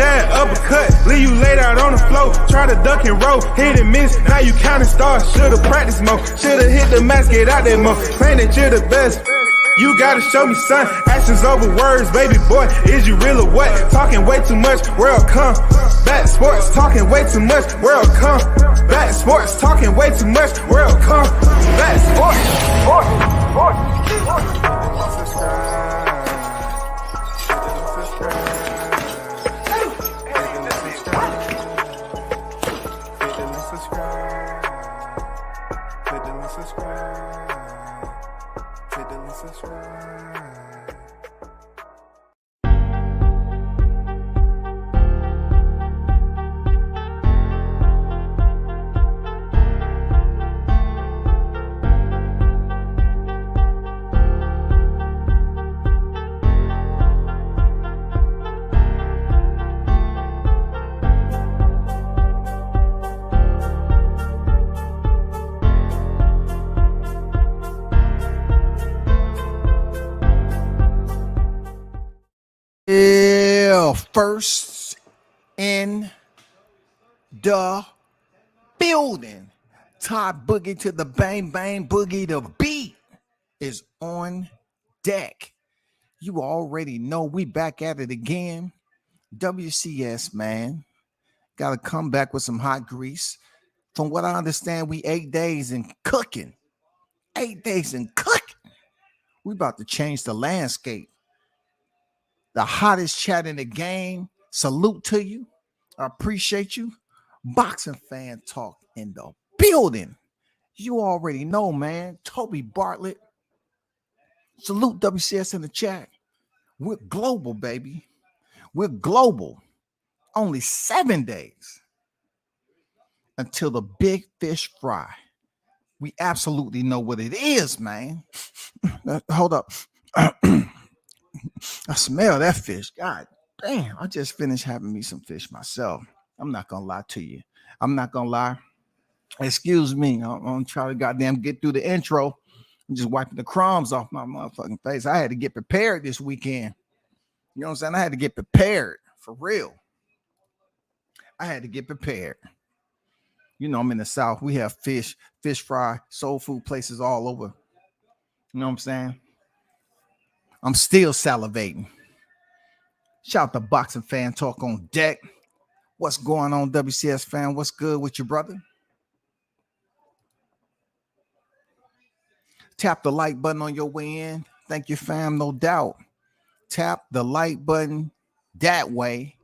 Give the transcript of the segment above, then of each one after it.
jab, uppercut, leave you laid out on the floor. Try to duck and roll, hit and miss, now you counting stars. Should've practiced more, should've hit the mask, get out there more. Claim that you're the best. You gotta show me, son. Actions over words, baby boy. Is you real or what? Talking way too much, world come. Back sports, talking way too much, world come. Back sports, talking way too much, world come. Back First in the building. Todd Boogie to the bang bang boogie. The beat is on deck. You already know we back at it again. WCS, man. Got to come back with some hot grease. From what I understand, we 8 days in cooking. 8 days in cooking. We about to change the landscape. The hottest chat in the game. Salute to you. I appreciate you. Boxing fan talk in the building. You already know, man. Toby Bartlett. Salute WCS in the chat. We're global, baby. We're global. Only 7 days until the big fish fry. We absolutely know what it is, man. Hold up. I smell that fish. God damn, I just finished having me some fish myself. I'm not gonna lie to you. I'm not gonna lie. Excuse me. I'm gonna try to goddamn get through the intro. I'm just wiping the crumbs off my motherfucking face. I had to get prepared this weekend. You know what I'm saying? I had to get prepared for real. I had to get prepared. You know, I'm in the South. We have fish fry, soul food places all over. You know what I'm saying? I'm still salivating. Shout out to Boxing Fan Talk on deck. What's going on, WCS fan? What's good with you, brother? Tap the like button on your way in. Thank you, fam, no doubt. Tap the like button that way,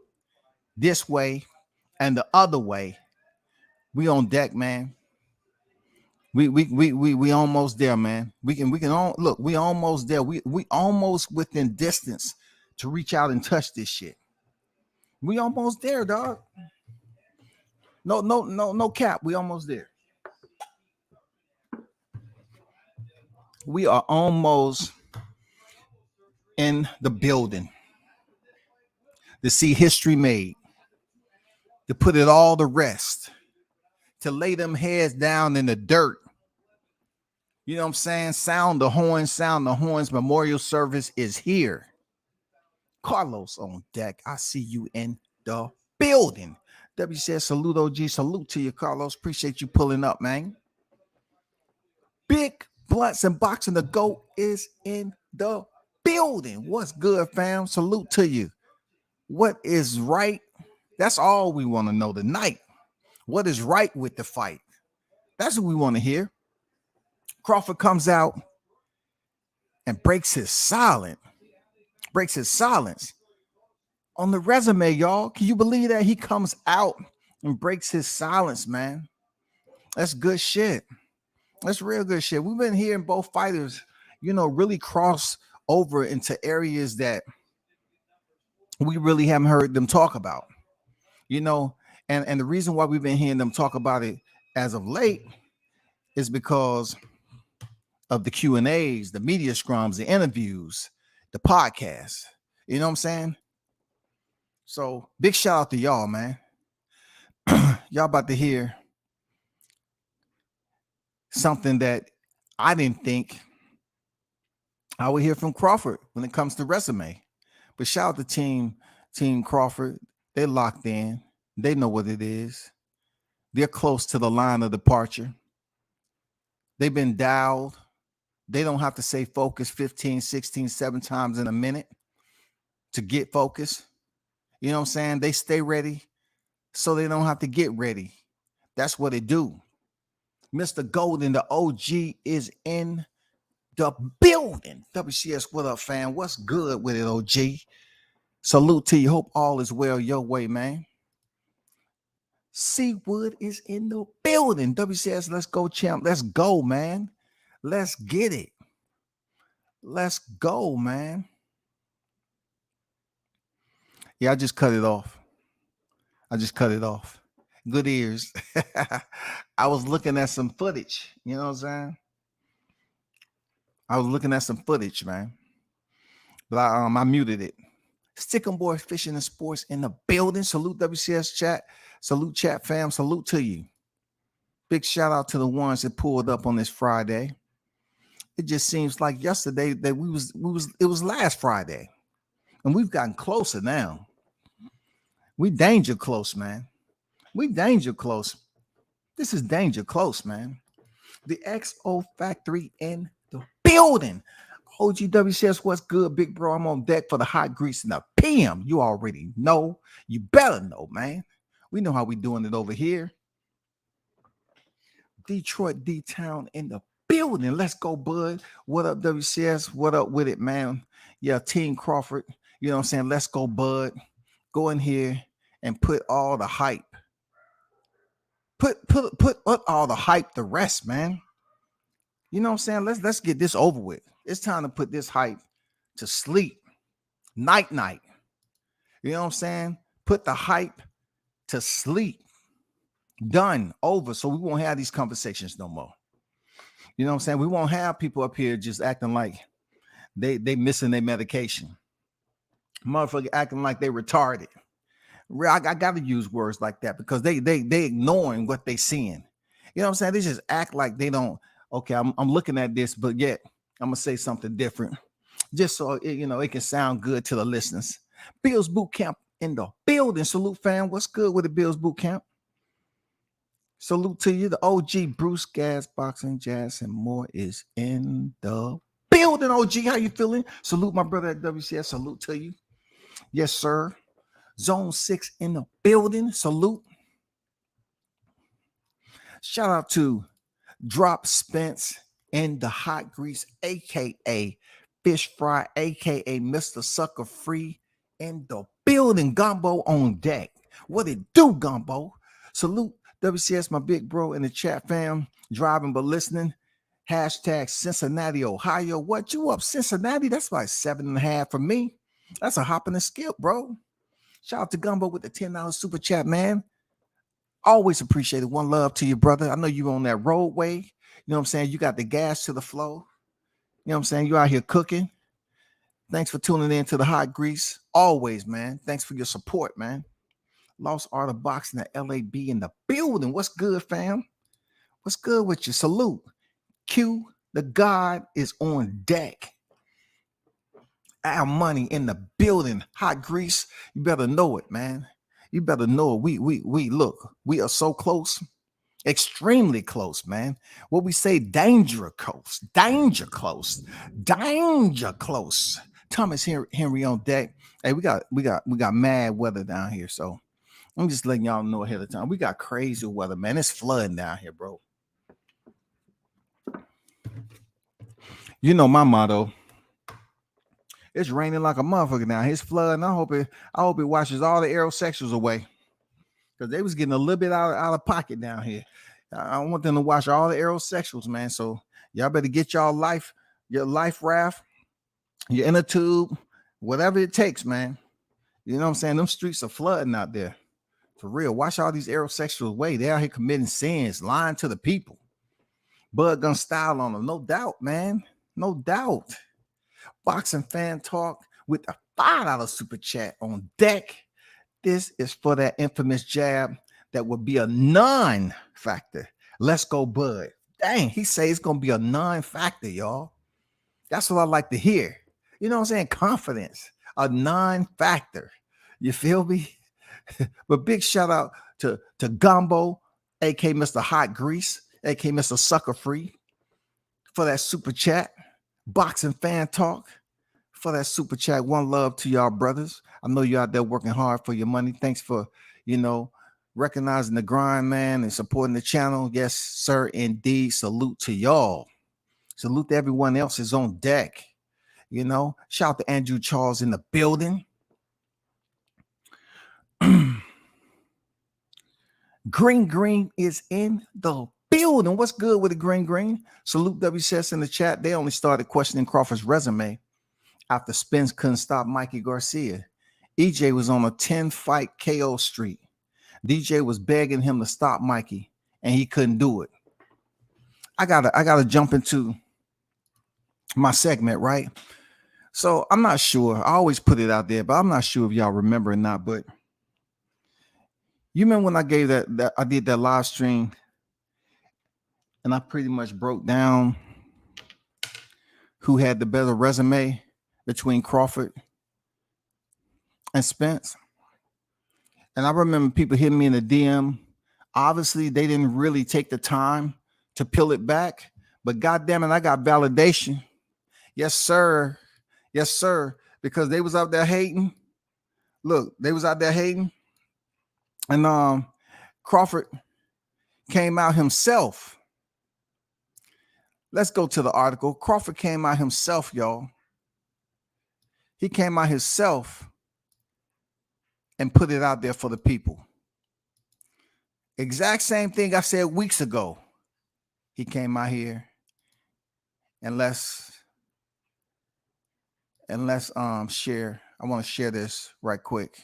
this way, and the other way. We on deck, man. We almost there, man. We can look, we almost there. We almost within distance to reach out and touch this shit. We almost there, dog. No cap. We almost there. We are almost in the building to see history made, to put it all to rest, to lay them heads down in the dirt. You know what I'm saying? Sound the horns. Memorial service is here. Carlos on deck. I see you in the building. W says salute, OG. Salute to you, Carlos. Appreciate you pulling up, man. Big Blunts and Boxing the GOAT is in the building. What's good, fam? Salute to you. What is right? That's all we want to know tonight. What is right with the fight? That's what we want to hear. Crawford comes out and breaks his silence on the resume, y'all. Can you believe that? He comes out and breaks his silence, man. That's good shit. That's real good shit. We've been hearing both fighters, you know, really cross over into areas that we really haven't heard them talk about, you know, and the reason why we've been hearing them talk about it as of late is because of the Q&As, the media scrums, the interviews, the podcasts. You know what I'm saying? So big shout out to y'all, man. Y'all about to hear something that I didn't think I would hear from Crawford when it comes to resume. But shout out to Team Crawford. They're locked in. They know what it is. They're close to the line of departure. They've been dialed. They don't have to say focus 15, 16, 7 times in a minute to get focused. You know what I'm saying? They stay ready so they don't have to get ready. That's what they do. Mr. Golden, the OG, is in the building. WCS, what up, fam? What's good with it, OG? Salute to you. Hope all is well your way, man. Seawood is in the building. WCS, let's go, champ. Let's go, man. Let's get it. Let's go, man. Yeah, I just cut it off. Good ears. I was looking at some footage. You know what I'm saying? I was looking at some footage, man. But I muted it. Stickum Boy Fishing and Sports in the building. Salute WCS chat. Salute chat fam. Salute to you. Big shout out to the ones that pulled up on this Friday. It just seems like yesterday that it was last Friday. And we've gotten closer now. We danger close, man. We danger close. This is danger close, man. The XO Factory in the building. OGWCS, what's good, big bro? I'm on deck for the hot grease in the PM. You already know. You better know, man. We know how we doing it over here. Detroit D-Town in the building. Let's go, bud. What up, WCS? What up with it, man? Yeah, Team Crawford. You know what I'm saying? Let's go, bud. Go in here and put all the hype. Put all the hype to rest, man. You know what I'm saying? Let's get this over with. It's time to put this hype to sleep. Night. You know what I'm saying? Put the hype to sleep. Done. Over. So we won't have these conversations no more. You know what I'm saying? We won't have people up here just acting like they missing their medication. Motherfucker acting like they retarded. I gotta use words like that because they ignoring what they seeing. You know what I'm saying? They just act like they don't. Okay, I'm looking at this, but yet I'm gonna say something different, just so it can sound good to the listeners. Bills Boot Camp in the building. Salute, fam. What's good with the Bills Boot Camp? Salute to you. The OG Bruce Gas, Boxing, Jazz, and more is in the building. OG, how you feeling? Salute, my brother at WCS. Salute to you. Yes, sir. Zone 6 in the building. Salute. Shout out to Drop Spence and the Hot Grease, aka Fish Fry, aka Mr. Sucker Free in the building. Gumbo on deck. What it do, Gumbo? Salute WCS, my big bro in the chat fam. Driving but listening. Hashtag Cincinnati, Ohio. What you up, Cincinnati? That's like 7.5 for me. That's a hop and a skip, bro. Shout out to Gumbo with the $10 super chat, man. Always appreciate it. One love to you, brother. I know you on that roadway. You know what I'm saying? You got the gas to the flow. You know what I'm saying? You out here cooking. Thanks for tuning in to the Hot Grease. Always, man. Thanks for your support, man. Lost Art of Boxing at LAB in the building. What's good, fam? What's good with you? Salute. Q, the God is on deck. Our money in the building. Hot Grease. You better know it, man. You better know it. We look. We are so close. Extremely close, man. What we say, danger close. Danger close. Danger close. Thomas Henry on deck. Hey, we got mad weather down here, so I'm just letting y'all know ahead of time. We got crazy weather, man. It's flooding down here, bro. You know my motto. It's raining like a motherfucker now. It's flooding. I hope it washes all the aerosexuals away. Because they was getting a little bit out of pocket down here. I want them to wash all the aerosexuals, man. So y'all better get your life raft, your inner tube, whatever it takes, man. You know what I'm saying? Them streets are flooding out there. For real. Wash all these aerosexuals away. They out here committing sins, lying to the people. Bud gun style on them. No doubt, man. No doubt. Boxing Fan Talk with a $5 super chat on deck. This is for that infamous jab that would be a non-factor. Let's go, Bud. Dang, he says it's going to be a non-factor, y'all. That's what I like to hear. You know what I'm saying? Confidence. A non-factor. You feel me? But big shout out to Gumbo, aka Mr. Hot Grease, aka Mr. Sucker Free, for that super chat. Boxing Fan Talk for that super chat. One love to y'all brothers. I know you out there working hard for your money. Thanks for, recognizing the grind, man, and supporting the channel. Yes, sir, indeed. Salute to y'all. Salute to everyone else is on deck. Shout out to Andrew Charles in the building. Green is in the building. What's good with the Green? Salute WCS in the chat. They only started questioning Crawford's resume after Spence couldn't stop Mikey Garcia. EJ was on a 10-fight KO streak. DJ was begging him to stop Mikey, and he couldn't do it. I gotta jump into my segment, right? So I'm not sure. I always put it out there, but I'm not sure if y'all remember or not. But you remember when I gave that I did that live stream, and I pretty much broke down who had the better resume between Crawford and Spence. And I remember people hitting me in the DM. Obviously, they didn't really take the time to peel it back, but goddamn it, I got validation. Yes, sir. Yes, sir. Because they was out there hating. Look, they was out there hating. And Crawford came out himself. Let's go to the article. Crawford came out himself, y'all. He came out himself and put it out there for the people. Exact same thing I said weeks ago. He came out here and let's share. I want to share this right quick.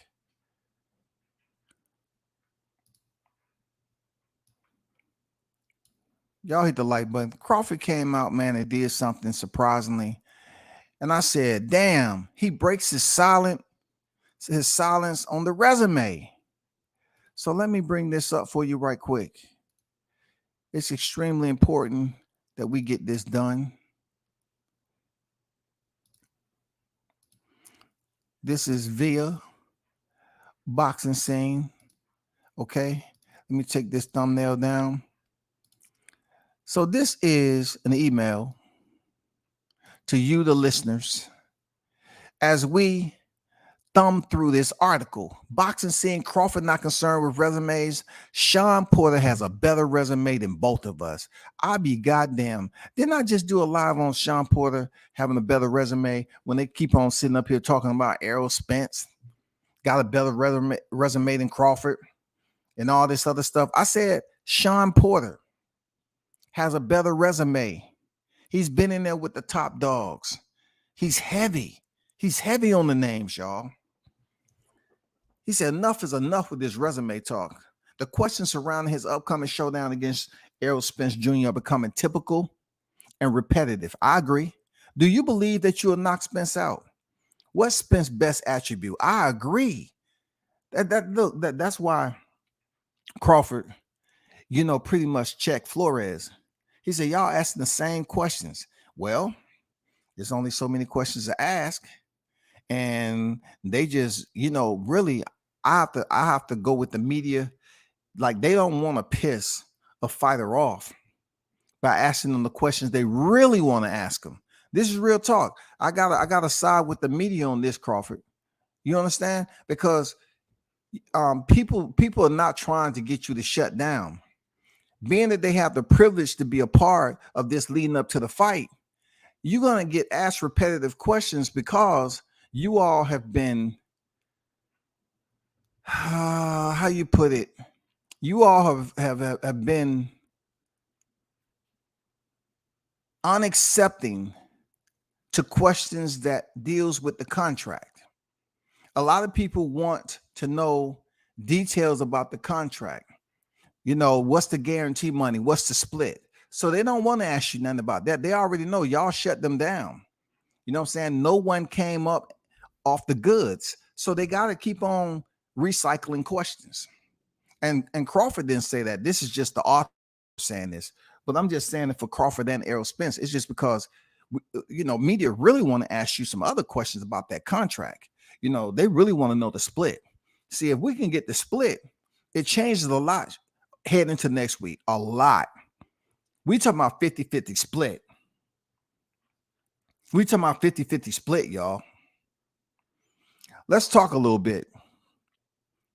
Y'all hit the like button. Crawford came out, man, and did something surprisingly. And I said, damn, he breaks his silence on the resume. So let me bring this up for you right quick. It's extremely important that we get this done. This is via Boxing Scene. Okay, let me take this thumbnail down. So this is an email to you, the listeners, as we thumb through this article. Boxing Scene, Crawford not concerned with resumes. Sean Porter has a better resume than both of us. I be goddamn. Didn't I just do a live on Sean Porter having a better resume when they keep on sitting up here talking about Errol Spence got a better resume than Crawford and all this other stuff? I said Sean Porter has a better resume. He's been in there with the top dogs. He's heavy. He's heavy on the names, y'all. He said enough is enough with this resume talk. The questions surrounding his upcoming showdown against Errol Spence Jr. are becoming typical and repetitive. I agree. Do you believe that you'll knock Spence out? What's Spence's best attribute? I agree. That's why Crawford, pretty much checked Flores. He said, y'all asking the same questions. Well, there's only so many questions to ask. And they just, really, I have to go with the media. Like, they don't want to piss a fighter off by asking them the questions they really want to ask them. This is real talk. I gotta side with the media on this, Crawford. You understand? Because people are not trying to get you to shut down. Being that they have the privilege to be a part of this leading up to the fight, you're going to get asked repetitive questions because you all have been, how you put it, you all have been unaccepting to questions that deals with the contract. A lot of people want to know details about the contract. What's the guarantee money? What's the split? So they don't want to ask you nothing about that. They already know. Y'all shut them down. You know what I'm saying? No one came up off the goods. So they got to keep on recycling questions. And Crawford didn't say that. This is just the author saying this. But I'm just saying it for Crawford and Errol Spence. It's just because, media really want to ask you some other questions about that contract. They really want to know the split. See, if we can get the split, it changes a lot heading into next week. A lot. We talking about 50-50 split. We talking about 50-50 split, y'all. Let's talk a little bit.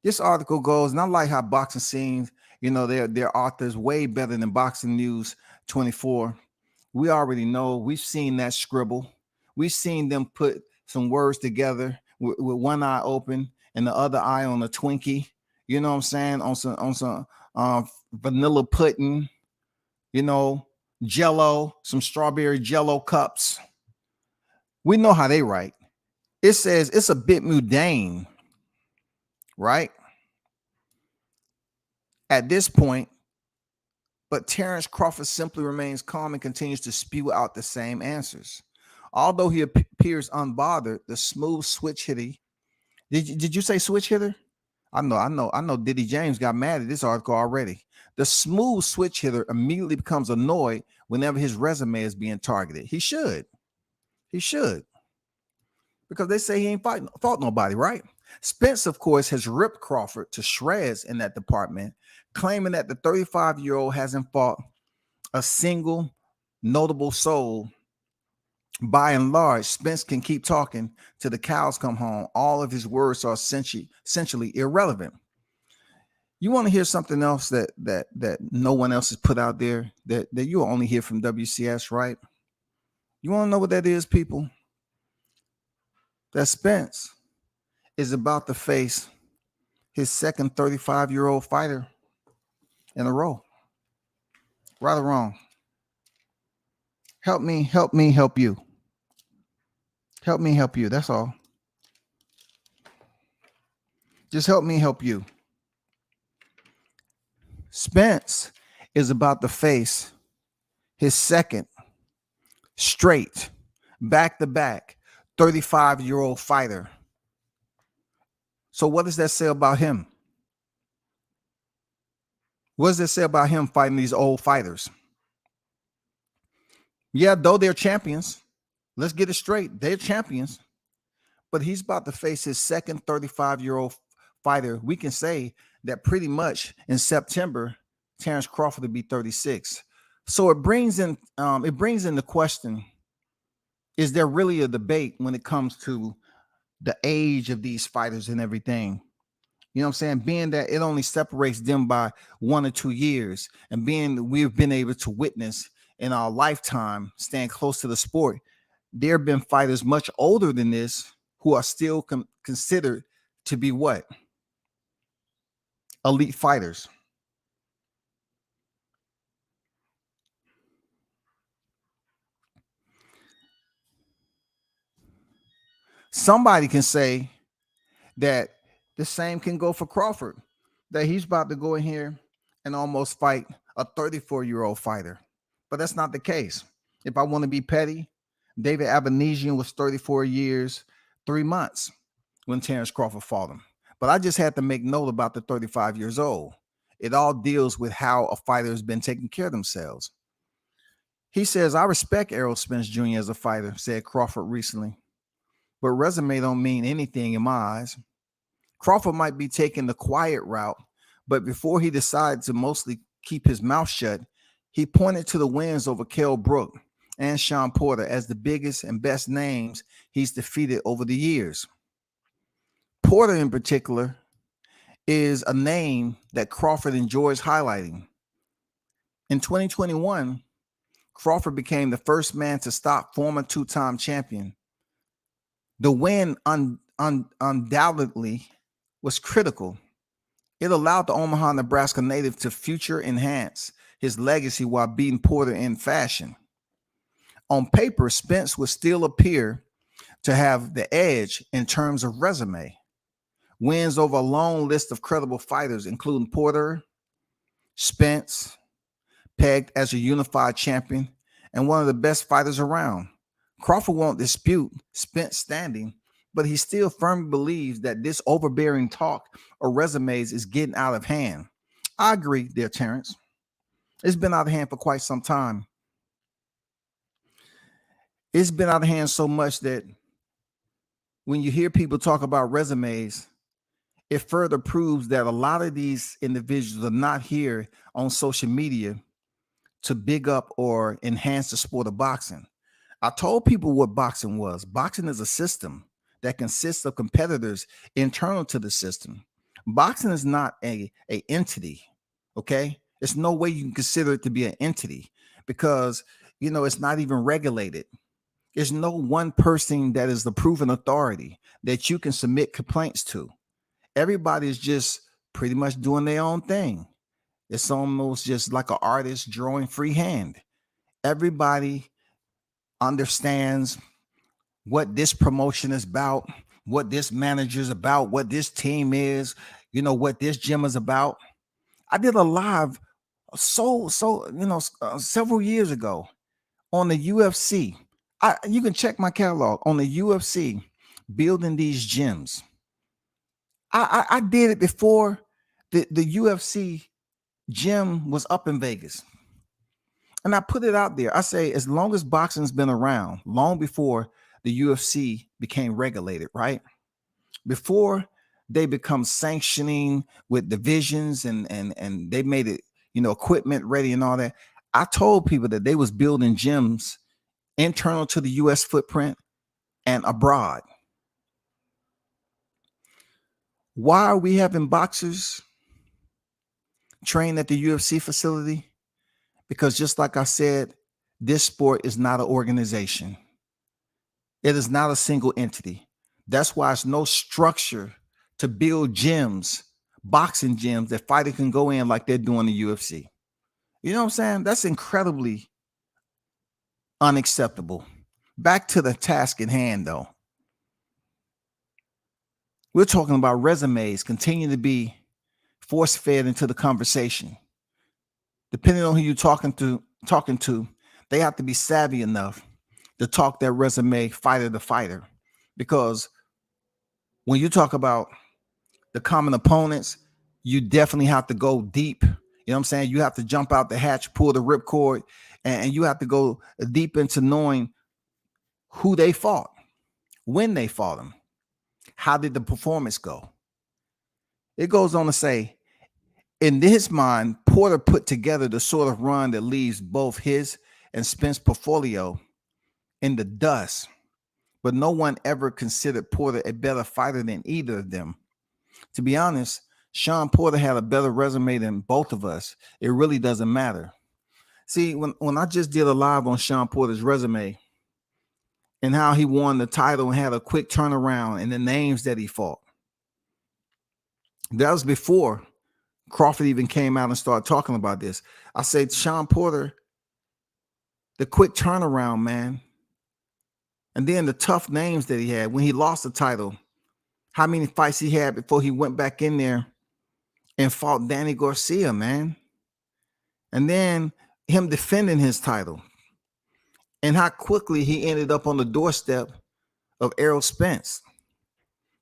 This article goes, and I like how Boxing Scenes, their authors way better than Boxing News 24. We already know. We've seen that scribble. We've seen them put some words together with one eye open and the other eye on a Twinkie. You know what I'm saying? On some vanilla pudding, Jello, some strawberry Jello cups. We know how they write. It says it's a bit mundane, right? At this point, but Terrence Crawford simply remains calm and continues to spew out the same answers. Although he appears unbothered, the smooth switch hitter. Did you say switch hitter? I know. Diddy James got mad at this article already. The smooth switch hitter immediately becomes annoyed whenever his resume is being targeted. He should. Because they say he ain't fought nobody, right? Spence, of course, has ripped Crawford to shreds in that department, claiming that the 35-year-old hasn't fought a single notable soul. By and large, Spence can keep talking till the cows come home. All of his words are essentially irrelevant. You want to hear something else that no one else has put out there that you only hear from WCS, right? You want to know what that is, people? That Spence is about to face his second 35-year-old fighter in a row. Right or wrong? Help me help you. Help me help you. That's all. Just help me help you. Spence is about to face his second straight back-to-back 35-year-old fighter. So what does that say about him? What does that say about him fighting these old fighters? Yeah, though they're champions, let's get it straight. They're champions, but he's about to face his second 35-year-old fighter. We can say that pretty much in September, Terrence Crawford will be 36. So it brings in the question, is there really a debate when it comes to the age of these fighters and everything? You know what I'm saying? Being that it only separates them by 1 or 2 years, and being that we've been able to witness in our lifetime, staying close to the sport, there have been fighters much older than this who are still considered to be what? Elite fighters. Somebody can say that the same can go for Crawford, that he's about to go in here and almost fight a 34-year-old fighter. But that's not the case. If I want to be petty, David Abanesian was 34 years, 3 months when Terrence Crawford fought him. But I just had to make note about the 35 years old. It all deals with how a fighter has been taking care of themselves. He says, I respect Errol Spence Jr. as a fighter, said Crawford recently. But resume don't mean anything in my eyes. Crawford might be taking the quiet route, but before he decided to mostly keep his mouth shut, he pointed to the wins over Kell Brook and Sean Porter as the biggest and best names he's defeated over the years. Porter, in particular, is a name that Crawford enjoys highlighting. In 2021, Crawford became the first man to stop former two-time champion. The win undoubtedly was critical. It allowed the Omaha, Nebraska native to future enhance his legacy while beating Porter in fashion. On paper, Spence would still appear to have the edge in terms of resume. Wins over a long list of credible fighters, including Porter, Spence, pegged as a unified champion and one of the best fighters around. Crawford won't dispute Spence standing, but he still firmly believes that this overbearing talk or resumes is getting out of hand. I agree there, Terrence. It's been out of hand for quite some time. It's been out of hand so much that when you hear people talk about resumes, it further proves that a lot of these individuals are not here on social media to big up or enhance the sport of boxing. I told people what boxing was. Boxing is a system that consists of competitors internal to the system. Boxing is not a entity, okay? There's no way you can consider it to be an entity because, it's not even regulated. There's no one person that is the proven authority that you can submit complaints to. Everybody is just pretty much doing their own thing. It's almost just like an artist drawing freehand. Everybody understands what this promotion is about, what this manager is about, what this team is, what this gym is about. I did a live several years ago on the UFC. You can check my catalog on the UFC building these gyms. I did it before the UFC gym was up in Vegas. And I put it out there. I say, as long as boxing's been around, long before the UFC became regulated, right? Before they become sanctioning with divisions and they made it, equipment ready and all that. I told people that they was building gyms internal to the US footprint and abroad. Why are we having boxers train at the UFC facility? Because just like I said, this sport is not an organization. It is not a single entity. That's why it's no structure to build gyms, boxing gyms that fighters can go in like they're doing the UFC. You know what I'm saying? That's incredibly unacceptable. Back to the task at hand, though. We're talking about resumes continue to be force-fed into the conversation. Depending on who you're talking to, they have to be savvy enough to talk their resume fighter to fighter. Because when you talk about the common opponents, you definitely have to go deep. You know what I'm saying? You have to jump out the hatch, pull the ripcord, and you have to go deep into knowing who they fought, when they fought them, how did the performance go. It goes on to say, in his mind, Porter put together the sort of run that leaves both his and Spence portfolio in the dust, but no one ever considered Porter a better fighter than either of them. To be honest, Sean Porter had a better resume than both of us. It really doesn't matter. See, when I just did a live on Sean Porter's resume and how he won the title and had a quick turnaround and the names that he fought, that was before Crawford even came out and started talking about this. I said, Sean Porter, the quick turnaround, man. And then the tough names that he had when he lost the title, how many fights he had before he went back in there and fought Danny Garcia, man. And then him defending his title and how quickly he ended up on the doorstep of Errol Spence.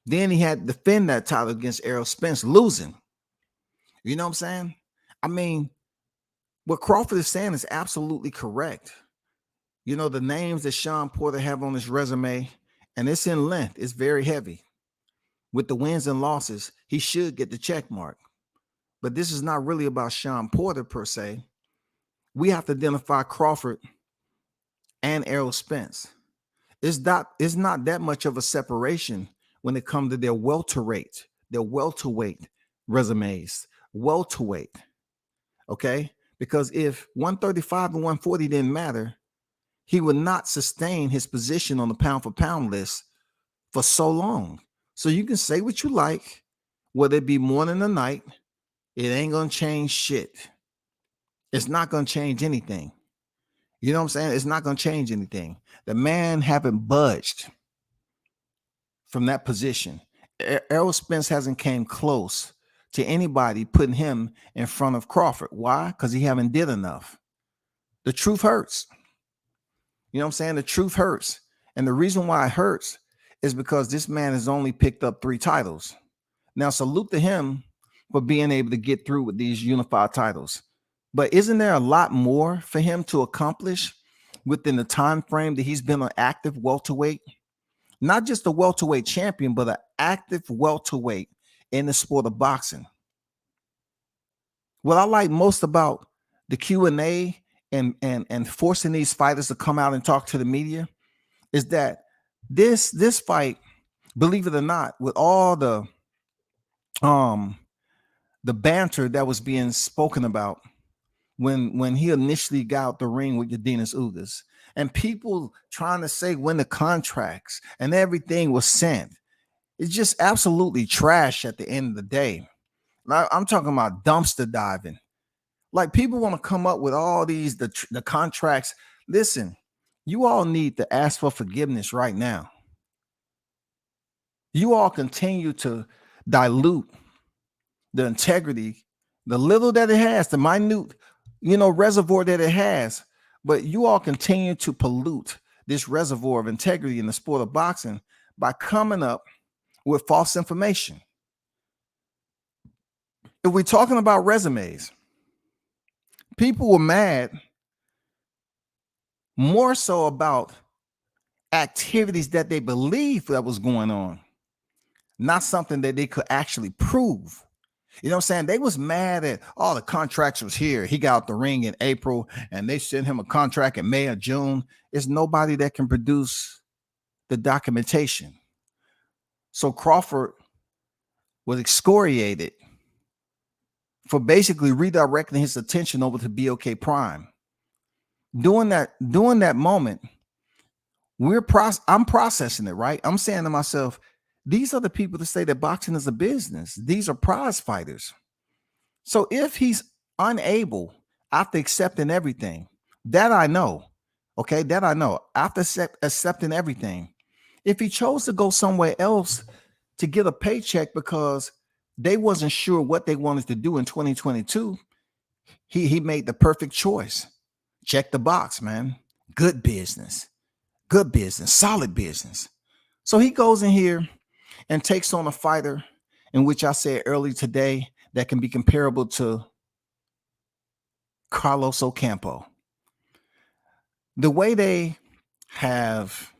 Then he had to defend that title against Errol Spence, losing. You know what I'm saying? I mean, what Crawford is saying is absolutely correct. The names that Sean Porter have on his resume, and it's in length, it's very heavy. With the wins and losses, he should get the check mark. But this is not really about Sean Porter per se. We have to identify Crawford and Errol Spence. It's not that much of a separation when it comes to their welterweight resumes. Welterweight, okay? Because if 135 and 140 didn't matter, he would not sustain his position on the pound for pound list for so long. So you can say what you like, whether it be morning or night, it ain't gonna change shit. It's not gonna change anything. You know what I'm saying? It's not gonna change anything. The man haven't budged from that position. Errol Spence hasn't came close to anybody putting him in front of Crawford. Why? Because he haven't did enough. The truth hurts. You know what I'm saying? The truth hurts. And the reason why it hurts is because this man has only picked up 3 titles. Now, salute to him for being able to get through with these unified titles. But isn't there a lot more for him to accomplish within the time frame that he's been an active welterweight? Not just a welterweight champion, but an active welterweight in the sport of boxing. What I like most about the Q&A and forcing these fighters to come out and talk to the media is that this fight, believe it or not, with all the banter that was being spoken about when he initially got out the ring with Yadinas Ugas, and people trying to say when the contracts and everything was sent, it's just absolutely trash at the end of the day. I'm talking about dumpster diving. Like, people want to come up with all these the contracts. Listen, you all need to ask for forgiveness right now. You all continue to dilute the integrity, the little that it has, the minute, reservoir that it has, but you all continue to pollute this reservoir of integrity in the sport of boxing by coming up with false information. If we're talking about resumes, people were mad more so about activities that they believed that was going on, not something that they could actually prove. You know what I'm saying? They was mad at all the contracts was here. He got out the ring in April and they sent him a contract in May or June. There's nobody that can produce the documentation. So Crawford was excoriated for basically redirecting his attention over to BOK Prime. During that moment, I'm processing it, right? I'm saying to myself, these are the people that say that boxing is a business. These are prize fighters. So if he's unable, after accepting everything, that I know, okay, that I know, after accepting everything, if he chose to go somewhere else to get a paycheck because they wasn't sure what they wanted to do in 2022, he made the perfect choice. Check the box, man. Good business, solid business. So he goes in here and takes on a fighter in which I said earlier today that can be comparable to Carlos Ocampo. The way they have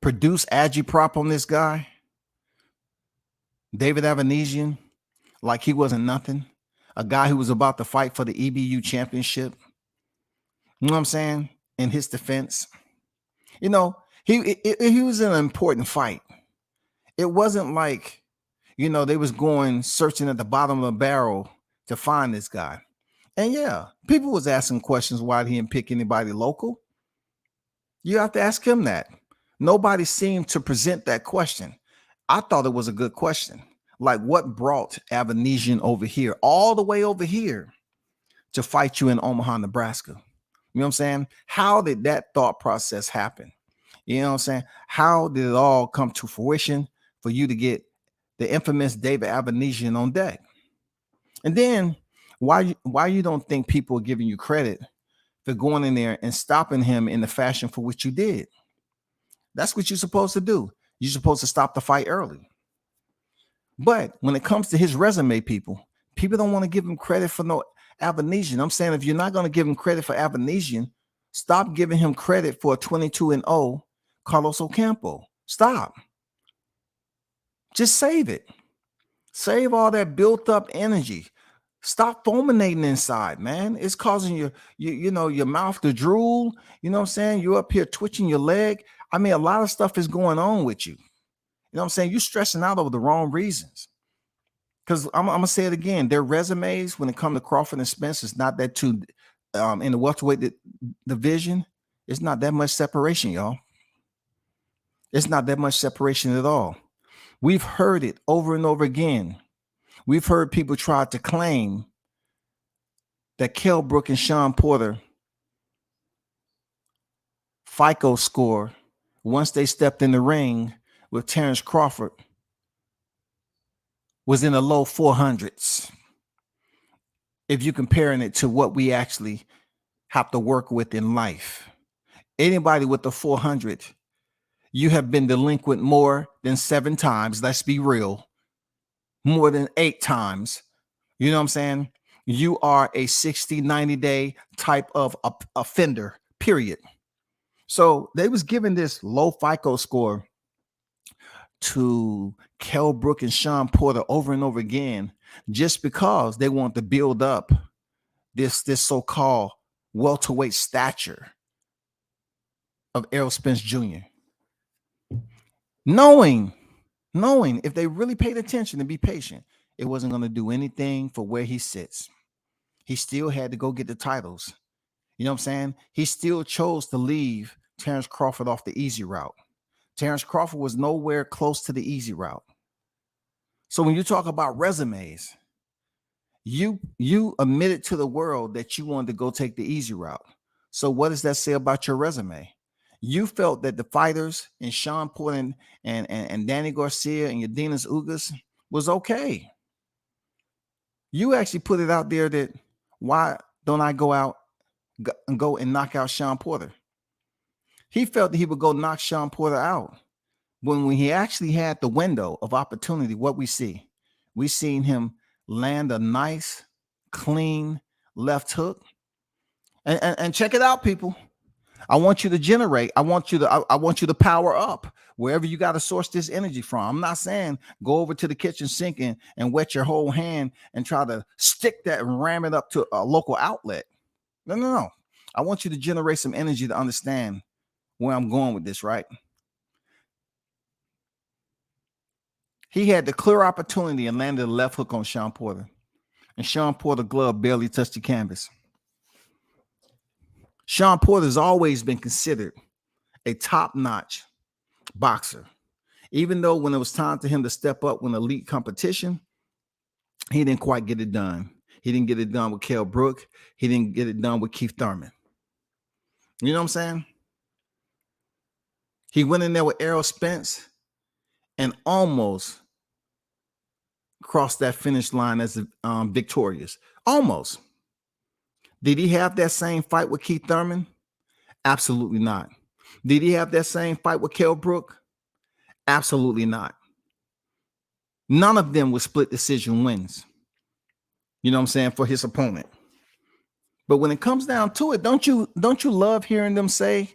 produced agitprop on this guy, David Avanesian, like he wasn't nothing. A guy who was about to fight for the EBU championship. You know what I'm saying? In his defense, he was in an important fight. It wasn't like, they was going searching at the bottom of the barrel to find this guy. And yeah, people was asking questions why he didn't pick anybody local. You have to ask him that. Nobody seemed to present that question. I thought it was a good question. Like, what brought Avanesian over here, all the way over here, to fight you in Omaha, Nebraska? You know what I'm saying? How did that thought process happen? You know what I'm saying? How did it all come to fruition for you to get the infamous David Avanesian on deck? And then why you don't think people are giving you credit for going in there and stopping him in the fashion for which you did? That's what you're supposed to do. You're supposed to stop the fight early. But when it comes to his resume, people don't want to give him credit for no Avanesian. I'm saying, if you're not going to give him credit for Avanesian, stop giving him credit for a 22-0 Carlos Ocampo. Stop. Just save it. Save all that built up energy. Stop fulminating inside, man. It's causing your mouth to drool. You know what I'm saying? You're up here twitching your leg. I mean, a lot of stuff is going on with you. You know what I'm saying? You're stressing out over the wrong reasons. Because I'm going to say it again. Their resumes, when it comes to Crawford and Spence, is not that too, in the welterweight division, it's not that much separation, y'all. It's not that much separation at all. We've heard it over and over again. We've heard people try to claim that Kell Brook and Sean Porter FICO score, once they stepped in the ring with Terrence Crawford, was in the low 400s. If you're comparing it to what we actually have to work with in life. Anybody with the 400, you have been delinquent more than 7 times. Let's be real. More than 8 times. You know what I'm saying? You are a 60, 90-day type of offender, period. So they was given this low FICO score to Kell Brook and Sean Porter over and over again, just because they want to build up this so-called welterweight stature of Errol Spence Jr. Knowing if they really paid attention and be patient, it wasn't going to do anything for where he sits. He still had to go get the titles. You know what I'm saying? He still chose to leave Terrence Crawford off the easy route. Terrence Crawford was nowhere close to the easy route. So when you talk about resumes, you admitted to the world that you wanted to go take the easy route. So what does that say about your resume? You felt that the fighters and Sean Porter and Danny Garcia and Yardenas Ugas was okay. You actually put it out there that why don't I go and knock out Sean Porter? He felt that he would go knock Sean Porter out. When he actually had the window of opportunity, what we seen him land a nice, clean left hook. And check it out, people. I want you to generate. I want you to power up wherever you got to source this energy from. I'm not saying go over to the kitchen sink and wet your whole hand and try to stick that and ram it up to a local outlet. No. I want you to generate some energy to understand where I'm going with this, right? He had the clear opportunity and landed a left hook on Sean Porter. And Sean Porter's glove barely touched the canvas. Sean Porter has always been considered a top-notch boxer. Even though when it was time for him to step up with elite competition, he didn't quite get it done. He didn't get it done with Kell Brook. He didn't get it done with Keith Thurman. You know what I'm saying? He went in there with Errol Spence and almost crossed that finish line as victorious. Almost. Did he have that same fight with Keith Thurman? Absolutely not. Did he have that same fight with Kell Brook? Absolutely not. None of them were split decision wins. You know what I'm saying? For his opponent. But when it comes down to it, don't you love hearing them say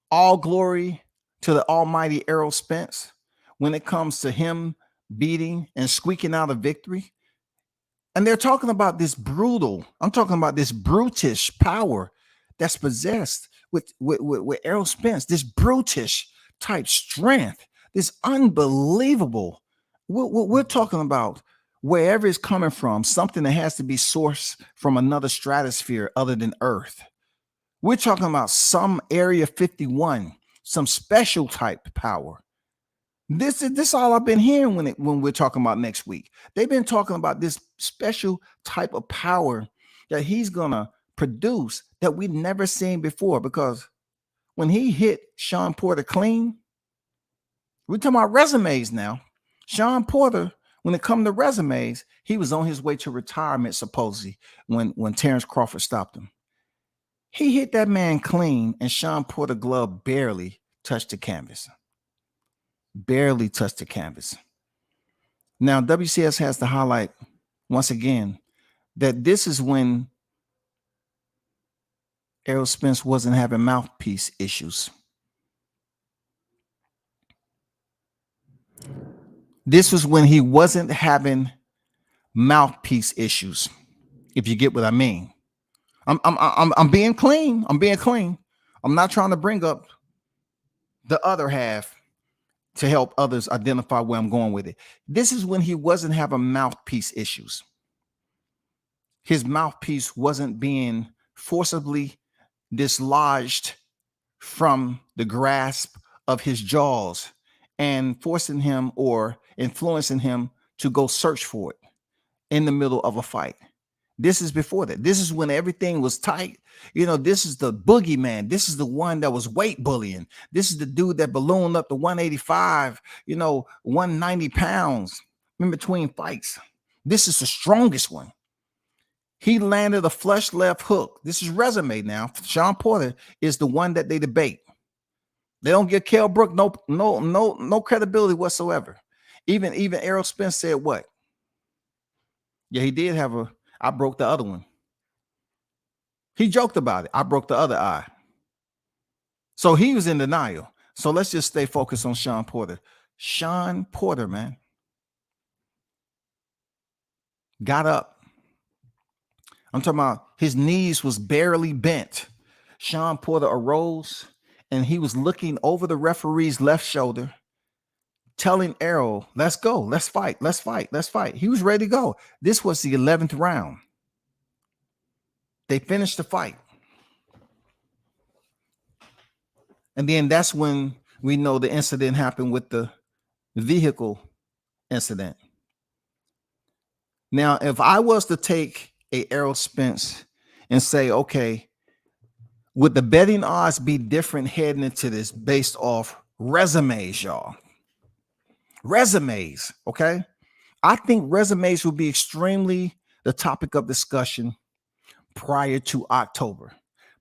all glory to the almighty Errol Spence when it comes to him beating and squeaking out a victory? And they're talking about this I'm talking about this brutish power that's possessed with Errol Spence, this brutish type strength, this unbelievable. We're talking about wherever it's coming from, something that has to be sourced from another stratosphere other than Earth. We're talking about some Area 51, some special type power. This is all I've been hearing when we're talking about next week. They've been talking about this special type of power that he's gonna produce that we've never seen before. Because when he hit Sean Porter clean, we're talking about resumes now. Sean Porter, when it comes to resumes, he was on his way to retirement supposedly when Terrence Crawford stopped him. He hit that man clean, and Sean Porter glove barely touched the canvas. Barely touched the canvas. Now, WCS has to highlight once again that this is when Errol Spence wasn't having mouthpiece issues. This was when he wasn't having mouthpiece issues, if you get what I mean. I'm being clean. I'm being clean. I'm not trying to bring up the other half to help others identify where I'm going with it. This is when he wasn't having mouthpiece issues. His mouthpiece wasn't being forcibly dislodged from the grasp of his jaws and forcing him or influencing him to go search for it in the middle of a fight. This is before that. This is when everything was tight. You know, this is the boogeyman. This is the one that was weight bullying. This is the dude that ballooned up to 185, 190 pounds in between fights. This is the strongest one. He landed a flush left hook. This is resume now. Sean Porter is the one that they debate. They don't give Kell Brook no credibility whatsoever. Even Errol Spence said what? Yeah, he did have I broke the other one. He joked about it. I broke the other eye. So he was in denial. So let's just stay focused on Sean Porter. Sean Porter, man, got up. I'm talking about his knees was barely bent. Sean Porter arose and he was looking over the referee's left shoulder, telling Errol, let's go, let's fight, let's fight, let's fight. He was ready to go. This was the 11th round. They finished the fight. And then that's when we know the incident happened with the vehicle incident. Now, if I was to take a Errol Spence and say, okay, would the betting odds be different heading into this based off resumes, y'all? Resumes, okay? I think resumes will be extremely the topic of discussion prior to October,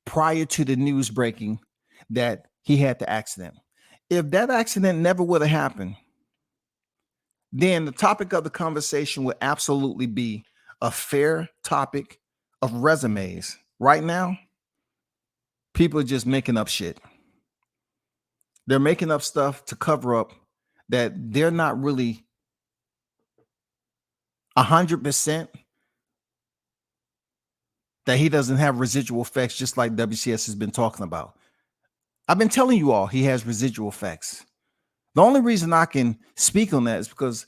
prior to the news breaking that he had the accident. If that accident never would have happened, then the topic of the conversation would absolutely be a fair topic of resumes. Right now, people are just making up shit. They're making up stuff to cover up that they're not really 100% that he doesn't have residual effects, just like WCS has been talking about. I've been telling you all he has residual effects. The only reason I can speak on that is because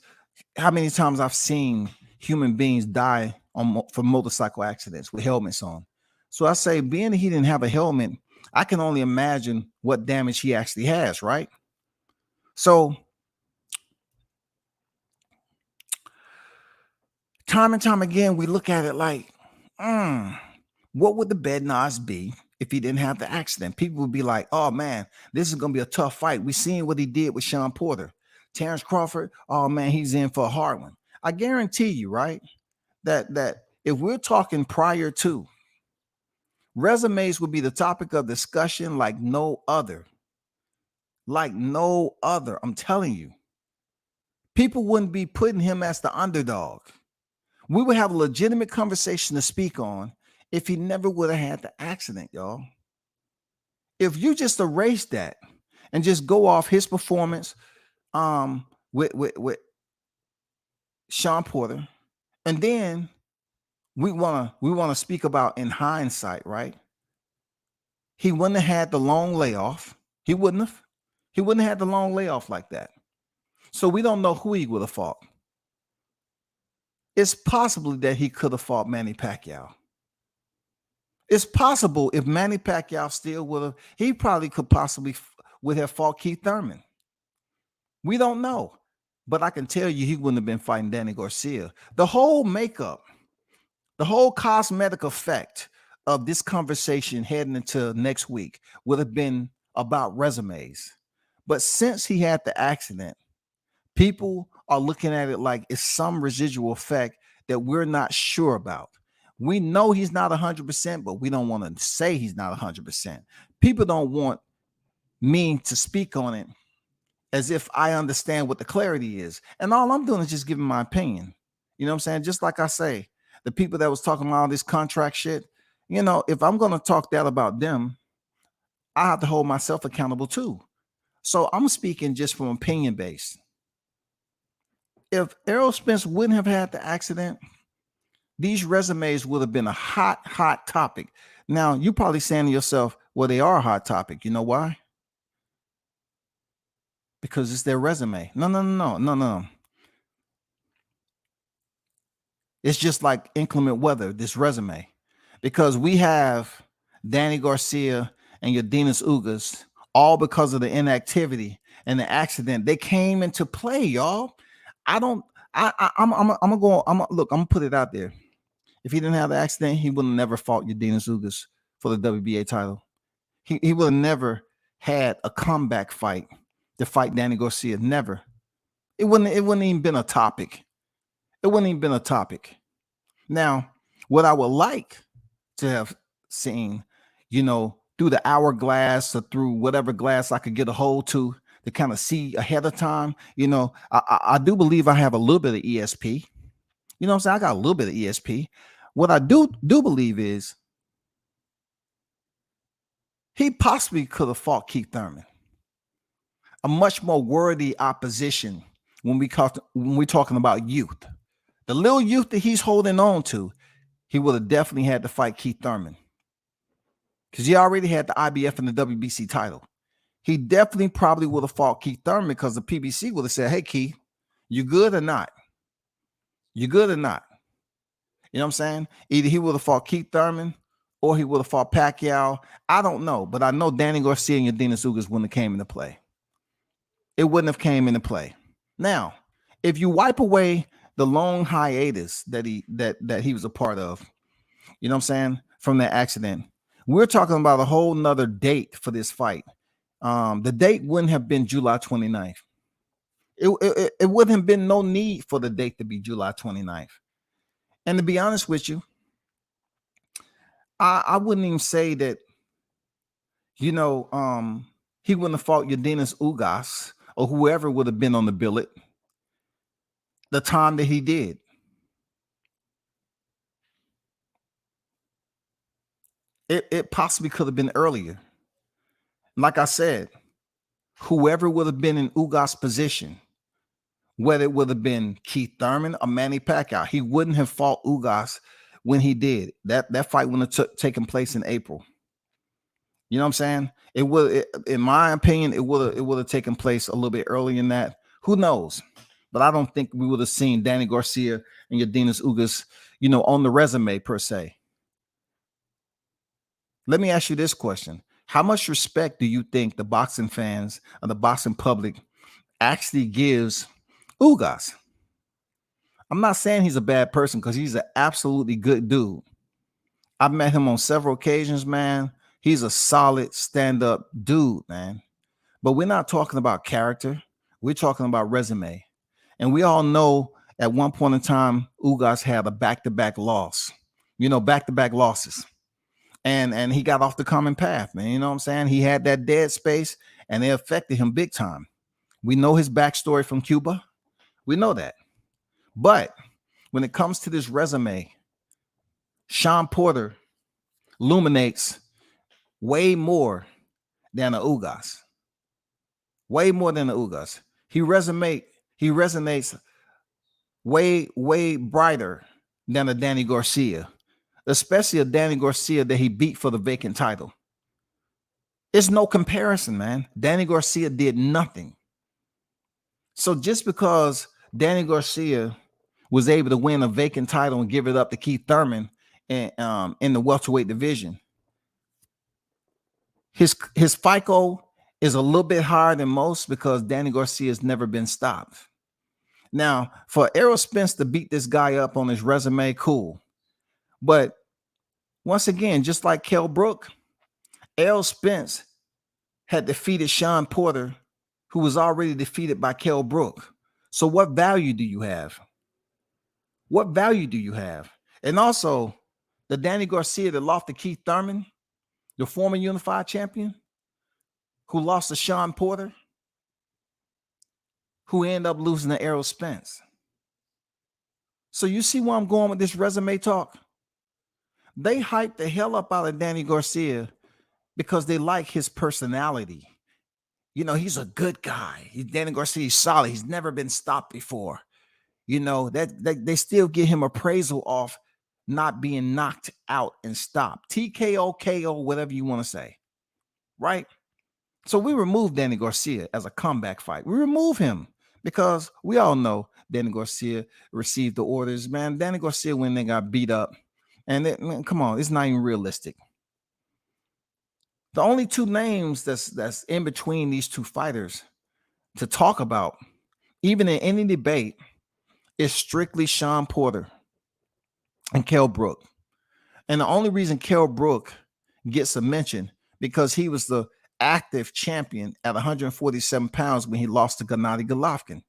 how many times I've seen human beings die from motorcycle accidents with helmets on. So I say, being that he didn't have a helmet, I can only imagine what damage he actually has, right? So time and time again, we look at it like, what would the betting odds be if he didn't have the accident? People would be like, oh man, this is going to be a tough fight. We've seen what he did with Sean Porter. Terrence Crawford, oh man, he's in for a hard one. I guarantee you, right, that if we're talking prior to, resumes would be the topic of discussion like no other. Like no other. I'm telling you. People wouldn't be putting him as the underdog. We would have a legitimate conversation to speak on if he never would have had the accident, y'all. If you just erase that and just go off his performance with Sean Porter, and then we want to speak about in hindsight, right? He wouldn't have had the long layoff. He wouldn't have had the long layoff like that. So we don't know who he would have fought. It's possible that he could have fought Manny Pacquiao. It's possible if Manny Pacquiao still would have, he probably could possibly would have fought Keith Thurman. We don't know. But I can tell you he wouldn't have been fighting Danny Garcia. The whole makeup, the whole cosmetic effect of this conversation heading into next week would have been about resumes. But since he had the accident, people are looking at it like it's some residual effect that we're not sure about. We know he's not 100%, but we don't want to say he's not 100%. People don't want me to speak on it as if I understand what the clarity is. And all I'm doing is just giving my opinion. You know what I'm saying? Just like I say, the people that was talking about all this contract shit, you know, if I'm going to talk that about them, I have to hold myself accountable too. So I'm speaking just from opinion based. If Errol Spence wouldn't have had the accident, these resumes would have been a hot topic. Now, you're probably saying to yourself, well, they are a hot topic. You know why? Because it's their resume. No. It's just like inclement weather, this resume. Because we have Danny Garcia and Yordenis Ugas, all because of the inactivity and the accident. They came into play, y'all. I'm gonna put it out there. If he didn't have the accident, he would have never fought Yordenis Ugas for the WBA title. He would have never had a comeback fight to fight Danny Garcia. Never. It wouldn't even been a topic. It wouldn't even been a topic. Now, what I would like to have seen, you know, through the hourglass or through whatever glass I could get a hold to kind of see ahead of time, you know, I do believe I have a little bit of ESP. You know what I'm saying? I got a little bit of ESP. What I do believe is he possibly could have fought Keith Thurman. a much more worthy opposition when we're talking about youth. The little youth that he's holding on to, he would have definitely had to fight Keith Thurman because he already had the IBF and the WBC title. He definitely probably would have fought Keith Thurman because the PBC would have said, hey, Keith, you good or not? You good or not? You know what I'm saying? Either he would have fought Keith Thurman or he would have fought Pacquiao. I don't know, but I know Danny Garcia and Yardenas Ugas wouldn't have came into play. It wouldn't have came into play. Now, if you wipe away the long hiatus that he was a part of, you know what I'm saying, from that accident, we're talking about a whole nother date for this fight. The date wouldn't have been July 29th. It wouldn't have been no need for the date to be July 29th. And to be honest with you, I wouldn't even say that, he wouldn't have fought Yardenas Ugas or whoever would have been on the billet the time that he did. It possibly could have been earlier. Like I said, whoever would have been in Ugas' position, whether it would have been Keith Thurman or Manny Pacquiao, he wouldn't have fought Ugas when he did. That fight wouldn't have taken place in April. You know what I'm saying? In my opinion, it would have taken place a little bit earlier than that. Who knows? But I don't think we would have seen Danny Garcia and Yardenas Ugas, on the resume per se. Let me ask you this question. How much respect do you think the boxing fans or the boxing public actually gives Ugas? I'm not saying he's a bad person because he's an absolutely good dude. I've met him on several occasions, man. He's a solid stand-up dude, man. But we're not talking about character. We're talking about resume. And we all know at one point in time, Ugas had a back-to-back loss, back-to-back losses. And he got off the common path, man. You know what I'm saying? He had that dead space and it affected him big time. We know his backstory from Cuba. We know that. But when it comes to this resume, Sean Porter illuminates way more than a Ugas. Way more than a Ugas. He resonates way brighter than a Danny Garcia, especially a Danny Garcia that he beat for the vacant title. It's no comparison, man. Danny Garcia did nothing. So just because Danny Garcia was able to win a vacant title and give it up to Keith Thurman in the welterweight division, his FICO is a little bit higher than most because Danny Garcia has never been stopped. Now, for Errol Spence to beat this guy up on his resume, cool. But once again, just like Kell Brook, Errol Spence had defeated Sean Porter, who was already defeated by Kell Brook. So what value do you have? What value do you have? And also, the Danny Garcia that lost to Keith Thurman, the former unified champion, who lost to Sean Porter, who ended up losing to Errol Spence. So you see where I'm going with this resume talk? They hyped the hell up out of Danny Garcia because they like his personality. He's a good guy. Danny Garcia is solid. He's never been stopped before. That they still give him appraisal off not being knocked out and stopped. TKO, KO, whatever you want to say. Right? So we remove Danny Garcia as a comeback fight. We remove him because we all know Danny Garcia received the orders. Man, Danny Garcia, when they got beat up, and come on, it's not even realistic. The only two names that's in between these two fighters to talk about, even in any debate, is strictly Sean Porter and Kell Brook. And the only reason Kell Brook gets a mention because he was the active champion at 147 pounds when he lost to Gennady Golovkin.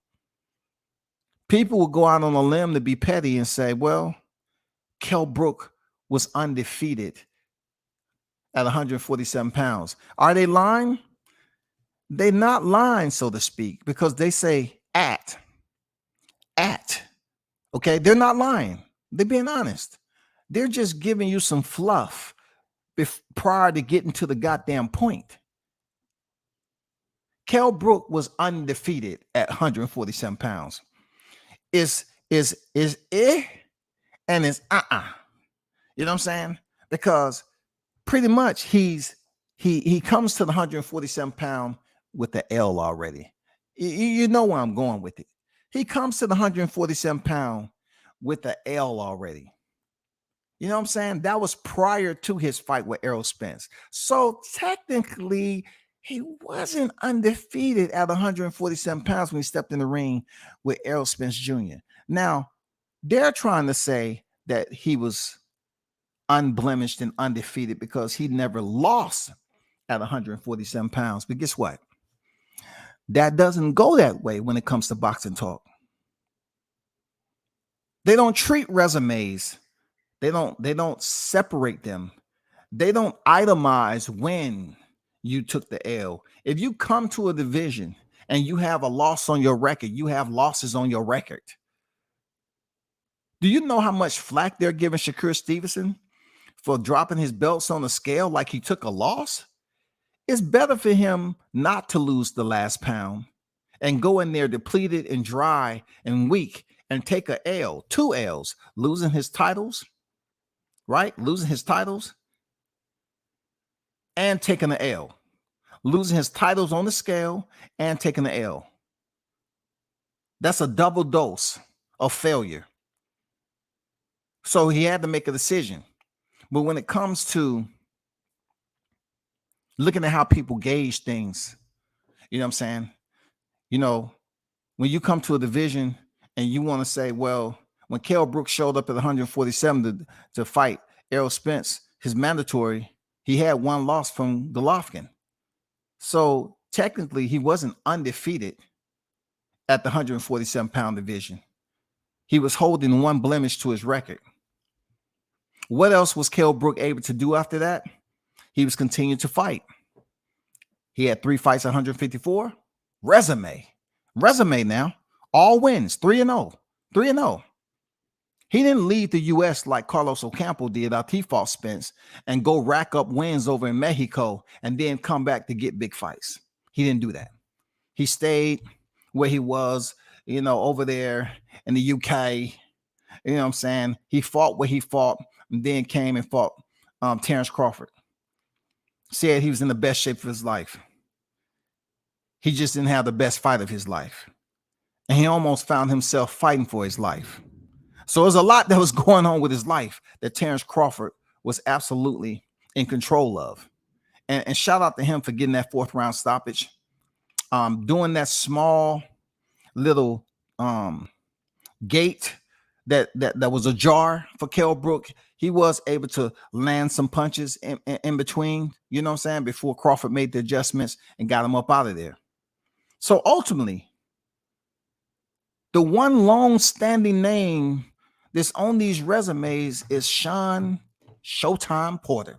People will go out on a limb to be petty and say, well, Kell Brook was undefeated at 147 pounds. Are they lying? They're not lying, so to speak, because they say at. Okay, they're not lying. They're being honest. They're just giving you some fluff prior to getting to the goddamn point. Kell Brook was undefeated at 147 pounds. Is and it's You know what I'm saying? Because pretty much he comes to the 147-pound with the L already. You know where I'm going with it. He comes to the 147-pound with the L already. You know what I'm saying? That was prior to his fight with Errol Spence. So technically, he wasn't undefeated at 147 pounds when he stepped in the ring with Errol Spence Jr. Now, they're trying to say that he was unblemished and undefeated because he never lost at 147 pounds. But guess what? That doesn't go that way when it comes to boxing talk. They don't treat resumes. They don't separate them. They don't itemize when you took the L. If you come to a division and you have a loss on your record, you have losses on your record. Do you know how much flack they're giving Shakur Stevenson for dropping his belts on the scale like he took a loss? It's better for him not to lose the last pound and go in there depleted and dry and weak and take a L, 2 L's, losing his titles, right? Losing his titles and taking an L, losing his titles on the scale and taking an L. That's a double dose of failure. So he had to make a decision. But when it comes to looking at how people gauge things, you know what I'm saying? You know, when you come to a division and you want to say, well, when Kell Brook showed up at 147 to fight Errol Spence, his mandatory, he had one loss from Golovkin. So technically, he wasn't undefeated at the 147-pound division. He was holding one blemish to his record. What else was Kell Brook able to do after that? He was continuing to fight. He had 3 fights at 154. Resume now. All wins, 3-0. 3-0. He didn't leave the U.S. like Carlos Ocampo did after he fought Spence and go rack up wins over in Mexico and then come back to get big fights. He didn't do that. He stayed where he was, over there in the UK. You know what I'm saying? He fought where he fought and then came and fought Terrence Crawford. Said he was in the best shape of his life. He just didn't have the best fight of his life. And he almost found himself fighting for his life. So there's a lot that was going on with his life that Terrence Crawford was absolutely in control of. And shout out to him for getting that 4th round stoppage. Doing that small little gate that was ajar for Kell Brook. He was able to land some punches in between, you know what I'm saying, before Crawford made the adjustments and got him up out of there. So ultimately, the one long-standing name that's on these resumes is Shawn Showtime Porter.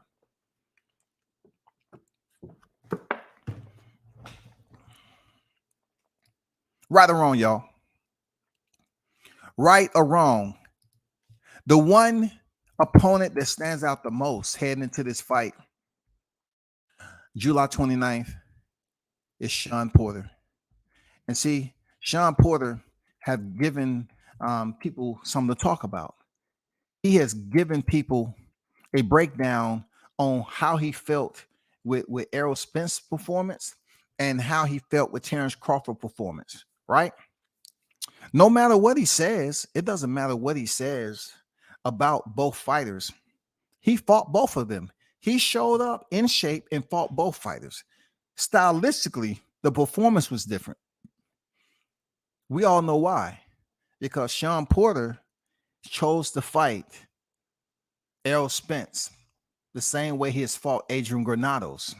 Right or wrong, y'all? Right or wrong? The one opponent that stands out the most heading into this fight, July 29th, is Shawn Porter. And see, Shawn Porter have given people something to talk about. He has given people a breakdown on how he felt with Errol Spence performance and how he felt with Terrence Crawford performance, right? No matter what he says, it doesn't matter what he says about both fighters. He fought both of them. He showed up in shape and fought both fighters. Stylistically, the performance was different. We all know why. Because Shawn Porter chose to fight Errol Spence the same way he has fought Adrian Granados.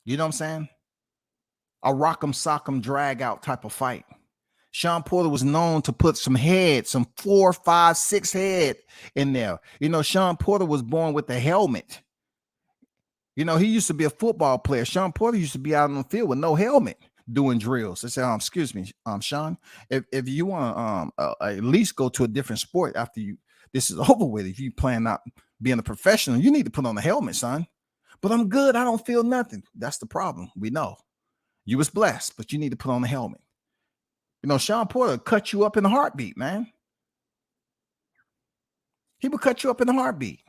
You know what I'm saying? A rock'em sock'em drag out type of fight. Shawn Porter was known to put some head, some 4, 5, 6 head in there. Shawn Porter was born with a helmet. He used to be a football player. Shawn Porter used to be out on the field with no helmet doing drills. I said, excuse me, Shawn, if you want to at least go to a different sport after this is over with, if you plan on being a professional, you need to put on a helmet, son. But I'm good. I don't feel nothing. That's the problem. We know. You was blessed, but you need to put on the helmet. You know, Sean Porter cut you up in a heartbeat, man. He would cut you up in a heartbeat.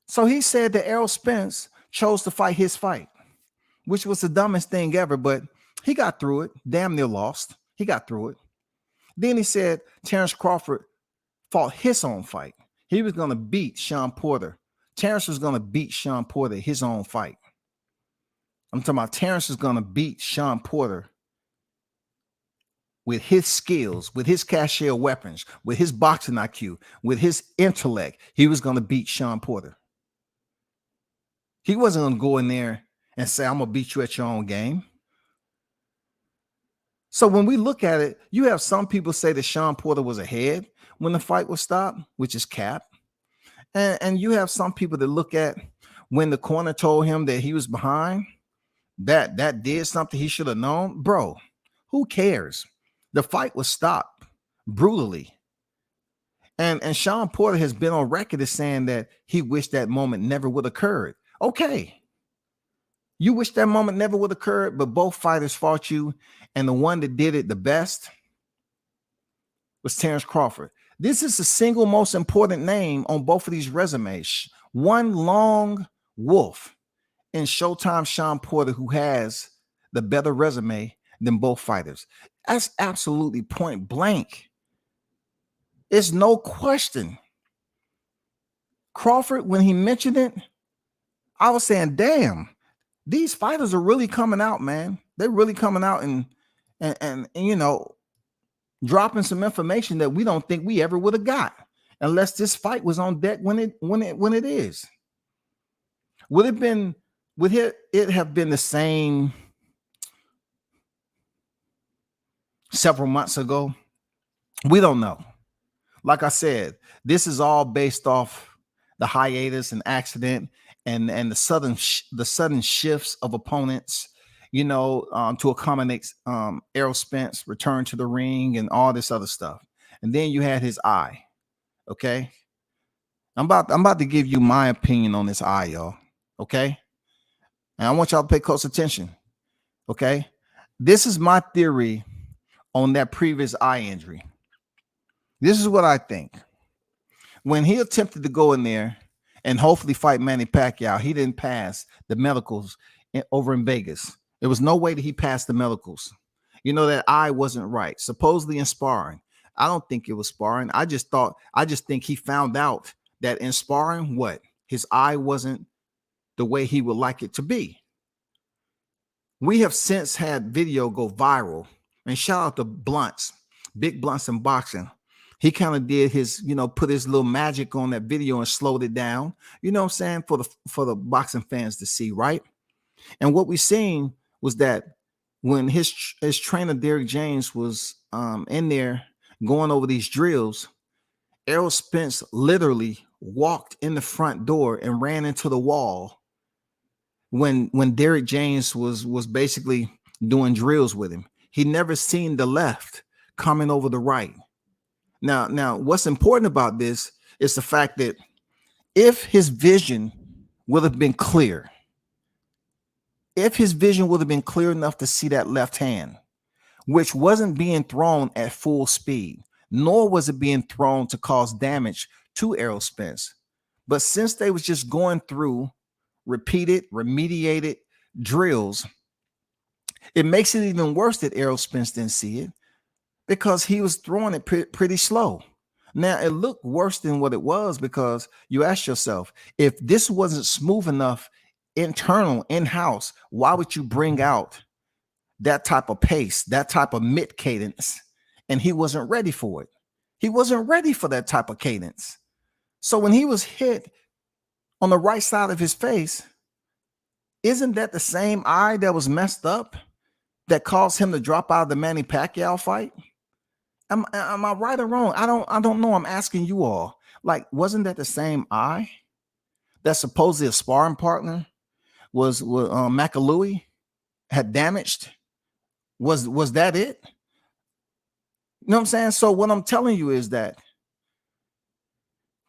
So he said that Errol Spence chose to fight his fight, which was the dumbest thing ever, but he got through it. Damn near lost. He got through it. Then he said Terrence Crawford fought his own fight. He was going to beat Sean Porter. Terrence was going to beat Sean Porter his own fight. I'm talking about Terrence is going to beat Sean Porter with his skills, with his cashier weapons, with his boxing IQ, with his intellect. He was going to beat Sean Porter. He wasn't going to go in there and say, I'm going to beat you at your own game. So when we look at it, you have some people say that Sean Porter was ahead when the fight was stopped, which is cap. And you have some people that look at when the corner told him that he was behind, that did something he should have known. Bro, who cares? The fight was stopped brutally. And Sean Porter has been on record as saying that he wished that moment never would have occurred. Okay. You wish that moment never would have occurred, but both fighters fought you, and the one that did it the best was Terrence Crawford. This is the single most important name on both of these resumes. One long wolf in Showtime Sean Porter, who has the better resume than both fighters. That's absolutely point blank. It's no question. Crawford, when he mentioned it, I was saying, damn, these fighters are really coming out, man. They're really coming out and you know, dropping some information that we don't think we ever would have got unless this fight was on deck when it is. Would it have been the same several months ago? We don't know. Like I said, this is all based off the hiatus and accident and the sudden shifts of opponents, you know, to accommodate Errol Spence return to the ring and all this other stuff. And then you had his eye. Okay. I'm about to give you my opinion on this eye, y'all. Okay. And I want y'all to pay close attention. Okay. This is my theory on that previous eye injury. This is what I think. When he attempted to go in there and hopefully fight Manny Pacquiao, he didn't pass the medicals over in Vegas. There was no way that he passed the medicals. You know, that eye wasn't right. Supposedly in sparring. I don't think it was sparring. I just think he found out that in sparring, his eye wasn't the way he would like it to be. We have since had video go viral, and shout out to Blunts, Big Blunts in boxing. He kind of did his, you know, put his little magic on that video and slowed it down, you know what I'm saying, for the boxing fans to see, right? And what we seen was that when his trainer Derek James was in there going over these drills, Errol Spence literally walked in the front door and ran into the wall when Derek James was basically doing drills with him. He never seen the left coming over the right. Now, what's important about this is the fact that if his vision would have been clear, enough to see that left hand, which wasn't being thrown at full speed, nor was it being thrown to cause damage to Errol Spence. But since they was just going through repeated, remediated drills, it makes it even worse that Errol Spence didn't see it, because he was throwing it pretty slow. Now, it looked worse than what it was, because you ask yourself, if this wasn't smooth enough in-house, why would you bring out that type of pace, that type of mid cadence? And he wasn't ready for it. He wasn't ready for that type of cadence. So when he was hit on the right side of his face, isn't that the same eye that was messed up that caused him to drop out of the Manny Pacquiao fight? Am I right or wrong? I don't know. I'm asking you all. Like, wasn't that the same eye that supposedly a sparring partner was McAlooey had damaged? Was that it? You know what I'm saying? So what I'm telling you is that,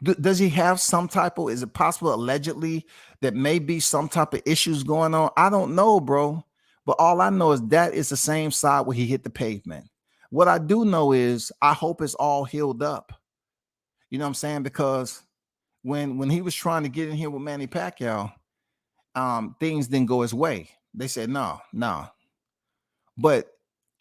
does he have some type of, is it possible allegedly that may be some type of issues going on? I don't know, bro. But all I know is that is the same side where he hit the pavement. What I do know is I hope it's all healed up. You know what I'm saying? Because when he was trying to get in here with Manny Pacquiao, things didn't go his way. They said no, no. But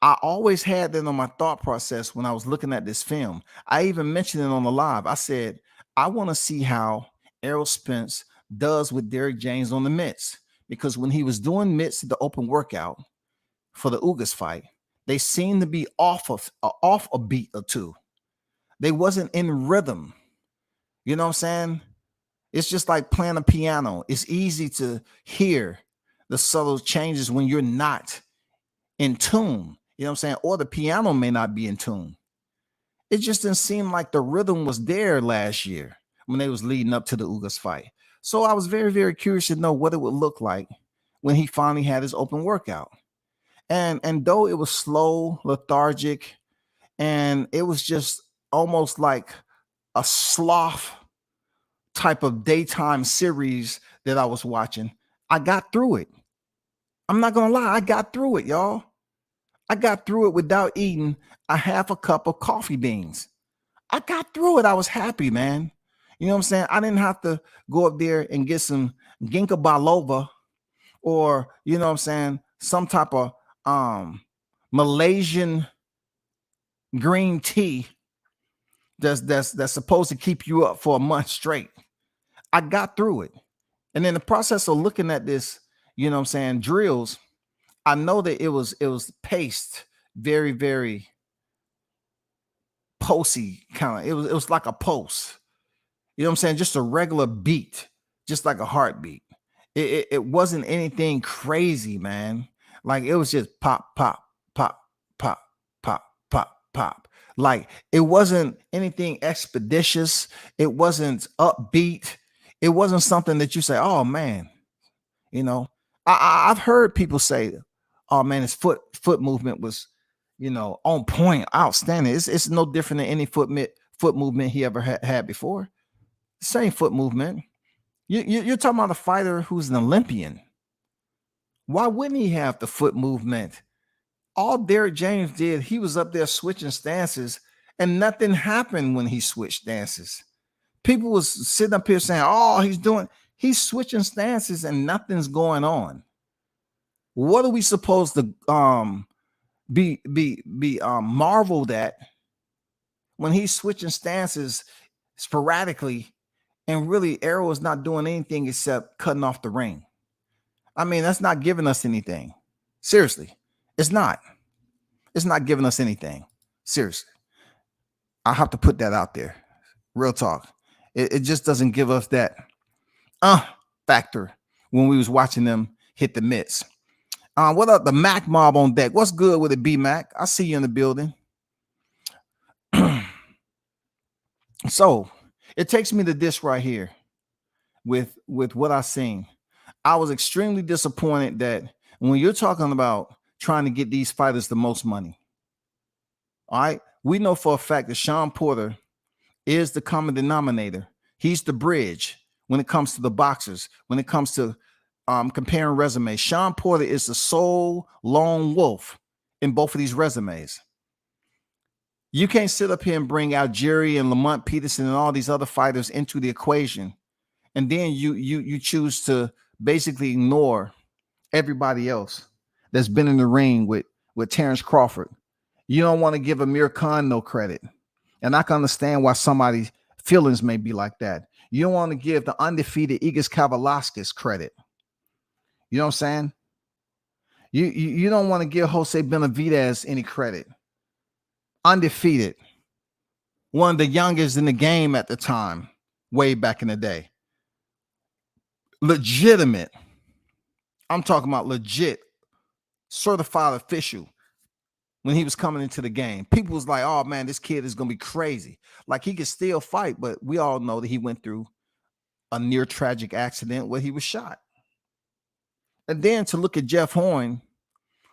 I always had that on my thought process when I was looking at this film. I even mentioned it on the live. I said, I want to see how Errol Spence does with Derrick James on the mitts. Because when he was doing mitts at the open workout for the Ugas fight, they seemed to be off a beat or two. They wasn't in rhythm. You know what I'm saying? It's just like playing a piano. It's easy to hear the subtle changes when you're not in tune. You know what I'm saying? Or the piano may not be in tune. It just didn't seem like the rhythm was there last year when they was leading up to the Ugas fight. So I was very, very curious to know what it would look like when he finally had his open workout. And though it was slow, lethargic, and it was just almost like a sloth type of daytime series that I was watching, I got through it. I'm not gonna lie, I got through it, y'all. I got through it without eating a half a cup of coffee beans. I got through it. I was happy, man. You know what I'm saying? I didn't have to go up there and get some ginkgo biloba or, you know what I'm saying, some type of Malaysian green tea that's supposed to keep you up for a month straight. I got through it. And in the process of looking at this, you know what I'm saying, drills, I know that it was paced very, very posy kind of. It was like a pulse. You know what I'm saying? Just a regular beat, just like a heartbeat. It wasn't anything crazy, man. Like it was just pop, pop, pop, pop, pop, pop, pop. Like it wasn't anything expeditious. It wasn't upbeat. It wasn't something that you say, oh man, you know. I've heard people say, oh man, his foot movement was, you know, on point, outstanding. It's no different than any foot movement he ever had before. Same foot movement. You're talking about a fighter who's an Olympian. Why wouldn't he have the foot movement? All Derrick James did, he was up there switching stances, and nothing happened when he switched stances. People was sitting up here saying, "Oh, he's switching stances, and nothing's going on." What are we supposed to be marveled at when he's switching stances sporadically? And really, Errol is not doing anything except cutting off the ring. I mean, that's not giving us anything. Seriously, it's not. It's not giving us anything. Seriously. I have to put that out there. Real talk. It just doesn't give us that factor when we was watching them hit the mitts. What up, the Mac mob on deck? What's good with it, B Mac? I see you in the building. So it takes me to this right here with what I seen. I was extremely disappointed that when you're talking about trying to get these fighters the most money, all right, we know for a fact that Sean Porter is the common denominator. He's the bridge when it comes to the boxers, when it comes to comparing resumes. Sean Porter is the sole lone wolf in both of these resumes. You can't sit up here and bring out Jerry and Lamont Peterson and all these other fighters into the equation, and then you choose to basically ignore everybody else that's been in the ring with Terrence Crawford. You don't want to give Amir Khan no credit, and I can understand why somebody's feelings may be like that. You don't want to give the undefeated Igor Kavalauskas credit. You know what I'm saying? You don't want to give Jose Benavidez any credit. Undefeated. One of the youngest in the game at the time, way back in the day. Legitimate. I'm talking about legit, certified official. When he was coming into the game, people was like, oh man, this kid is going to be crazy. Like he could still fight, but we all know that he went through a near tragic accident where he was shot. And then to look at Jeff Horn,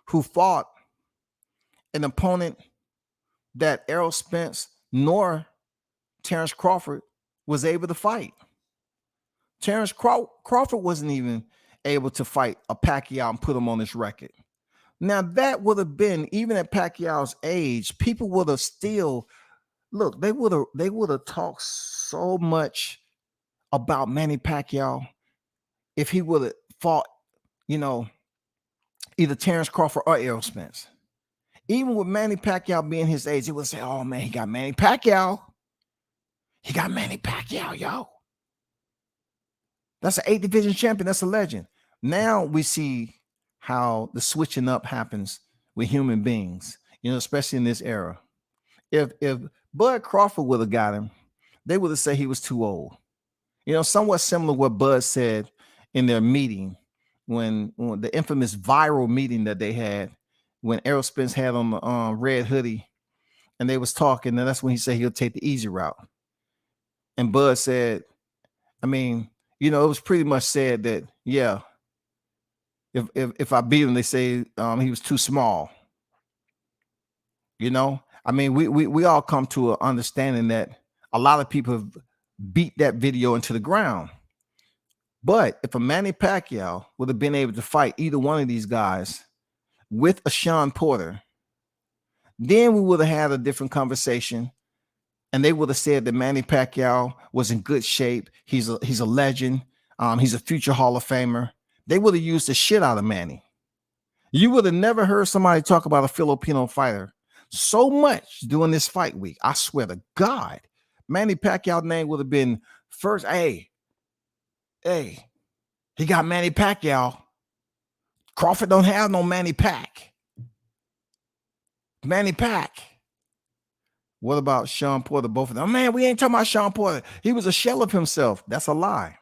who fought an opponent that Errol Spence nor Terrence Crawford was able to fight. Terrence Crawford wasn't even able to fight a Pacquiao and put him on his record. Now that would have been, even at Pacquiao's age, people would have still look. They would have talked so much about Manny Pacquiao if he would have fought, you know, either Terrence Crawford or Errol Spence. Even with Manny Pacquiao being his age, he would say, "Oh man, he got Manny Pacquiao. He got Manny Pacquiao, yo. That's an 8 division champion. That's a legend." Now we see how the switching up happens with human beings, especially in this era. If Bud Crawford would have got him, they would have said he was too old. Somewhat similar to what Bud said in their meeting when the infamous viral meeting that they had when Errol Spence had on the red hoodie and they was talking, and that's when he said he'll take the easy route. And Bud said, it was pretty much said that, yeah, if I beat him, they say he was too small. We all come to an understanding that a lot of people have beat that video into the ground. But if a Manny Pacquiao would have been able to fight either one of these guys with a Sean Porter, then we would have had a different conversation. And they would have said that Manny Pacquiao was in good shape. He's a legend. He's a future Hall of Famer. They would have used the shit out of Manny. You would have never heard somebody talk about a Filipino fighter so much during this fight week. I swear to God, Manny Pacquiao's name would have been first. Hey, he got Manny Pacquiao. Crawford don't have no Manny Pac. Manny Pac. What about Sean Porter? Both of them. Oh, man, we ain't talking about Sean Porter. He was a shell of himself. That's a lie.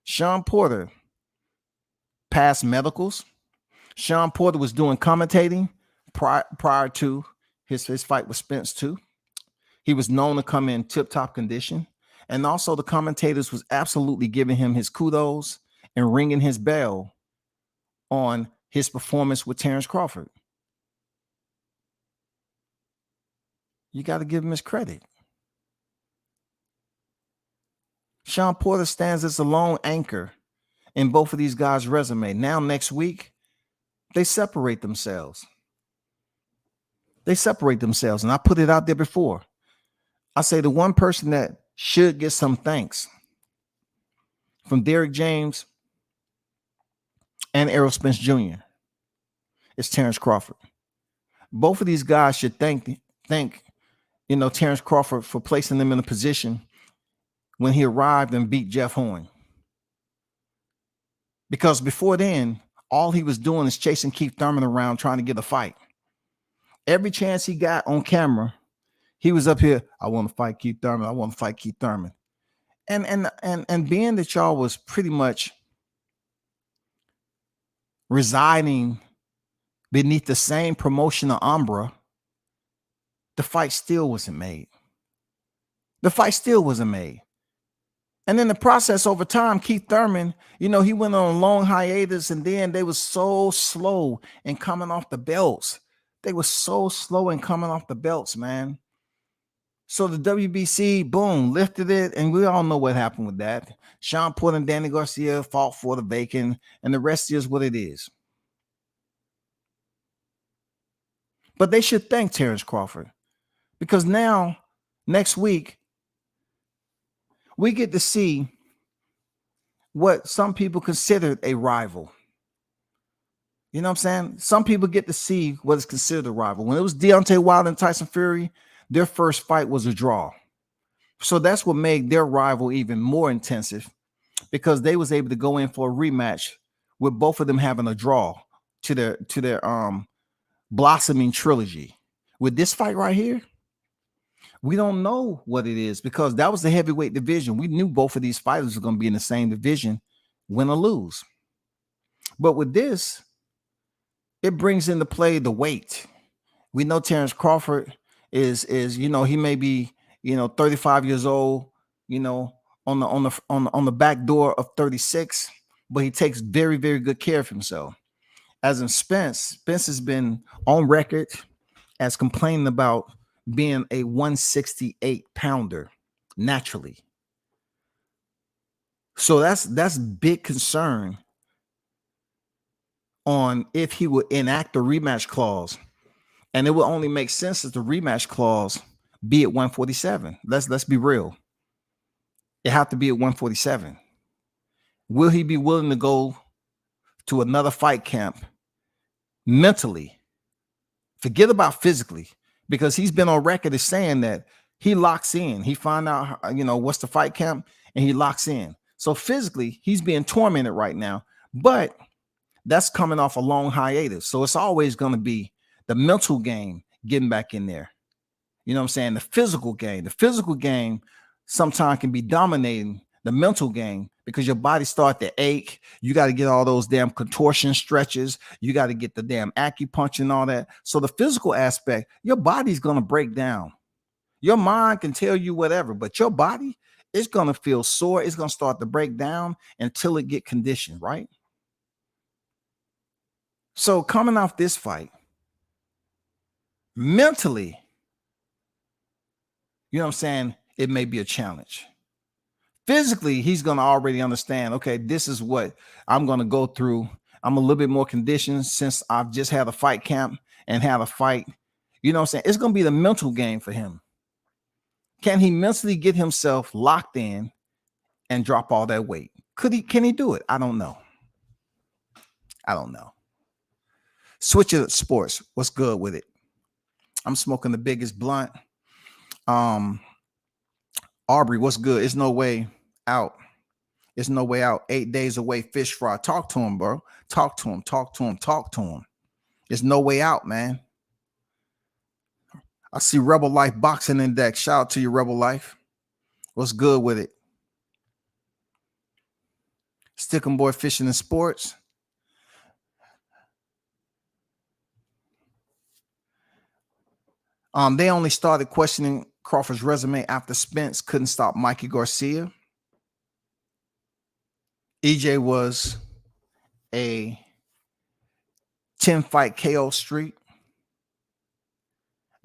Sean Porter passed medicals. Sean Porter was doing commentating prior to his fight with Spence too. He was known to come in tip-top condition. And also the commentators was absolutely giving him his kudos and ringing his bell on his performance with Terrence Crawford. You got to give him his credit. Sean Porter stands as a lone anchor in both of these guys' resume. Now, next week, they separate themselves. And I put it out there before. I say the one person that should get some thanks from Derrick James and Errol Spence Jr. is Terrence Crawford. Both of these guys should thank Terrence Crawford for placing them in a position when he arrived and beat Jeff Horn. Because before then, all he was doing is chasing Keith Thurman around trying to get a fight. Every chance he got on camera, he was up here, I want to fight Keith Thurman. And being that y'all was pretty much residing beneath the same promotional umbrella, the fight still wasn't made. And in the process, over time, Keith Thurman, he went on a long hiatus, and then they were so slow in coming off the belts. Man. So the WBC, boom, lifted it, and we all know what happened with that. Sean Porter and Danny Garcia fought for the vacant, and the rest is what it is. But they should thank Terrence Crawford, because now, next week, we get to see what some people considered a rival. You know what I'm saying? Some people get to see what is considered a rival. When it was Deontay Wilder and Tyson Fury, their first fight was a draw. So that's what made their rival even more intensive, because they was able to go in for a rematch with both of them having a draw to their blossoming trilogy. With this fight right here, we don't know what it is, because that was the heavyweight division. We knew both of these fighters were going to be in the same division, win or lose. But with this, it brings into play the weight. We know Terrence Crawford is he may be 35 years old, on the back door of 36, but he takes very, very good care of himself. As in Spence has been on record as complaining about being a 168 pounder naturally. So that's big concern on if he would enact the rematch clause. And it would only make sense if the rematch clause be at 147. Let's be real. It have to be at 147. Will he be willing to go to another fight camp mentally? Forget about physically, because he's been on record as saying that he locks in. He find out, what's the fight camp, and he locks in. So physically, he's being tormented right now, but that's coming off a long hiatus. So it's always going to be the mental game getting back in there. You know what I'm saying? The physical game sometimes can be dominating the mental game, because your body start to ache. You got to get all those damn contortion stretches. You got to get the damn acupuncture and all that. So the physical aspect, your body's going to break down. Your mind can tell you whatever, but your body is going to feel sore. It's going to start to break down until it get conditioned, right? So coming off this fight, mentally, you know what I'm saying, it may be a challenge. Physically, he's going to already understand, okay, this is what I'm going to go through. I'm a little bit more conditioned since I've just had a fight camp and had a fight. You know what I'm saying? It's going to be the mental game for him. Can he mentally get himself locked in and drop all that weight? Can he do it? I don't know. Switch it to sports. What's good with it? I'm smoking the biggest blunt. Aubrey, what's good? It's no way out. 8 days away, fish fry. Talk to him, bro. Talk to him. There's no way out, man. I see Rebel Life Boxing Index. Shout out to you, Rebel Life. What's good with it? Stickum Boy Fishing and Sports. They only started questioning Crawford's resume after Spence couldn't stop Mikey Garcia. EJ was a 10-fight KO streak.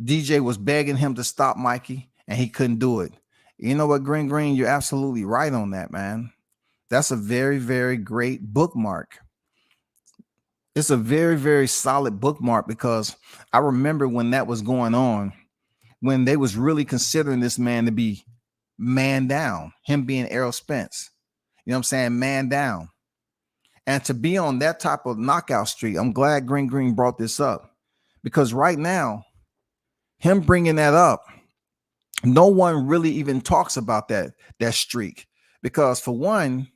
DJ was begging him to stop Mikey, and he couldn't do it. You know what, Green, you're absolutely right on that, man. That's a very, very great bookmark. It's a very, very solid bookmark, because I remember when that was going on, when they was really considering this man to be man down, him being Errol Spence. You know what I'm saying? Man down. And to be on that type of knockout streak, I'm glad Green brought this up, because right now, him bringing that up, no one really even talks about that streak, because for one,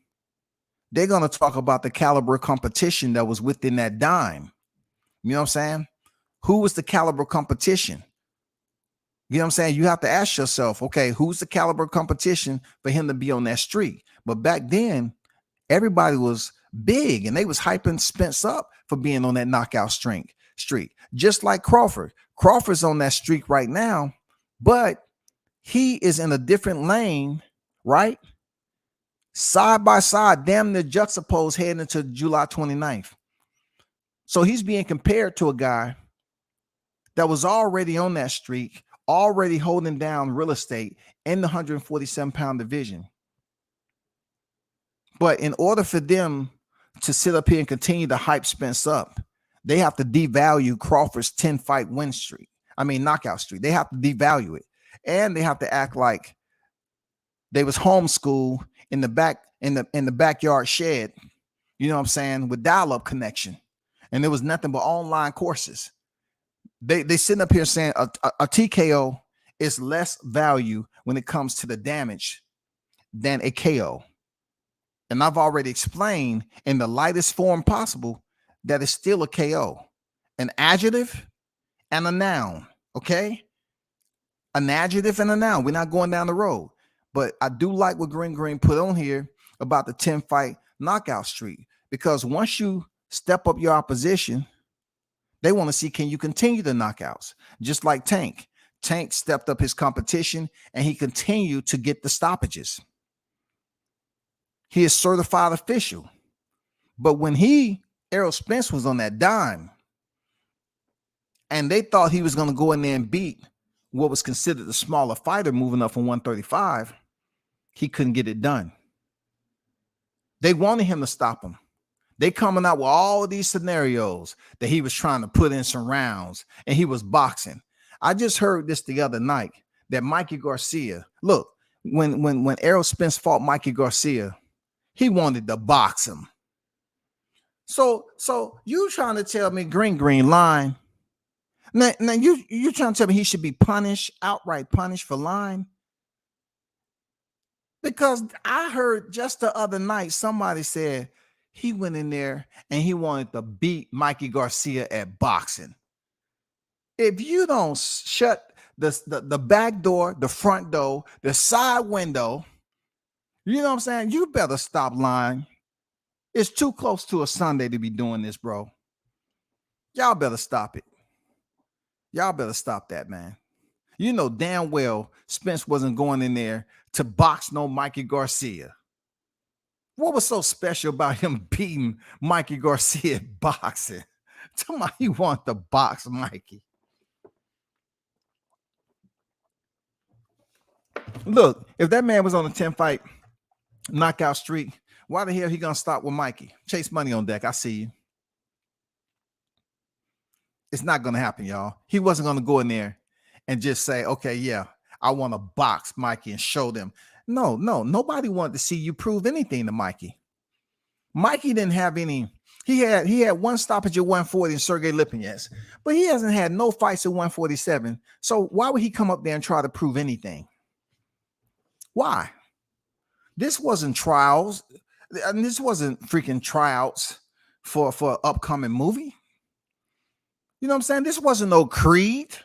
they're going to talk about the caliber of competition that was within that dime. You know what I'm saying? Who was the caliber of competition? You know what I'm saying? You have to ask yourself, okay, who's the caliber of competition for him to be on that streak? But back then, everybody was big, and they was hyping Spence up for being on that knockout streak. Just like Crawford. Crawford's on that streak right now, but he is in a different lane, right? Side by side, damn near juxtaposed heading into July 29th. So he's being compared to a guy that was already on that streak, already holding down real estate in the 147-pound division. But in order for them to sit up here and continue to hype Spence up, they have to devalue Crawford's 10-fight win streak. Knockout streak. They have to devalue it. And they have to act like they was homeschooled in the backyard shed, you know what I'm saying, with dial-up connection. And there was nothing but online courses. They sitting up here saying a TKO is less value when it comes to the damage than a KO. And I've already explained in the lightest form possible that it's still a KO. An adjective and a noun, okay? An adjective and a noun. We're not going down the road. But I do like what Green put on here about the 10-fight knockout streak, because once you step up your opposition, they want to see, can you continue the knockouts? Just like Tank. Tank stepped up his competition, and he continued to get the stoppages. He is certified official. But when Errol Spence was on that dime, and they thought he was going to go in there and beat what was considered the smaller fighter moving up from 135, he couldn't get it done. They wanted him to stop him. They coming out with all these scenarios that he was trying to put in some rounds and he was boxing. I just heard this the other night that Mikey Garcia, look, when Errol Spence fought Mikey Garcia, he wanted to box him. So you trying to tell me green line? Now you trying to tell me he should be punished, outright punished for lying? Because I heard just the other night somebody said he went in there and he wanted to beat Mikey Garcia at boxing. If you don't shut the back door, the front door, the side window, you know what I'm saying? You better stop lying. It's too close to a Sunday to be doing this, bro. Y'all better stop it. Y'all better stop that, man. You know damn well Spence wasn't going in there to box no Mikey Garcia. What was so special about him beating Mikey Garcia at boxing? Somebody want to box Mikey. Look, if that man was on a 10-fight knockout streak, why the hell he gonna stop with Mikey? Chase Money on deck. I see you. It's not gonna happen, y'all. He wasn't gonna go in there and just say, okay, yeah, I want to box Mikey and show them. No, nobody wanted to see you prove anything to Mikey. Mikey didn't have any. He had one stoppage at 140 in Sergey Lipinets, but he hasn't had no fights at 147. So why would he come up there and try to prove anything? Why? This wasn't trials. I mean, this wasn't freaking tryouts for an upcoming movie. You know what I'm saying? This wasn't no Creed.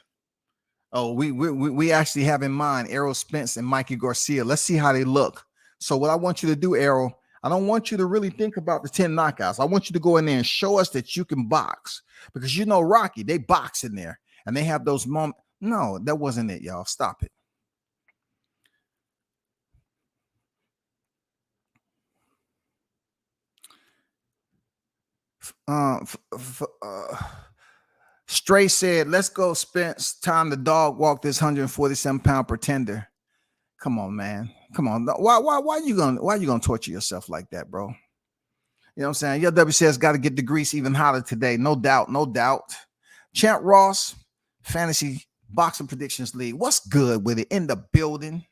Oh, we actually have in mind Errol Spence and Mikey Garcia. Let's see how they look. So what I want you to do, Errol, I don't want you to really think about the 10 knockouts. I want you to go in there and show us that you can box, because you know Rocky, they box in there and they have those moments. No, that wasn't it, y'all. Stop it. Stray said, let's go, Spence. Time to dog walk this 147-pound pretender. Come on, man. Come on. Why you gonna torture yourself like that, bro? You know what I'm saying? Your WCS got to get the grease even hotter today. No doubt. Champ Ross, Fantasy Boxing Predictions League. What's good with it? In the building.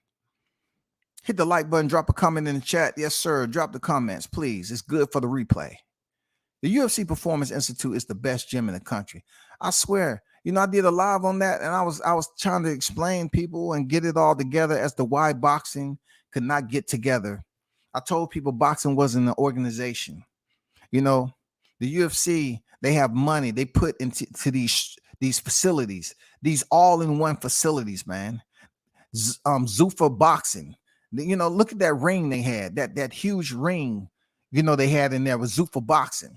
Hit the like button, drop a comment in the chat. Yes, sir. Drop the comments, please. It's good for the replay. The UFC Performance Institute is the best gym in the country. I swear. You know, I did a live on that, and I was trying to explain people and get it all together as to why boxing could not get together. I told people boxing wasn't an organization. You know, the UFC, they have money they put into these facilities, these all-in-one facilities, man. Zuffa Boxing. You know, look at that ring they had, that huge ring, you know, they had in there with Zuffa Boxing.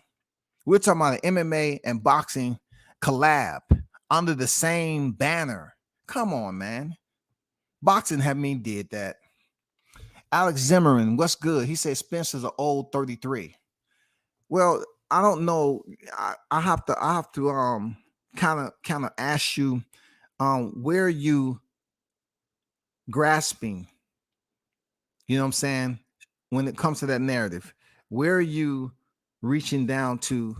We're talking about an MMA and boxing collab under the same banner. Come on, man. Boxing have me did that. Alex Zimmerman, what's good? He said Spencer's an old 33. Well, I don't know. I have to kind of ask you where you grasping, you know what I'm saying, when it comes to that narrative. Where are you reaching down to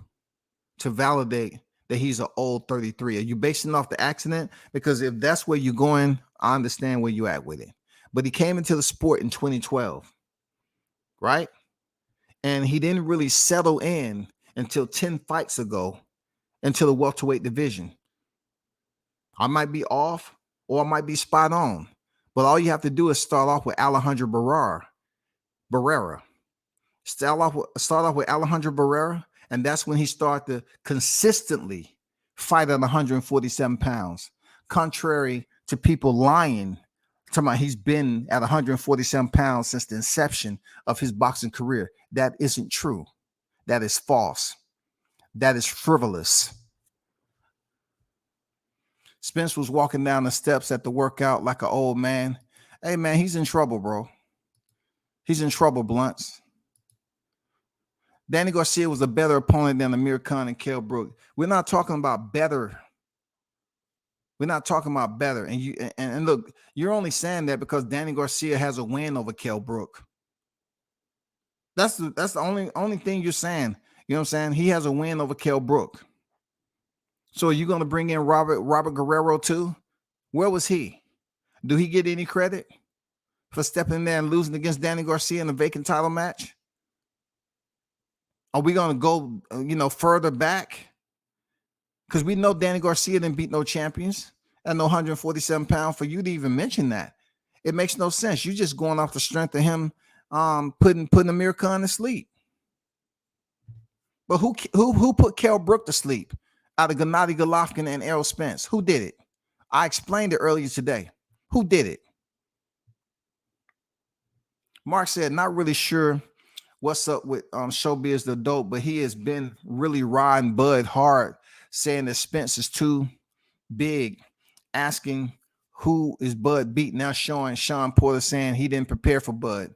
validate that he's an old 33? Are you basing off the accident? Because if that's where you're going, I understand where you're at with it. But he came into the sport in 2012, right? And he didn't really settle in until 10 fights ago into the welterweight division. I might be off or I might be spot on, but all you have to do is start off with Alejandro Barrera. Start off with Alejandro Barrera, and that's when he started to consistently fight at 147 pounds. Contrary to people lying, talking about he's been at 147 pounds since the inception of his boxing career. That isn't true. That is false. That is frivolous. Spence was walking down the steps at the workout like an old man. Hey, man, he's in trouble, bro. He's in trouble, Blunts. Danny Garcia was a better opponent than Amir Khan and Kell Brook. We're not talking about better. We're not talking about better. And look, you're only saying that because Danny Garcia has a win over Kell Brook. That's the only thing you're saying. You know what I'm saying? He has a win over Kell Brook. So are you going to bring in Robert Guerrero too? Where was he? Do he get any credit for stepping in there and losing against Danny Garcia in a vacant title match? Are we going to go, further back? Because we know Danny Garcia didn't beat no champions at no 147 pounds. For you to even mention that, it makes no sense. You're just going off the strength of him putting Amir Khan to sleep. But who put Kell Brook to sleep out of Gennady Golovkin and Errol Spence? Who did it? I explained it earlier today. Who did it? Mark said, not really sure what's up with Showbiz the Dope, but he has been really riding Bud hard, saying that Spence is too big, asking who is Bud beat, now showing Sean Porter saying he didn't prepare for Bud.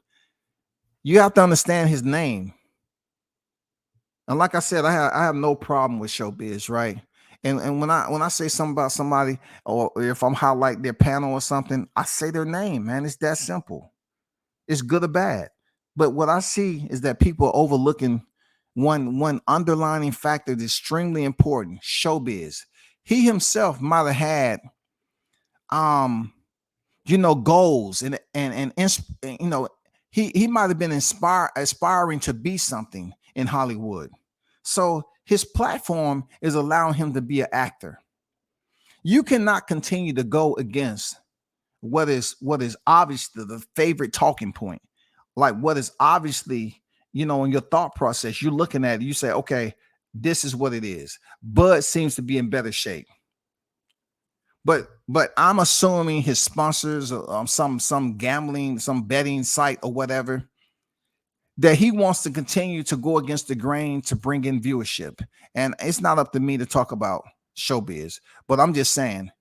You have to understand his name. And like I said, I have no problem with Showbiz, right? And when I say something about somebody, or if I'm highlighting their panel or something, I say their name, man. It's that simple. It's good or bad. But what I see is that people are overlooking one underlining factor that's extremely important: Showbiz. He himself might have had goals and he might have been aspiring to be something in Hollywood. So his platform is allowing him to be an actor. You cannot continue to go against what is obviously the favorite talking point, like what is obviously, in your thought process. You're looking at it, you say, okay, this is what it is. Bud seems to be in better shape. But I'm assuming his sponsors, some gambling, some betting site or whatever, that he wants to continue to go against the grain to bring in viewership. And it's not up to me to talk about Showbiz, but I'm just saying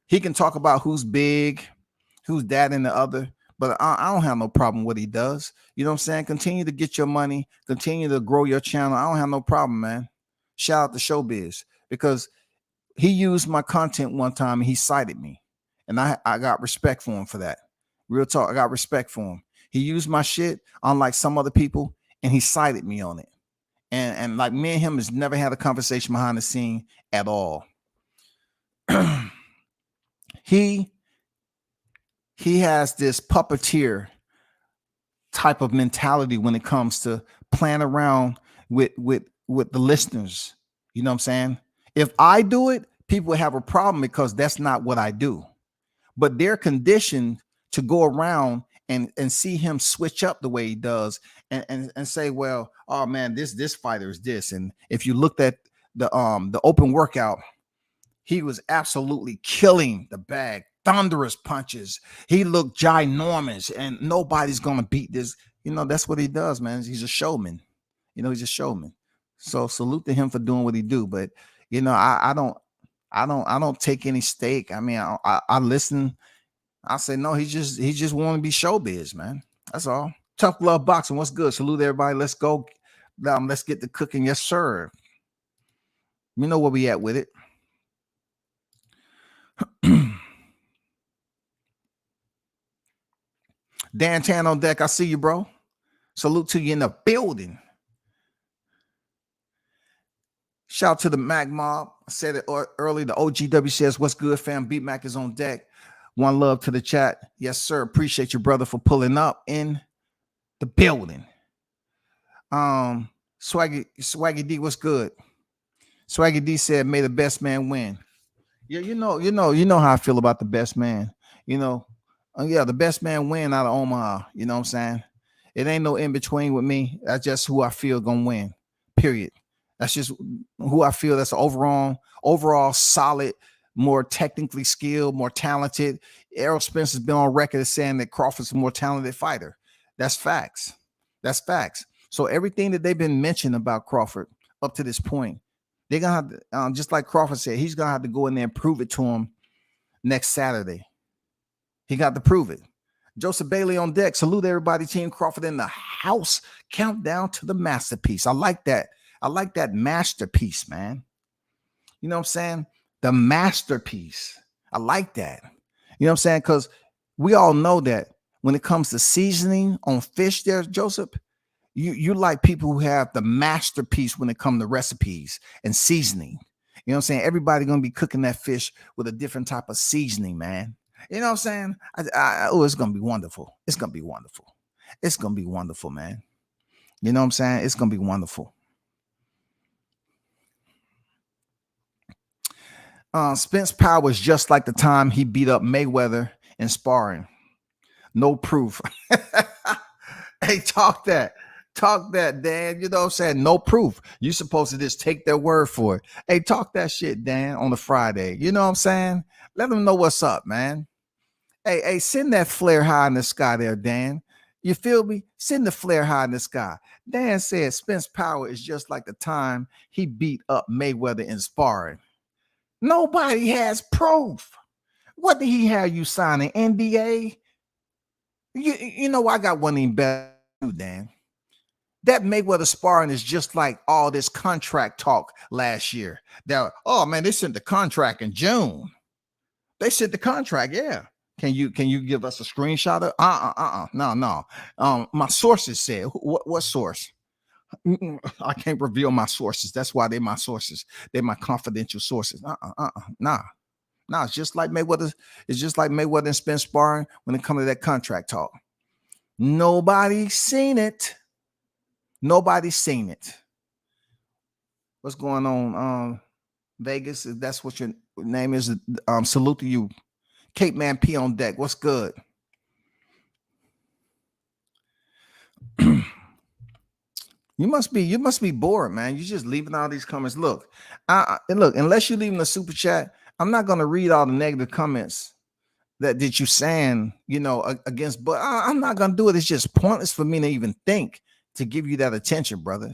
he can talk about who's big, who's that and the other, but I don't have no problem with what he does. You know what I'm saying? Continue to get your money, continue to grow your channel. I don't have no problem, man. Shout out to Showbiz, because he used my content one time and he cited me, and I got respect for him for that. Real talk, I got respect for him. He used my shit, unlike some other people, and he cited me on it. And like, me and him has never had a conversation behind the scene at all. He has this puppeteer type of mentality when it comes to playing around with the listeners. You know what I'm saying? If I do it, people have a problem because that's not what I do. But they're conditioned to go around and see him switch up the way he does and say, well, oh man, this fighter is this. And if you looked at the open workout, he was absolutely killing the bag, thunderous punches. He looked ginormous, and nobody's gonna beat this. That's what he does, man. He's a showman. He's a showman. So salute to him for doing what he do. But I don't take any stake. I mean, I listen. I say, no, he just want to be Showbiz, man. That's all. Tough Love Boxing. What's good? Salute everybody. Let's go. Let's get the cooking. Yes, sir. You know where we at with it. Dan Tan on deck. I see you, bro. Salute to you in the building. Shout out to the Mac Mob. I said it early. The OGW says, what's good, fam? Beat Mac is on deck. One love to the chat. Yes, sir. Appreciate you, brother, for pulling up in the building. Swaggy D, what's good? Swaggy D said, may the best man win. Yeah, you know how I feel about the best man. The best man win out of Omaha. You know what I'm saying? It ain't no in between with me. That's just who I feel gonna win. Period. That's just who I feel. That's overall solid, more technically skilled, more talented. Errol Spence has been on record as saying that Crawford's a more talented fighter. That's facts. That's facts. So everything that they've been mentioning about Crawford up to this point, they're gonna have to, just like Crawford said, he's gonna have to go in there and prove it to him next Saturday. He got to prove it. Joseph Bailey on deck. Salute everybody. Team Crawford in the house. Countdown to the masterpiece. I like that. I like that masterpiece, man. You know what I'm saying? The masterpiece. I like that. You know what I'm saying? Because we all know that when it comes to seasoning on fish there, Joseph, You like people who have the masterpiece when it comes to recipes and seasoning. You know what I'm saying? Everybody gonna be cooking that fish with a different type of seasoning, man. You know what I'm saying? Oh, it's gonna be wonderful. It's gonna be wonderful. It's gonna be wonderful, man. You know what I'm saying? It's gonna be wonderful. Spence Power is just like the time he beat up Mayweather in sparring. No proof. Hey, talk that. Talk that, Dan. You know what I'm saying? No proof. You supposed to just take their word for it. Hey, talk that shit, Dan, on the Friday. You know what I'm saying? Let them know what's up, man. Hey, send that flare high in the sky there, Dan. You feel me? Send the flare high in the sky. Dan said Spence Power is just like the time he beat up Mayweather in sparring. Nobody has proof. What did he have you signing? NDA? You know, I got one even better, Dan. That Mayweather sparring is just like all this contract talk last year. That, oh man, they sent the contract in June. They sent the contract, yeah. Can you give us a screenshot of no. My sources said, what source? I can't reveal my sources. That's why they're my sources. They're my confidential sources. Nah. It's just like Mayweather. It's just like Mayweather and Spence sparring when it comes to that contract talk. Nobody's seen it. Nobody's seen it. What's going on, Vegas? If that's what your name is, salute to you. Cape Man P on deck. What's good? You must be bored, man. You're just leaving all these comments. Look, unless you're leaving a super chat, I'm not gonna read all the negative comments that you saying, you know, against. But I'm not gonna do it. It's just pointless for me to even think to give you that attention, brother.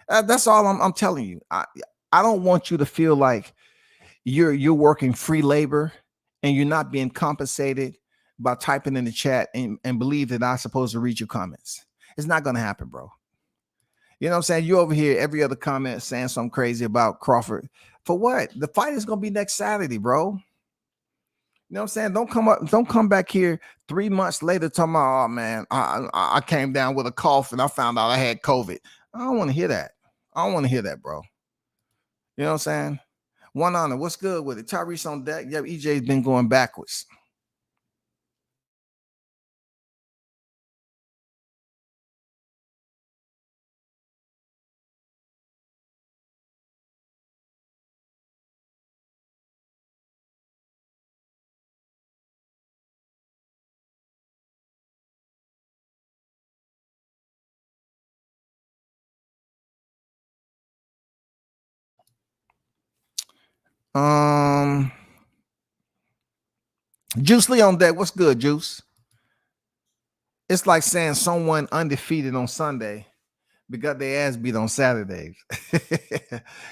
That's all I'm telling you. I don't want you to feel like you're working free labor and you're not being compensated by typing in the chat and believe that I'm supposed to read your comments. It's not gonna happen, bro. You know what I'm saying? You over here, every other comment saying something crazy about Crawford. For what? The fight is gonna be next Saturday, bro. You know what I'm saying? Don't come back here 3 months later talking about, oh man, I came down with a cough and I found out I had COVID. I don't want to hear that. I don't want to hear that, bro. You know what I'm saying? One honor. What's good with it? Tyrese on deck. Yeah, EJ's been going backwards. Juice Lee on deck. What's good, Juice? It's like saying someone undefeated on Sunday because their ass beat on Saturdays.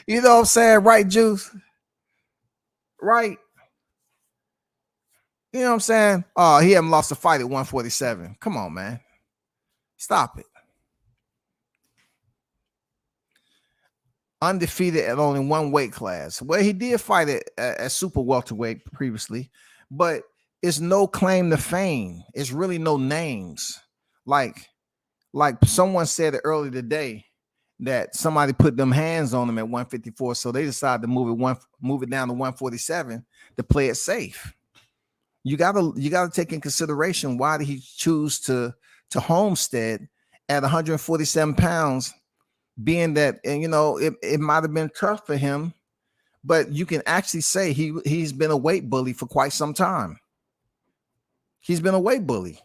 You know what I'm saying? Right, Juice? Right. You know what I'm saying? Oh, he haven't lost a fight at 147. Come on, man. Stop it. Undefeated at only one weight class. Well, he did fight at super welterweight previously, but it's no claim to fame. It's really no names. Like someone said it earlier today that somebody put them hands on him at 154, so they decided to move it down to 147 to play it safe. You gotta take in consideration why did he choose to homestead at 147 pounds. Being that, and you know, it might have been tough for him, but you can actually say he's been a weight bully for quite some time. He's been a weight bully.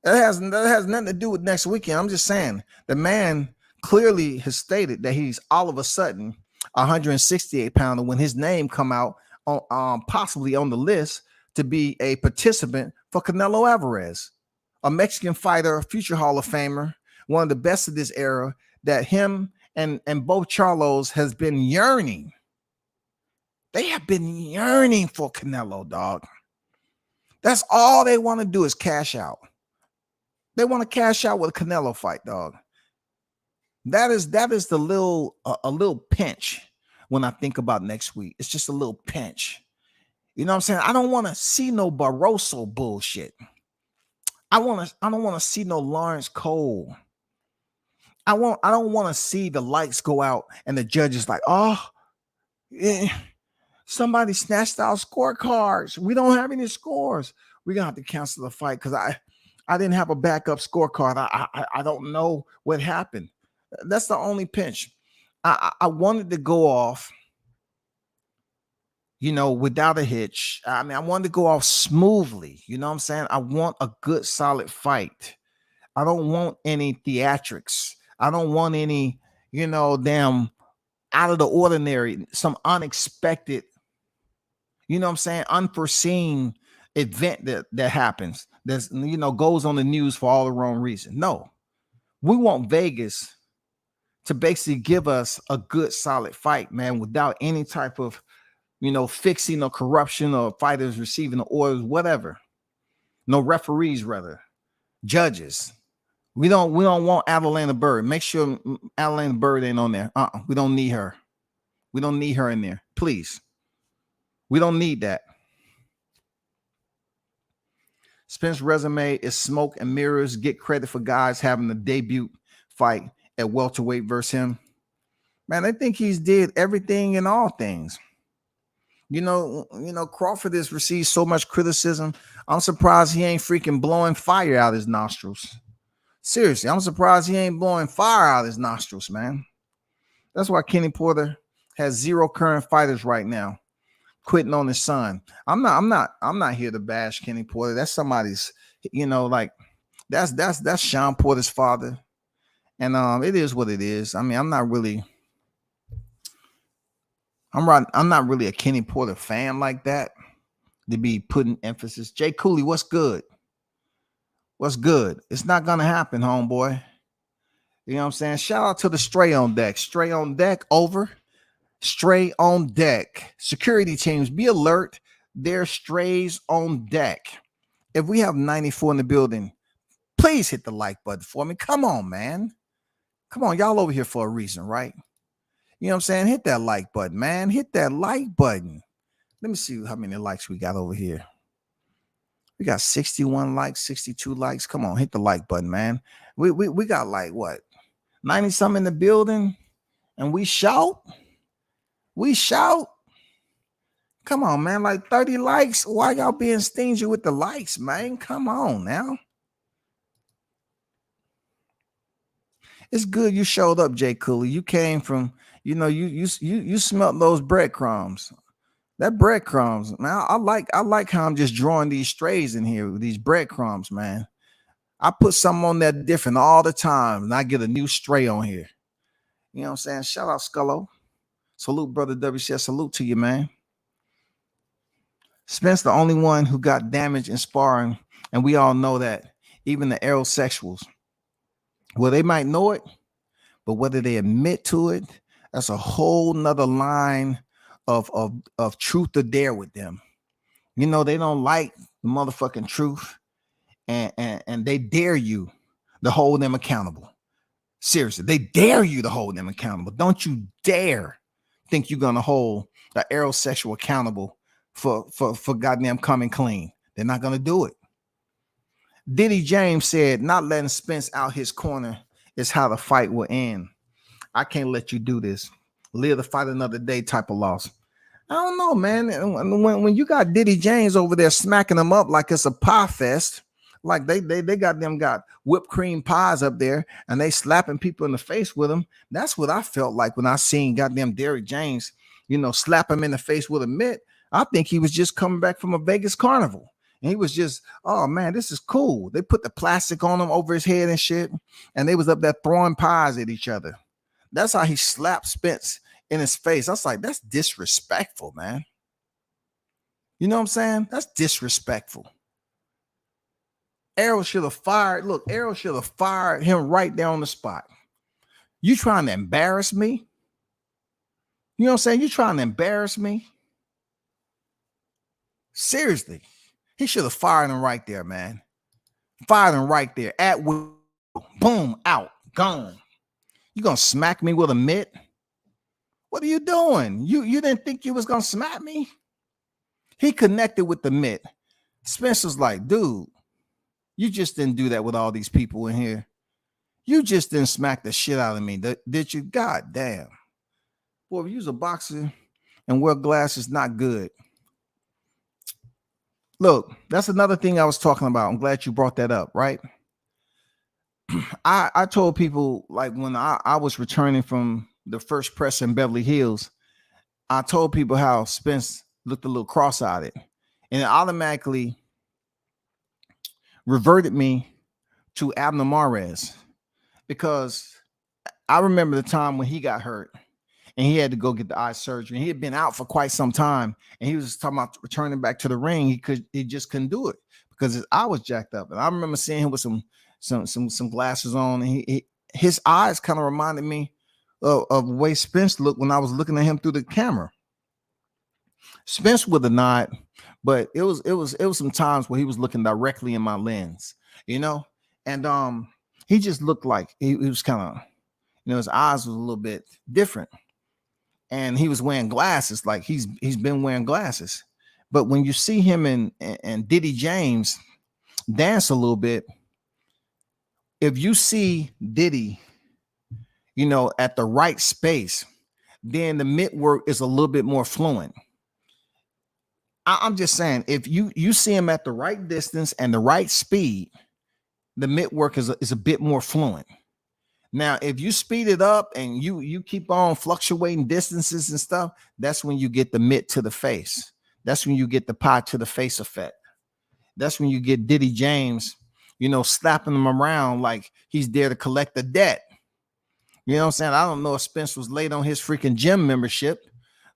That has nothing to do with next weekend. I'm just saying the man clearly has stated that he's all of a sudden 168 pounder when his name come out on possibly on the list to be a participant for Canelo Alvarez, a Mexican fighter, a future Hall of Famer, one of the best of this era, that him and both Charlos has been yearning. They have been yearning for Canelo, dog. That's all they want to do is cash out. They want to cash out with a Canelo fight, dog. That is the little a little pinch when I think about next week. It's just a little pinch. You know what I'm saying? I don't want to see no Barroso bullshit. I don't want to see no Lawrence Cole. I don't want to see the lights go out and the judge is like, oh, somebody snatched our scorecards. We don't have any scores. We're gonna have to cancel the fight because I didn't have a backup scorecard. I don't know what happened. That's the only pinch. I wanted to go off, without a hitch. I mean, I wanted to go off smoothly. You know what I'm saying? I want a good, solid fight. I don't want any theatrics. I don't want any, damn out of the ordinary, some unexpected, unforeseen event that happens. That's, goes on the news for all the wrong reason. No, we want Vegas to basically give us a good, solid fight, man, without any type of, fixing or corruption or fighters receiving the orders, whatever. No referees, rather judges. We don't want Adelana Bird. Make sure Adelana Bird ain't on there. We don't need her. We don't need her in there. Please. We don't need that. Spence's resume is smoke and mirrors. Get credit for guys having the debut fight at welterweight versus him. Man, I think he's did everything in all things. Crawford has received so much criticism. I'm surprised he ain't freaking blowing fire out his nostrils. Seriously, I'm surprised he ain't blowing fire out his nostrils, man. That's why Kenny Porter has 0 current fighters right now, quitting on his son. I'm not here to bash Kenny Porter. That's somebody's, that's Sean Porter's father. And it is what it is. I mean, I'm not really a Kenny Porter fan like that to be putting emphasis. Jay Cooley, what's good? What's good? It's not gonna happen, homeboy. You know what I'm saying? Shout out to the Stray on deck. Stray on deck, over. Stray on deck. Security teams, be alert. There's strays on deck. If we have 94 in the building, please hit the like button for me. Come on, man. Come on, y'all over here for a reason, right? You know what I'm saying? Hit that like button, man. Hit that like button. Let me see how many likes we got over here. We got 61 likes, 62 likes. Come on, hit the like button, man. We got like what? 90 something in the building, and we shout. We shout. Come on, man. Like 30 likes. Why y'all being stingy with the likes, man? Come on now. It's good you showed up, Jay Cooley. You came from, you smelt those breadcrumbs. That breadcrumbs, man. I like how I'm just drawing these strays in here with these breadcrumbs, man. I put something on there different all the time, and I get a new stray on here. You know what I'm saying? Shout out Scullo. Salute, brother WCS. Salute to you, man. Spence, the only one who got damaged in sparring, and we all know that. Even the aerosexuals. Well, they might know it, but whether they admit to it, that's a whole nother line of truth or dare with them. They don't like the motherfucking truth, and they dare you to hold them accountable. Seriously, they dare you to hold them accountable. Don't you dare think you're gonna hold the aerosexual accountable for goddamn coming clean. They're not gonna do it. Diddy James said, not letting Spence out his corner is how the fight will end. I can't let you do this. Live to fight another day type of loss. I don't know, man. When you got Diddy James over there smacking them up like it's a pie fest, like they got whipped cream pies up there and they slapping people in the face with them. That's what I felt like when I seen goddamn Derrick James, slap him in the face with a mitt. I think he was just coming back from a Vegas carnival. And he was just, oh man, this is cool. They put the plastic on him over his head and shit. And they was up there throwing pies at each other. That's how he slapped Spence in his face. I was like, that's disrespectful, man. You know what I'm saying? That's disrespectful. Errol should have fired. Look, Errol should have fired him right there on the spot. You trying to embarrass me? You know what I'm saying? You trying to embarrass me? Seriously. He should have fired him right there, man. Fired him right there. At will. Boom. Out. Gone. You gonna smack me with a mitt? What are you doing? You didn't think you was gonna smack me? He connected with the mitt. Spence was like, dude, you just didn't do that with all these people in here. You just didn't smack the shit out of me, did you? God damn. Boy, if you was a boxer and wear glasses, not good. Look, that's another thing I was talking about. I'm glad you brought that up, right? I told people, like, when I was returning from the first press in Beverly Hills, I told people how Spence looked a little cross-eyed, and it automatically reverted me to Abner Mares, because I remember the time when he got hurt and he had to go get the eye surgery. He had been out for quite some time, and he was just talking about returning back to the ring. He just couldn't do it because his eye was jacked up. And I remember seeing him with some glasses on, and his eyes kind of reminded me of the way Spence looked when I was looking at him through the camera. Spence with a nod, but it was some times where he was looking directly in my lens, and he just looked like he was kind of, his eyes was a little bit different, and he was wearing glasses. Like he's been wearing glasses. But when you see him and Diddy James dance a little bit, if you see Diddy, at the right space, then the mid work is a little bit more fluent. I'm just saying, if you see him at the right distance and the right speed, the mid work is a bit more fluent. Now, if you speed it up and you keep on fluctuating distances and stuff, that's when you get the mid to the face. That's when you get the pie to the face effect. That's when you get Diddy James, slapping him around like he's there to collect the debt. You know what I'm saying? I don't know if Spence was late on his freaking gym membership,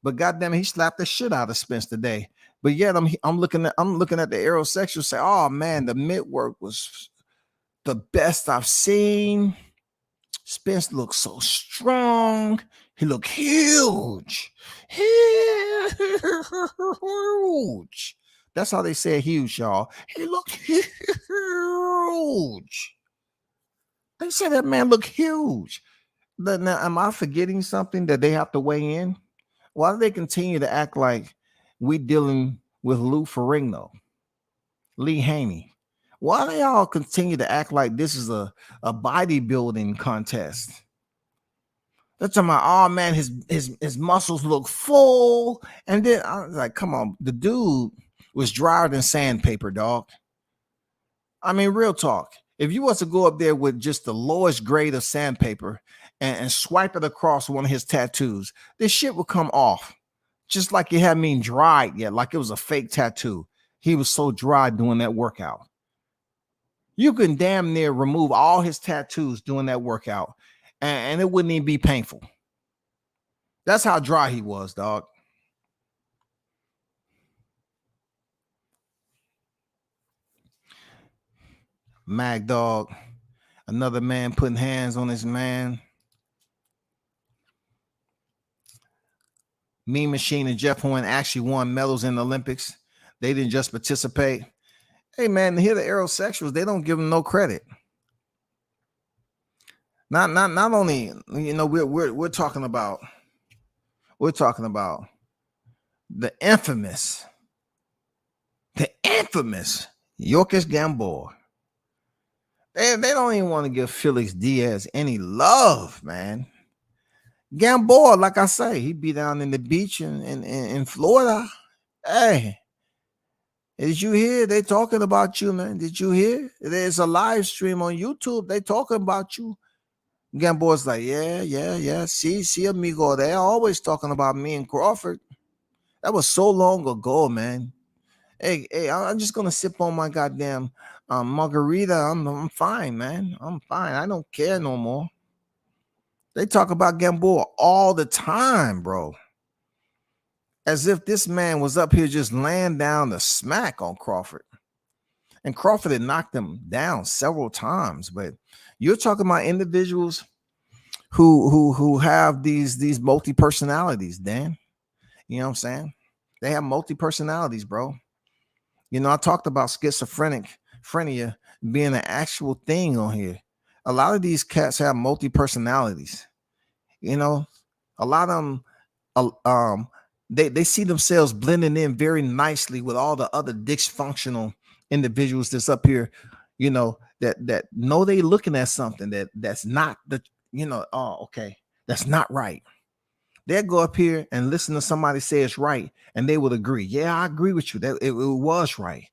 but goddamn, he slapped the shit out of Spence today. But yet I'm looking at the aerosexual, say, oh man, the mid work was the best I've seen. Spence looked so strong. He looked huge. Huge. That's how they say huge, y'all. He looked huge. They say that man looked huge. Now, am I forgetting something that they have to weigh in? Why do they continue to act like we dealing with Lou Ferrigno, Lee Haney? Why do they all continue to act like this is a bodybuilding contest? They're talking about, oh man, his muscles look full. And then I was like, come on, the dude was drier than sandpaper, dog. I mean, real talk. If you was to go up there with just the lowest grade of sandpaper and swipe it across one of his tattoos, this shit would come off. Just like it hadn't been dried yet, like it was a fake tattoo. He was so dry doing that workout. You can damn near remove all his tattoos doing that workout, and it wouldn't even be painful. That's how dry he was, dog. Mag Dog, another man putting hands on his man. Mean Machine and Jeff Horn actually won medals in the Olympics. They didn't just participate. Hey man, here the aerosexuals, they don't give them no credit. Not only, we're talking about the infamous Yorkis Gamboa. They don't even want to give Felix Diaz any love, man. Gamboa, like I say, he be down in the beach in Florida. Hey, did you hear? They talking about you, man. Did you hear? There's a live stream on YouTube. They talking about you. Gamboa's like, yeah. See, amigo. They always talking about me and Crawford. That was so long ago, man. Hey, I'm just gonna sip on my goddamn margarita. I'm fine, man. I'm fine. I don't care no more. They talk about Gamboa all the time, bro. As if this man was up here just laying down the smack on Crawford. And Crawford had knocked him down several times. But you're talking about individuals who have these multi-personalities, Dan. You know what I'm saying? They have multi-personalities, bro. I talked about schizophrenia being an actual thing on here. A lot of these cats have multi-personalities. A lot of them, they see themselves blending in very nicely with all the other dysfunctional individuals that's up here, that know they looking at something that's not the, oh, okay, that's not right. They'll go up here and listen to somebody say it's right, and they would agree. Yeah, I agree with you. That it was right.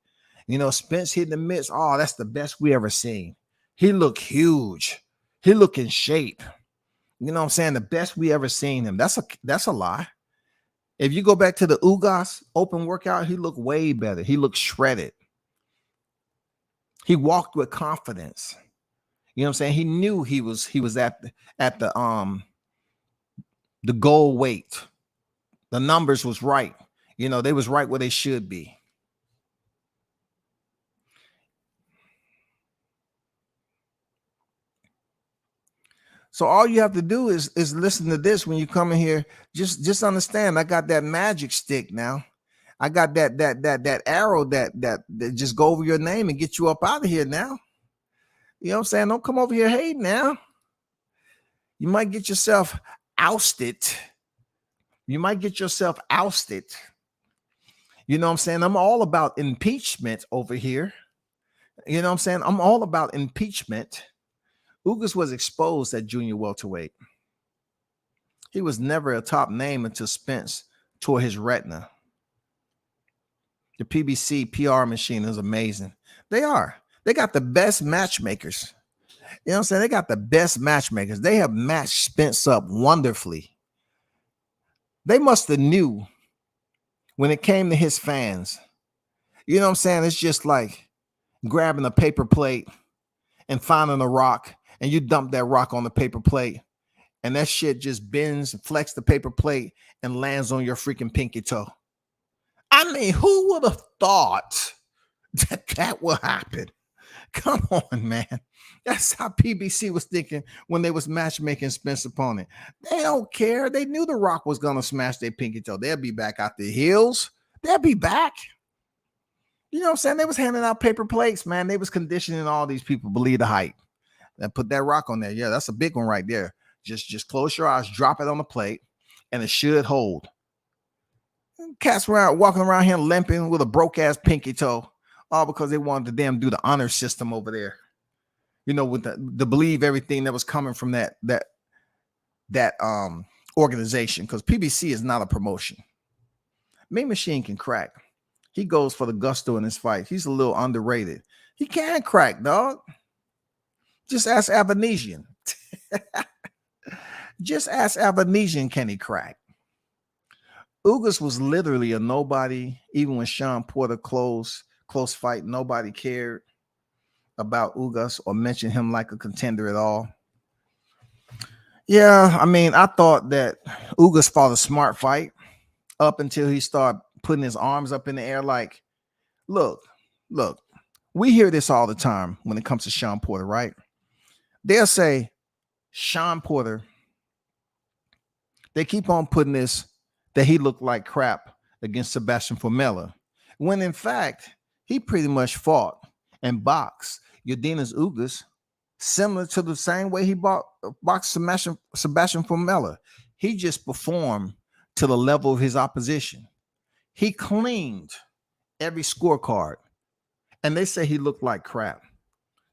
Spence hitting the mitts. Oh, that's the best we ever seen. He looked huge. He looked in shape. You know what I'm saying? The best we ever seen him. That's a lie. If you go back to the Ugas open workout, he looked way better. He looked shredded. He walked with confidence. You know what I'm saying? He knew he was at the goal weight. The numbers was right. They was right where they should be. So all you have to do is listen to this when you come in here. Just understand, I got that magic stick now. I got that arrow that just go over your name and get you up out of here now. You know what I'm saying? Don't come over here hating now. You might get yourself ousted. You might get yourself ousted. You know what I'm saying? I'm all about impeachment over here. You know what I'm saying? I'm all about impeachment. Ugas was exposed at junior welterweight. He was never a top name until Spence tore his retina. The PBC PR machine is amazing. They are. They got the best matchmakers. You know what I'm saying? They got the best matchmakers. They have matched Spence up wonderfully. They must have knew when it came to his fans. You know what I'm saying? It's just like grabbing a paper plate and finding a rock, and you dump that rock on the paper plate, and that shit just bends and flex the paper plate and lands on your freaking pinky toe. I mean, who would have thought that would happen? Come on, man. That's how PBC was thinking when they was matchmaking Spence opponent. They don't care. They knew the rock was going to smash their pinky toe. They'll be back out the hills. They'll be back. You know what I'm saying? They was handing out paper plates, man. They was conditioning all these people believe the hype. And put that rock on there. Yeah, that's a big one right there. Just close your eyes, drop it on the plate, and it should hold. Cats walking around here limping with a broke ass pinky toe, all because they wanted to damn do the honor system over there. With the believe everything that was coming from that organization, because PBC is not a promotion. Mean Machine can crack. He goes for the gusto in his fight. He's a little underrated. He can crack, dog. Just ask Avanesian. Just ask Avanesian, can he crack? Ugas was literally a nobody. Even when Sean Porter close fight, nobody cared about Ugas or mentioned him like a contender at all. Yeah, I mean, I thought that Ugas fought a smart fight up until he started putting his arms up in the air like, look, we hear this all the time when it comes to Sean Porter, right? They'll say, Sean Porter, they keep on putting this, that he looked like crap against Sebastian Formella, when in fact, he pretty much fought and boxed Yordenis Ugas similar to the same way he boxed Sebastian Formella. He just performed to the level of his opposition. He cleaned every scorecard, and they say he looked like crap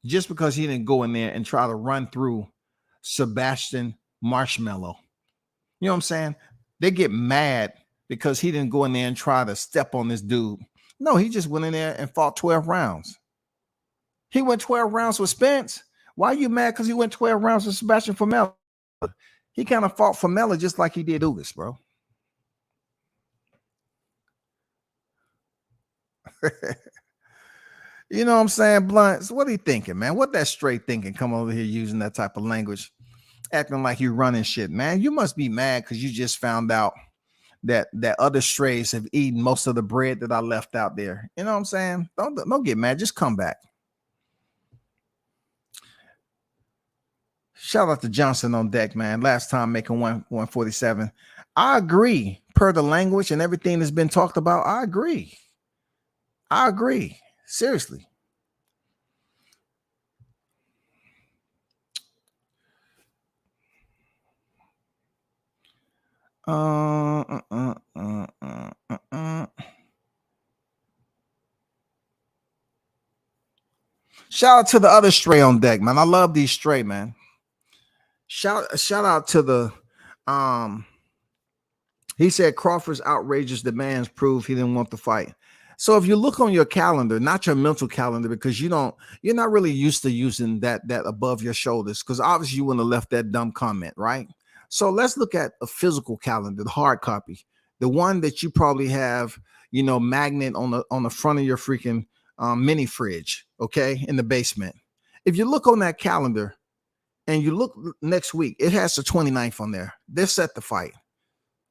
just because he didn't go in there and try to run through Sebastian Marshmallow. You know what I'm saying? They get mad because he didn't go in there and try to step on this dude. No, he just went in there and fought 12 rounds. He went 12 rounds with Spence. Why are you mad because he went 12 rounds with Sebastian Formella? He kind of fought Formella just like he did Ugas, bro. You know what I'm saying, Blunt? So what are you thinking, man? What that straight thinking? Come over here using that type of language, acting like you're running shit, man. You must be mad because you just found out that other strays have eaten most of the bread that I left out there. You know what I'm saying? Don't get mad. Just come back. Shout out to Johnson on deck, man. Last time making 147. I agree. Per the language and everything that's been talked about, I agree. Seriously. Shout out to the other stray on deck, man. I love these stray, man. Shout out to the he said Crawford's outrageous demands prove he didn't want the fight. So if you look on your calendar, not your mental calendar, because you're not really used to using that above your shoulders, because obviously you wouldn't have left that dumb comment, right? So let's look at a physical calendar, the hard copy, the one that you probably have, magnet on the front of your freaking mini fridge, okay, in the basement. If you look on that calendar and you look next week, it has the 29th on there. They're set to fight.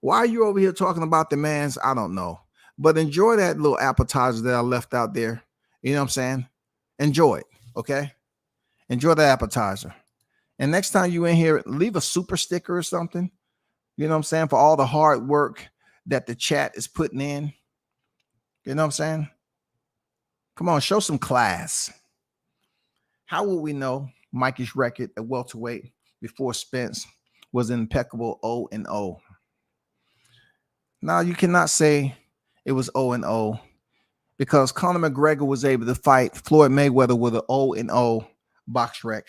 Why are you over here talking about demands? I don't know. But enjoy that little appetizer that I left out there. You know what I'm saying? Enjoy it, okay? Enjoy the appetizer. And next time you in here, leave a super sticker or something. You know what I'm saying? For all the hard work that the chat is putting in. You know what I'm saying? Come on, show some class. How will we know Mikey's record at welterweight before Spence was impeccable 0-0? Now, you cannot say it was 0-0 because Conor McGregor was able to fight Floyd Mayweather with an 0-0 box rec.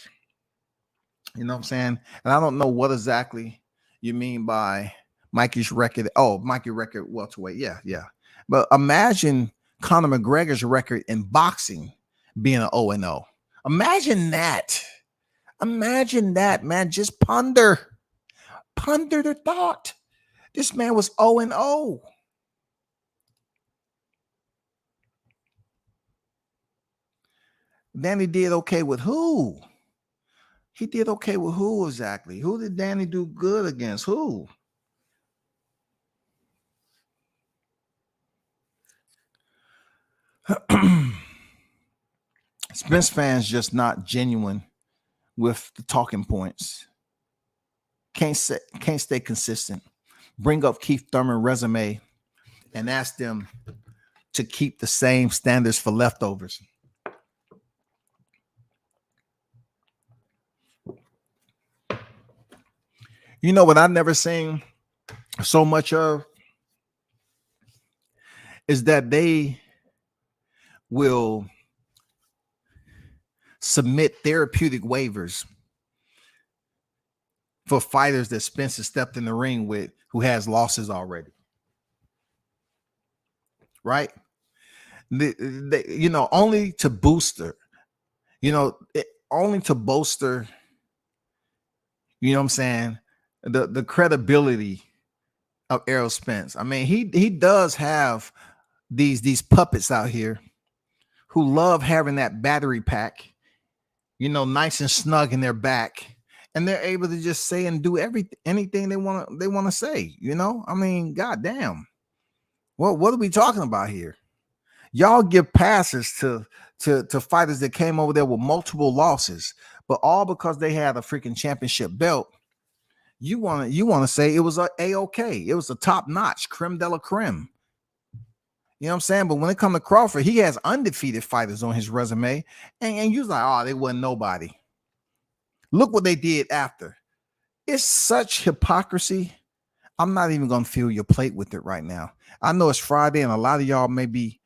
You know what I'm saying? And I don't know what exactly you mean by Mikey's record. Oh, Mikey record welterweight. Yeah. But imagine Conor McGregor's record in boxing being an 0-0. Imagine that. Imagine that, man. Just ponder the thought. This man was 0-0. Danny did okay with who? He did okay with who exactly? Who did Danny do good against? Who? Spence fans just not genuine with the talking points. Can't stay consistent. Bring up Keith Thurman's resume and ask them to keep the same standards for leftovers. You know what I've never seen so much of is that they will submit therapeutic waivers for fighters that Spence has stepped in the ring with who has losses already. Right? Only to booster, only to bolster, you know what I'm saying, the credibility of Errol Spence. I mean, he does have these puppets out here who love having that battery pack, nice and snug in their back. And they're able to just say and do anything they want to say, I mean, goddamn. What are we talking about here? Y'all give passes to fighters that came over there with multiple losses, but all because they had a freaking championship belt. You want to say it was A-OK. It was a top notch, creme de la creme. You know what I'm saying? But when it comes to Crawford, he has undefeated fighters on his resume, and you're like, oh, they wasn't nobody. Look what they did after. It's such hypocrisy. I'm not even going to fill your plate with it right now. I know it's Friday and a lot of y'all may be,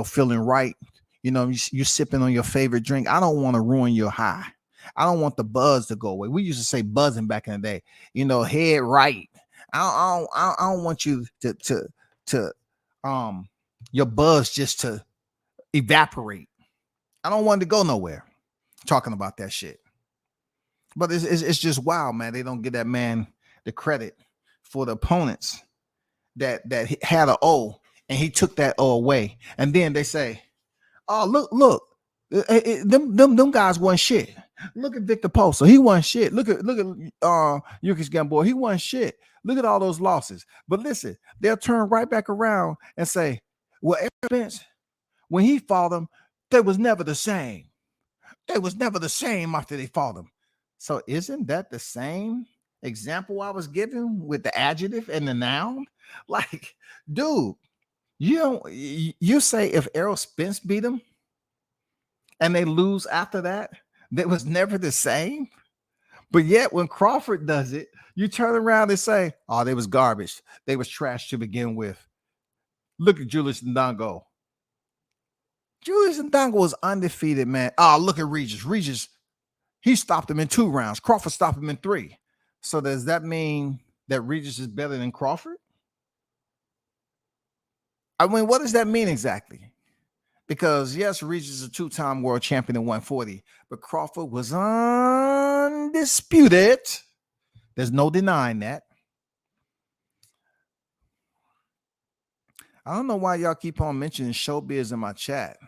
feeling right. You sipping on your favorite drink. I don't want to ruin your high. I don't want the buzz to go away. We used to say buzzing back in the day, head right. I don't want you to your buzz just to evaporate. I don't want it to go nowhere talking about that shit. But it's just wild, man. They don't give that man the credit for the opponents that had an O and he took that O away. And then they say, oh, look, them guys wasn't shit. Look at Victor Post. So he wasn't shit. Look at Yukis Gamboa. He wasn't shit. Look at all those losses. But listen, they'll turn right back around and say, well, Spence, when he fought them, they was never the same. They was never the same after they fought him. So isn't that the same example I was giving with the adjective and the noun? Like, dude, you say if Errol Spence beat him and they lose after that, that was never the same. But yet when Crawford does it, you turn around and say, oh, they was garbage. They was trash to begin with. Look at Julius Ndongo. Julius Ndongo was undefeated, man. Oh, look at Regis. Regis, he stopped him in 2 rounds. Crawford stopped him in 3. So does that mean that Regis is better than Crawford? I mean, what does that mean exactly? Because yes, Regis is a 2-time world champion in 140, but Crawford was undisputed. There's no denying that. I don't know why y'all keep on mentioning Showbiz in my chat,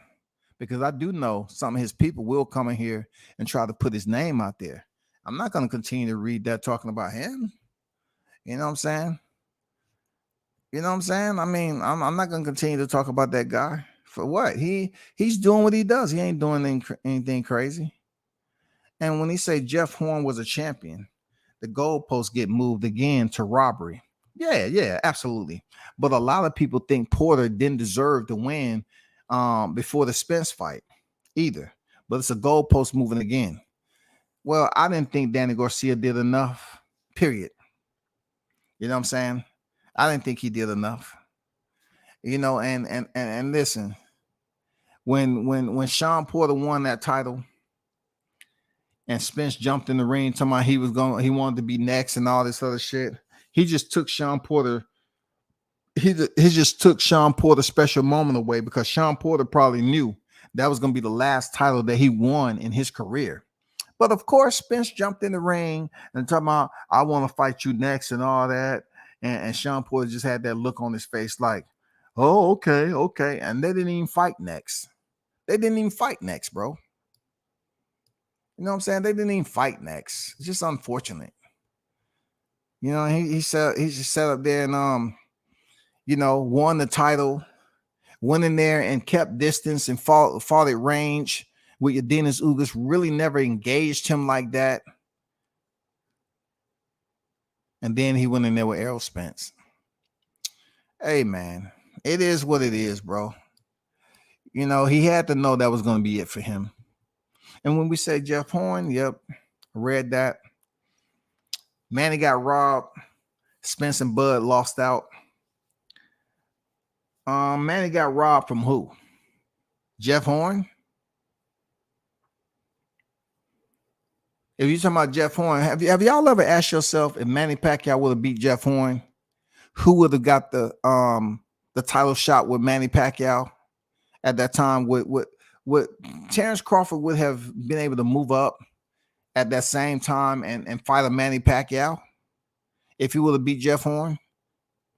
because I do know some of his people will come in here and try to put his name out there. I'm not going to continue to read that talking about him. You know what I'm saying? You know what I'm saying? I mean, I'm not going to continue to talk about that guy. For what? He's doing what he does. He ain't doing anything crazy. And when he say Jeff Horn was a champion, the goalposts get moved again to robbery. Yeah, absolutely. But a lot of people think Porter didn't deserve to win before the Spence fight either. But it's a goalpost moving again. Well, I didn't think Danny Garcia did enough, period. You know what I'm saying? I didn't think he did enough. You know, and listen, when Sean Porter won that title and Spence jumped in the ring talking about he wanted to be next and all this other shit, he just took Sean Porter. He just took Sean Porter's special moment away, because Sean Porter probably knew that was going to be the last title that he won in his career. But of course, Spence jumped in the ring and talking about, I want to fight you next and all that. And Sean Porter just had that look on his face like, oh, okay. And they didn't even fight next. They didn't even fight next, bro. You know what I'm saying? They didn't even fight next. It's just unfortunate. You know, he just sat up there and won the title, went in there and kept distance and fought at range with your Dennis Ugas, really never engaged him like that. And then he went in there with Errol Spence. Hey, man, it is what it is, bro. You know, he had to know that was going to be it for him. And when we say Jeff Horn, yep, read that. Manny got robbed. Spence and Bud lost out. Manny got robbed from who? Jeff Horn? If you're talking about Jeff Horn, have y'all ever asked yourself, if Manny Pacquiao would have beat Jeff Horn, who would have got the title shot with Manny Pacquiao at that time? Would Terrence Crawford would have been able to move up at that same time and fight a Manny Pacquiao if he would have beat Jeff Horn?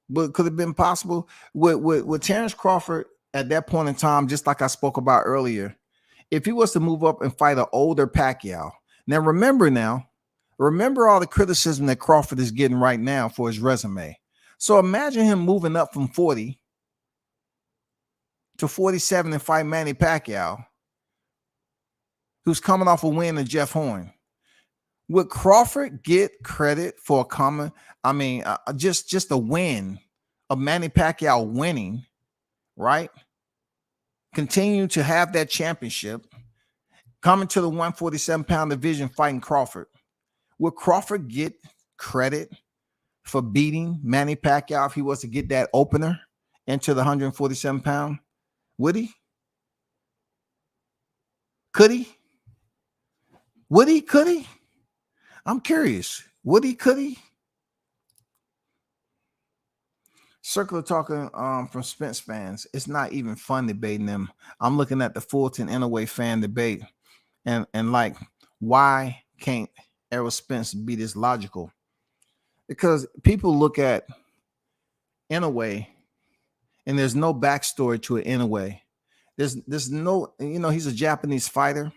But could it have been possible? With Terrence Crawford at that point in time, just like I spoke about earlier, if he was to move up and fight an older Pacquiao. Now, remember all the criticism that Crawford is getting right now for his resume. So imagine him moving up from 40 to 47 and fight Manny Pacquiao, who's coming off a win of Jeff Horn. Would Crawford get credit for just a win of Manny Pacquiao winning, right? Continue to have that championship, coming to the 147-pound division fighting Crawford. Would Crawford get credit for beating Manny Pacquiao if he was to get that opener into the 147-pound? Would he? Could he? Would he? Could he? I'm curious. Would he? Could he? Circular talking from Spence fans. It's not even fun debating them. I'm looking at the Fulton Inoue fan debate, and like, why can't Errol Spence be this logical? Because people look at Inoue, and there's no backstory to it. Inoue, there's no, he's a Japanese fighter,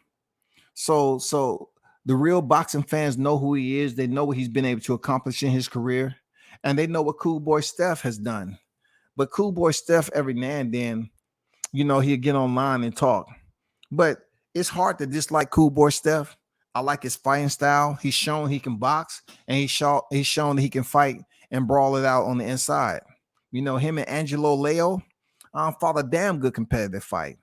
so the real boxing fans know who he is. They know what he's been able to accomplish in his career. And they know what Cool Boy Steph has done. But Cool Boy Steph, every now and then, he'll get online and talk. But it's hard to dislike Cool Boy Steph. I like his fighting style. He's shown he can box, and he's shown that he can fight and brawl it out on the inside. Him and Angelo Leo fought a damn good competitive fight.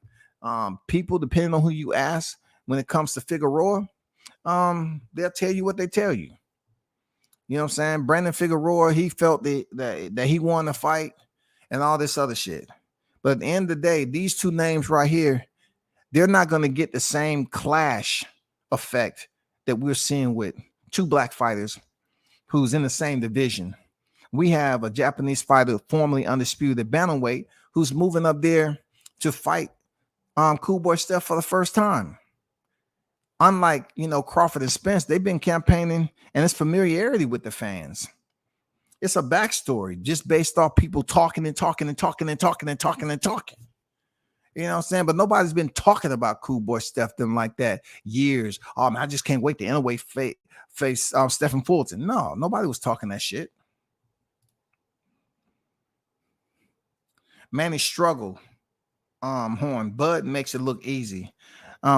People, depending on who you ask, when it comes to Figueroa, they'll tell you what they tell you. You know what I'm saying? Brandon Figueroa, he felt that he won the fight and all this other shit. But at the end of the day, these two names right here, they're not going to get the same clash effect that we're seeing with two black fighters who's in the same division. We have a Japanese fighter, formerly undisputed bantamweight, who's moving up there to fight Cool Boy Steph for the first time. Unlike, Crawford and Spence, they've been campaigning, and it's familiarity with the fans. It's a backstory just based off people talking and talking and talking and talking and talking and talking. You know what I'm saying? But nobody's been talking about Cool Boy Steph them like that years. Man, I just can't wait to Inoue face Stephen Fulton. No, nobody was talking that shit. Manny struggled. Horn. Bud makes it look easy.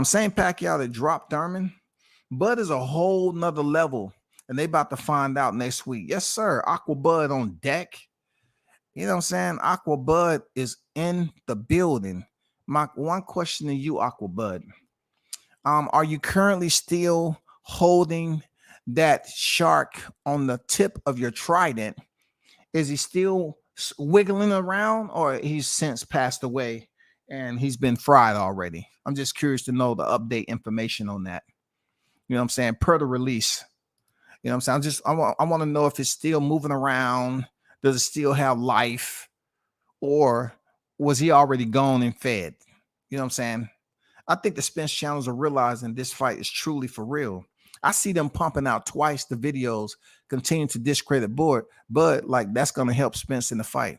Same Pacquiao that dropped Thurman. Bud is a whole nother level, and they about to find out next week. Yes, sir. Aqua Bud on deck. You know what I'm saying? Aqua Bud is in the building. My one question to you, Aqua Bud. Are you currently still holding that shark on the tip of your trident? Is he still wiggling around, or he's since passed away and he's been fried already? I'm just curious to know the update information on that. You know what I'm saying? Per the release. You know what I'm saying? I want to know if it's still moving around. Does it still have life? Or was he already gone and fed? You know what I'm saying? I think the Spence channels are realizing this fight is truly for real. I see them pumping out twice the videos, continue to discredit Bud, like that's going to help Spence in the fight.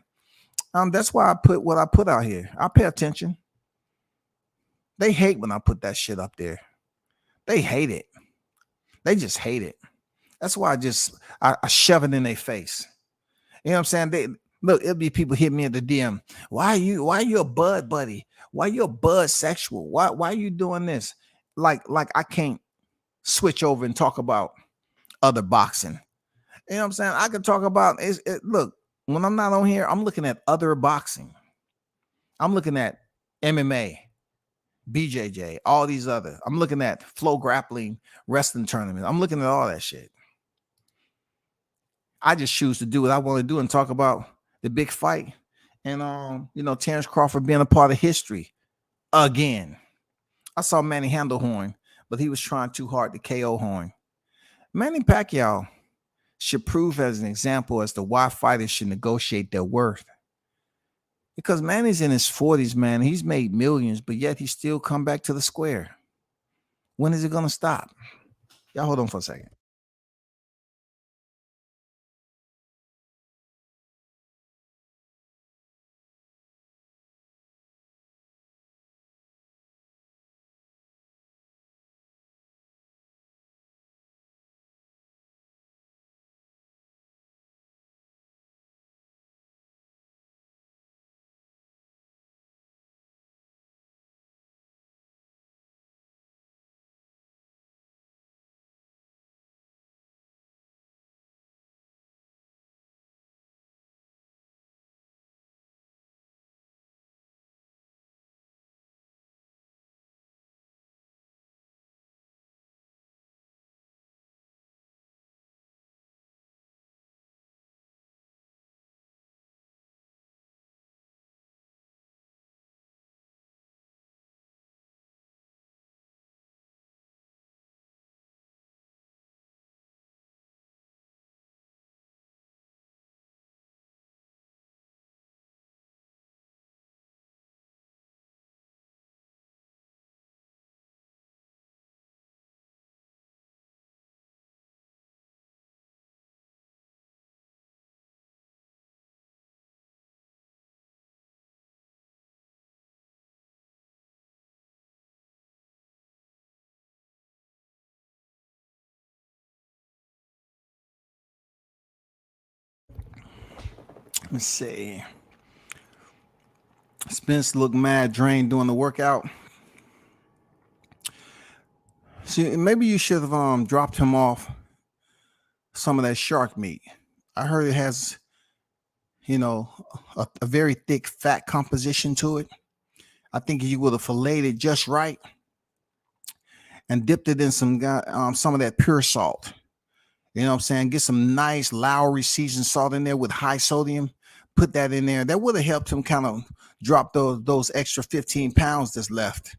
That's why I put what I put out here. I pay attention. They hate when I put that shit up there. They hate it. They just hate it. That's why I shove it in their face. You know what I'm saying? Look, it'll be people hit me at the DM. Why are you a Bud buddy? Why you a Bud sexual? Why are you doing this? Like I can't switch over and talk about other boxing. You know what I'm saying? I can talk about look, when I'm not on here, I'm looking at other boxing. I'm looking at MMA, BJJ, all these other. I'm looking at Flow Grappling wrestling tournaments. I'm looking at all that shit. I just choose to do what I want to do and talk about the big fight. And Terrence Crawford being a part of history again. I saw Manny handle Horn, but he was trying too hard to KO Horn. Manny Pacquiao should prove as an example as to why fighters should negotiate their worth. Because Manny's in his 40s, man. He's made millions, but yet he still come back to the square. When is it going to stop? Y'all hold on for a second. Let's see. Spence looked mad drained during the workout. See, maybe you should have dropped him off some of that shark meat. I heard it has, a very thick fat composition to it. I think you would have filleted it just right and dipped it in some of that pure salt. You know what I'm saying? Get some nice Lowry seasoned salt in there with high sodium. Put that in there. That would have helped him kind of drop those extra 15 pounds that's left.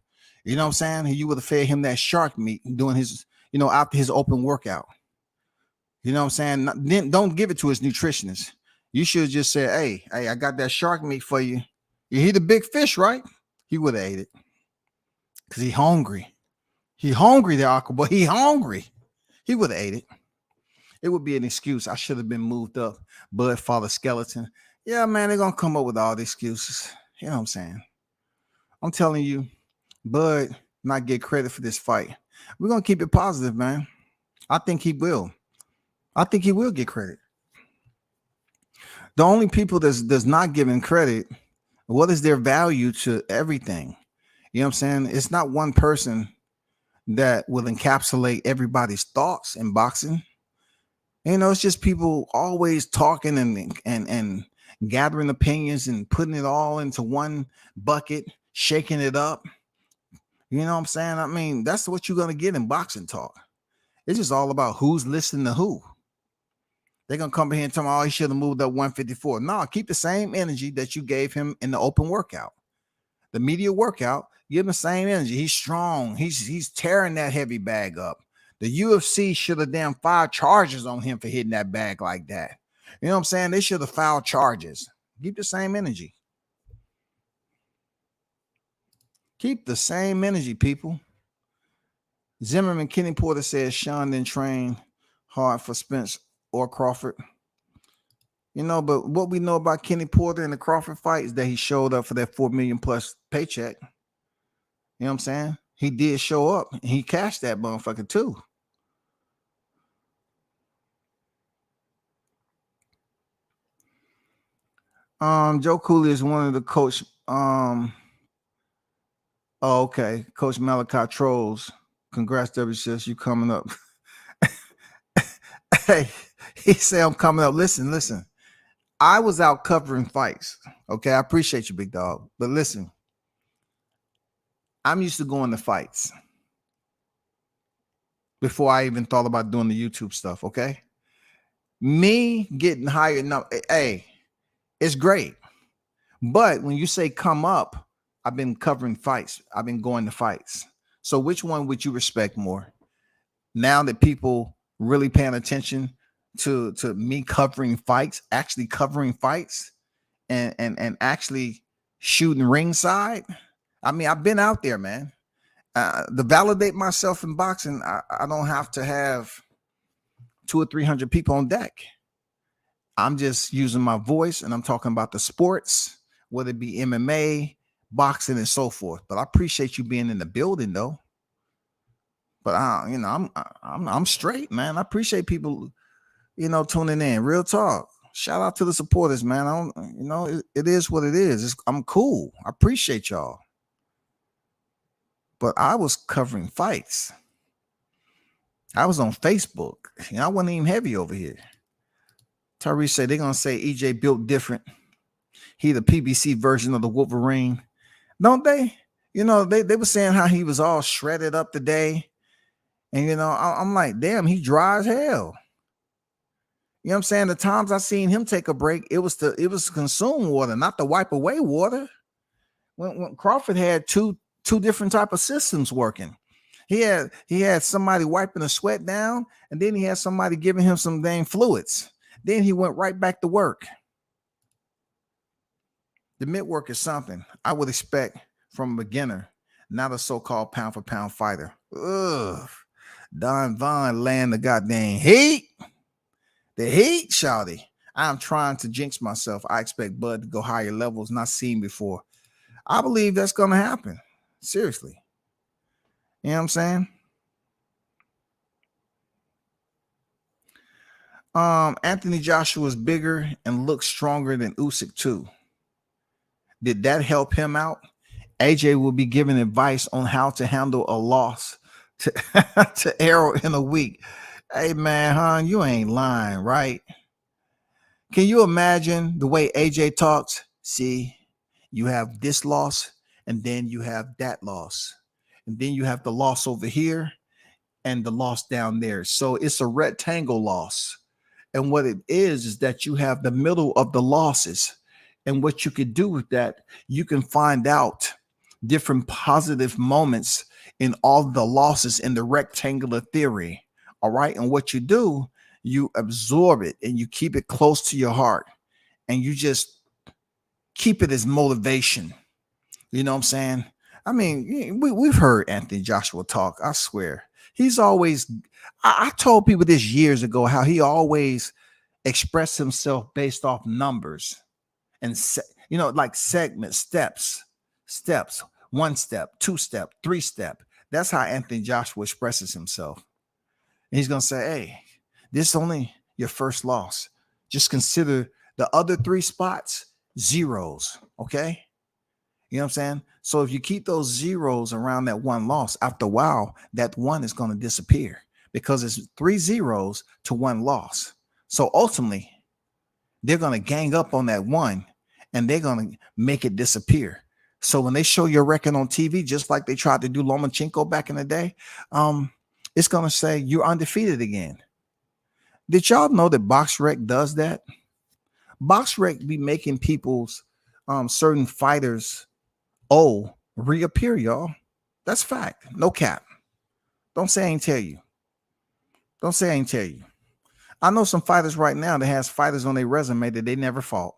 You know what I'm saying? You would have fed him that shark meat doing his, after his open workout. You know what I'm saying? Then don't give it to his nutritionist. You should just say, hey, I got that shark meat for you. You eat the big fish, right? He would have ate it. Because he hungry. He hungry, the aqua boy. He hungry. He would have ate it. It would be an excuse. I should have been moved up. Bud Father Skeleton. Yeah, man, they're going to come up with all the excuses. You know what I'm saying? I'm telling you, Bud not get credit for this fight. We're going to keep it positive, man. I think he will. I think he will get credit. The only people that's not giving credit, what is their value to everything? You know what I'm saying? It's not one person that will encapsulate everybody's thoughts in boxing. It's just people always talking and gathering opinions and putting it all into one bucket, shaking it up. You know what I'm saying? I mean, that's what you're going to get in boxing talk. It's just all about who's listening to who. They're going to come here and tell me, oh, he should have moved up 154. No, keep the same energy that you gave him in the open workout. The media workout, give him the same energy. He's strong. He's tearing that heavy bag up. The UFC should have damn filed charges on him for hitting that bag like that. You know what I'm saying? They should have filed charges. Keep the same energy. Keep the same energy, people. Zimmerman Kenny Porter says Sean didn't train hard for Spence or Crawford. But what we know about Kenny Porter in the Crawford fight is that he showed up for that $4 million plus paycheck. You know what I'm saying? He did show up. And he cashed that motherfucker too. Joe Cooley is one of the coach. Okay. Coach Malachi Trolls. Congrats, WCS. You coming up. Hey, he said I'm coming up. Listen. I was out covering fights. Okay. I appreciate you, big dog. But listen, I'm used to going to fights before I even thought about doing the YouTube stuff. Okay. Me getting hired. No, hey, it's great. But when you say come up, I've been covering fights. I've been going to fights. So which one would you respect more? Now that people really paying attention to me covering fights, actually covering fights and actually shooting ringside. I mean, I've been out there, man. To validate myself in boxing, I don't have to have 200 or 300 people on deck. I'm just using my voice and I'm talking about the sports, whether it be MMA, boxing, and so forth. But I appreciate you being in the building, though. But I'm straight, man. I appreciate people, tuning in. Real talk. Shout out to the supporters, man. It is what it is. I'm cool. I appreciate y'all. But I was covering fights. I was on Facebook. I wasn't even heavy over here. Tyrese said they're gonna say EJ built different. He the PBC version of the Wolverine, don't they? They were saying how he was all shredded up today. And I'm like, damn, he dry as hell. You know what I'm saying? The times I seen him take a break, it was consumed water, not the wipe away water. When Crawford had two different type of systems working. He had somebody wiping the sweat down, and then he had somebody giving him some dang fluids. Then he went right back to work. The mid work is something I would expect from a beginner, not a so-called pound for pound fighter. Ugh. Don Vaughn laying the goddamn heat. The heat, shawty. I'm trying to jinx myself. I expect Bud to go higher levels not seen before. I believe that's going to happen. Seriously. You know what I'm saying? Anthony Joshua is bigger and looks stronger than Usyk too. Did that help him out? AJ will be giving advice on how to handle a loss to Arrow in a week. Hey man, hon, you ain't lying, right? Can you imagine the way AJ talks? See, you have this loss, and then you have that loss, and then you have the loss over here and the loss down there. So it's a rectangle loss. And what it is that you have the middle of the losses. And what you could do with that, you can find out different positive moments in all the losses in the rectangular theory. All right. And what you do, you absorb it and you keep it close to your heart and you just keep it as motivation. You know what I'm saying? I mean, we've heard Anthony Joshua talk. I swear. He's always, I told people this years ago how he always expressed himself based off numbers and, like segments, steps, 1 step, 2 step, 3 step. That's how Anthony Joshua expresses himself. And he's going to say, hey, this is only your first loss. Just consider the other 3 spots zeros. Okay. You know what I'm saying? So if you keep those zeros around that 1 loss, after a while, that 1 is going to disappear because it's 3 zeros to 1 loss. So ultimately, they're going to gang up on that 1 and they're going to make it disappear. So when they show your record on TV, just like they tried to do Lomachenko back in the day, it's going to say you're undefeated again. Did y'all know that BoxRec does that? BoxRec be making people's certain fighters reappear, y'all. That's fact. No cap. Don't say I ain't tell you. Don't say I ain't tell you. I know some fighters right now that has fighters on their resume that they never fought.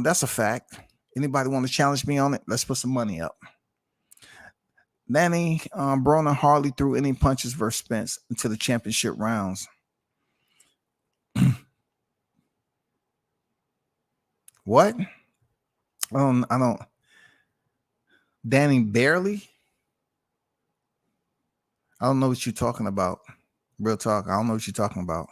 That's a fact. Anybody want to challenge me on it? Let's put some money up. Danny Broner hardly threw any punches versus Spence into the championship rounds. What? I don't. Danny barely? I don't know what you're talking about. Real talk. I don't know what you're talking about.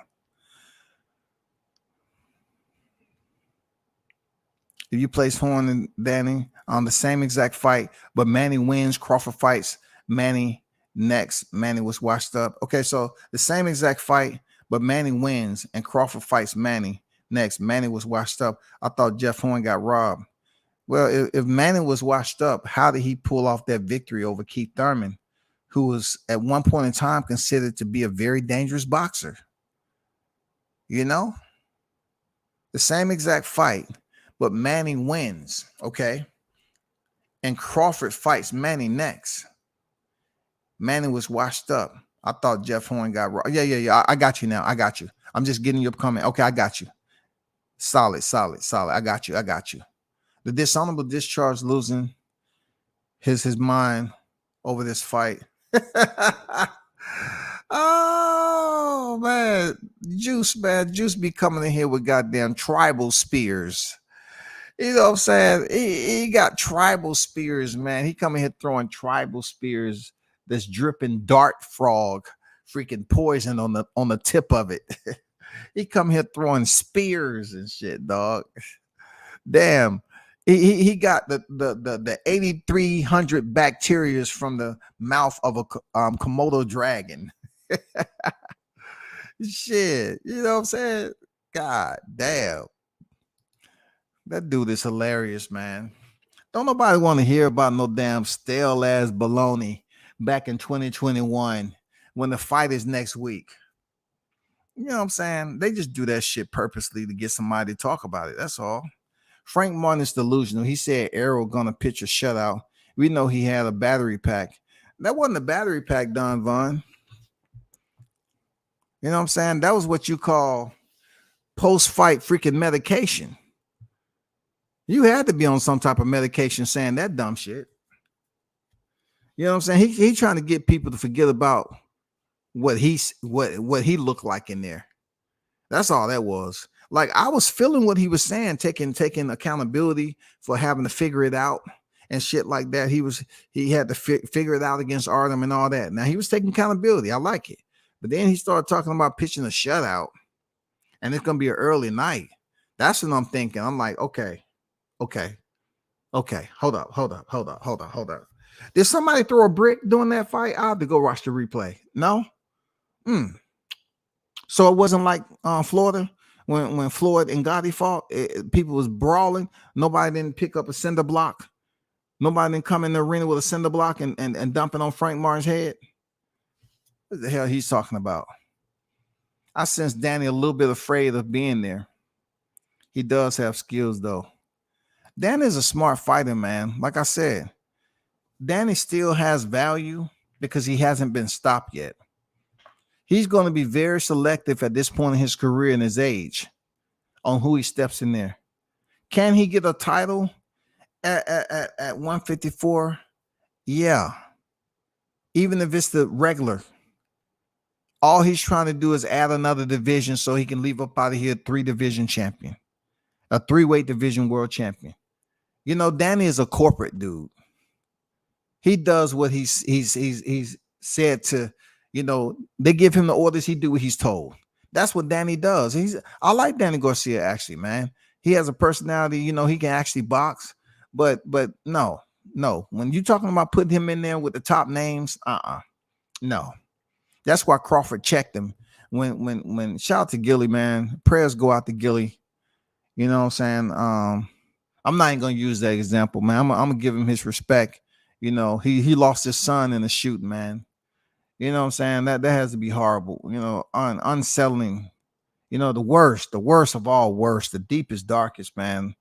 If you place Horn and Danny on the same exact fight, but Manny wins, Crawford fights Manny next. Manny was washed up. Okay, so the same exact fight, but Manny wins and Crawford fights Manny next. Manny was washed up. I thought Jeff Horn got robbed. Well, if Manny was washed up, how did he pull off that victory over Keith Thurman, who was at one point in time considered to be a very dangerous boxer? You know, the same exact fight, but Manny wins, okay? And Crawford fights Manny next. Manny was washed up. I thought Jeff Horn got robbed. Yeah. I got you now. I got you. I'm just getting your comment. Okay, I got you. Solid. I got you. The dishonorable discharge losing his mind over this fight. Oh, man. Juice be coming in here with goddamn tribal spears. You know what I'm saying? He got tribal spears, man. He coming here throwing tribal spears that's dripping dart frog freaking poison on the tip of it. He come here throwing spears and shit, dog. Damn. He got the 8,300 bacterias from the mouth of a Komodo dragon. Shit, you know what I'm saying? God damn. That dude is hilarious, man. Don't nobody want to hear about no damn stale ass baloney back in 2021 when the fight is next week. You know what I'm saying? They just do that shit purposely to get somebody to talk about it. That's all. Frank Martin is delusional. He said Errol gonna pitch a shutout. We know he had a battery pack. That wasn't a battery pack, Don Vaughn. You know what I'm saying? That was what you call post-fight freaking medication. You had to be on some type of medication saying that dumb shit. You know what I'm saying? He trying to get people to forget about what he looked like in there. That's all that was. Like, I was feeling what he was saying, taking accountability for having to figure it out and shit like that. He had to figure it out against Artem and all that. Now he was taking accountability. I like it. But then he started talking about pitching a shutout and it's going to be an early night. That's what I'm thinking. I'm like, okay. Hold up. Did somebody throw a brick during that fight? I'll have to go watch the replay. No? So it wasn't like Florida when Floyd and Gotti fought. People was brawling. Nobody didn't pick up a cinder block. Nobody didn't come in the arena with a cinder block and dump it on Frank Martin's head. What the hell he's talking about? I sense Danny a little bit afraid of being there. He does have skills, though. Dan is a smart fighter, man. Like I said, Danny still has value because he hasn't been stopped yet. He's going to be very selective at this point in his career and his age on who he steps in there. Can he get a title at 154? Yeah. Even if it's the regular. All he's trying to do is add another division so he can leave up out of here 3-division champion, a 3-weight division world champion. You know, Danny is a corporate dude. He does what he's said to, you know, they give him the orders, he do what he's told. That's what Danny does. I like Danny Garcia, actually, man. He has a personality, you know, he can actually box, but no. When you're talking about putting him in there with the top names, no. That's why Crawford checked him. When shout out to Gilly, man. Prayers go out to Gilly. You know what I'm saying? I'm not even gonna use that example, man. I'm gonna give him his respect. You know, he lost his son in a shooting, man. You know what I'm saying? That has to be horrible, you know, unsettling. You know, the worst of all worst, the deepest, darkest, man.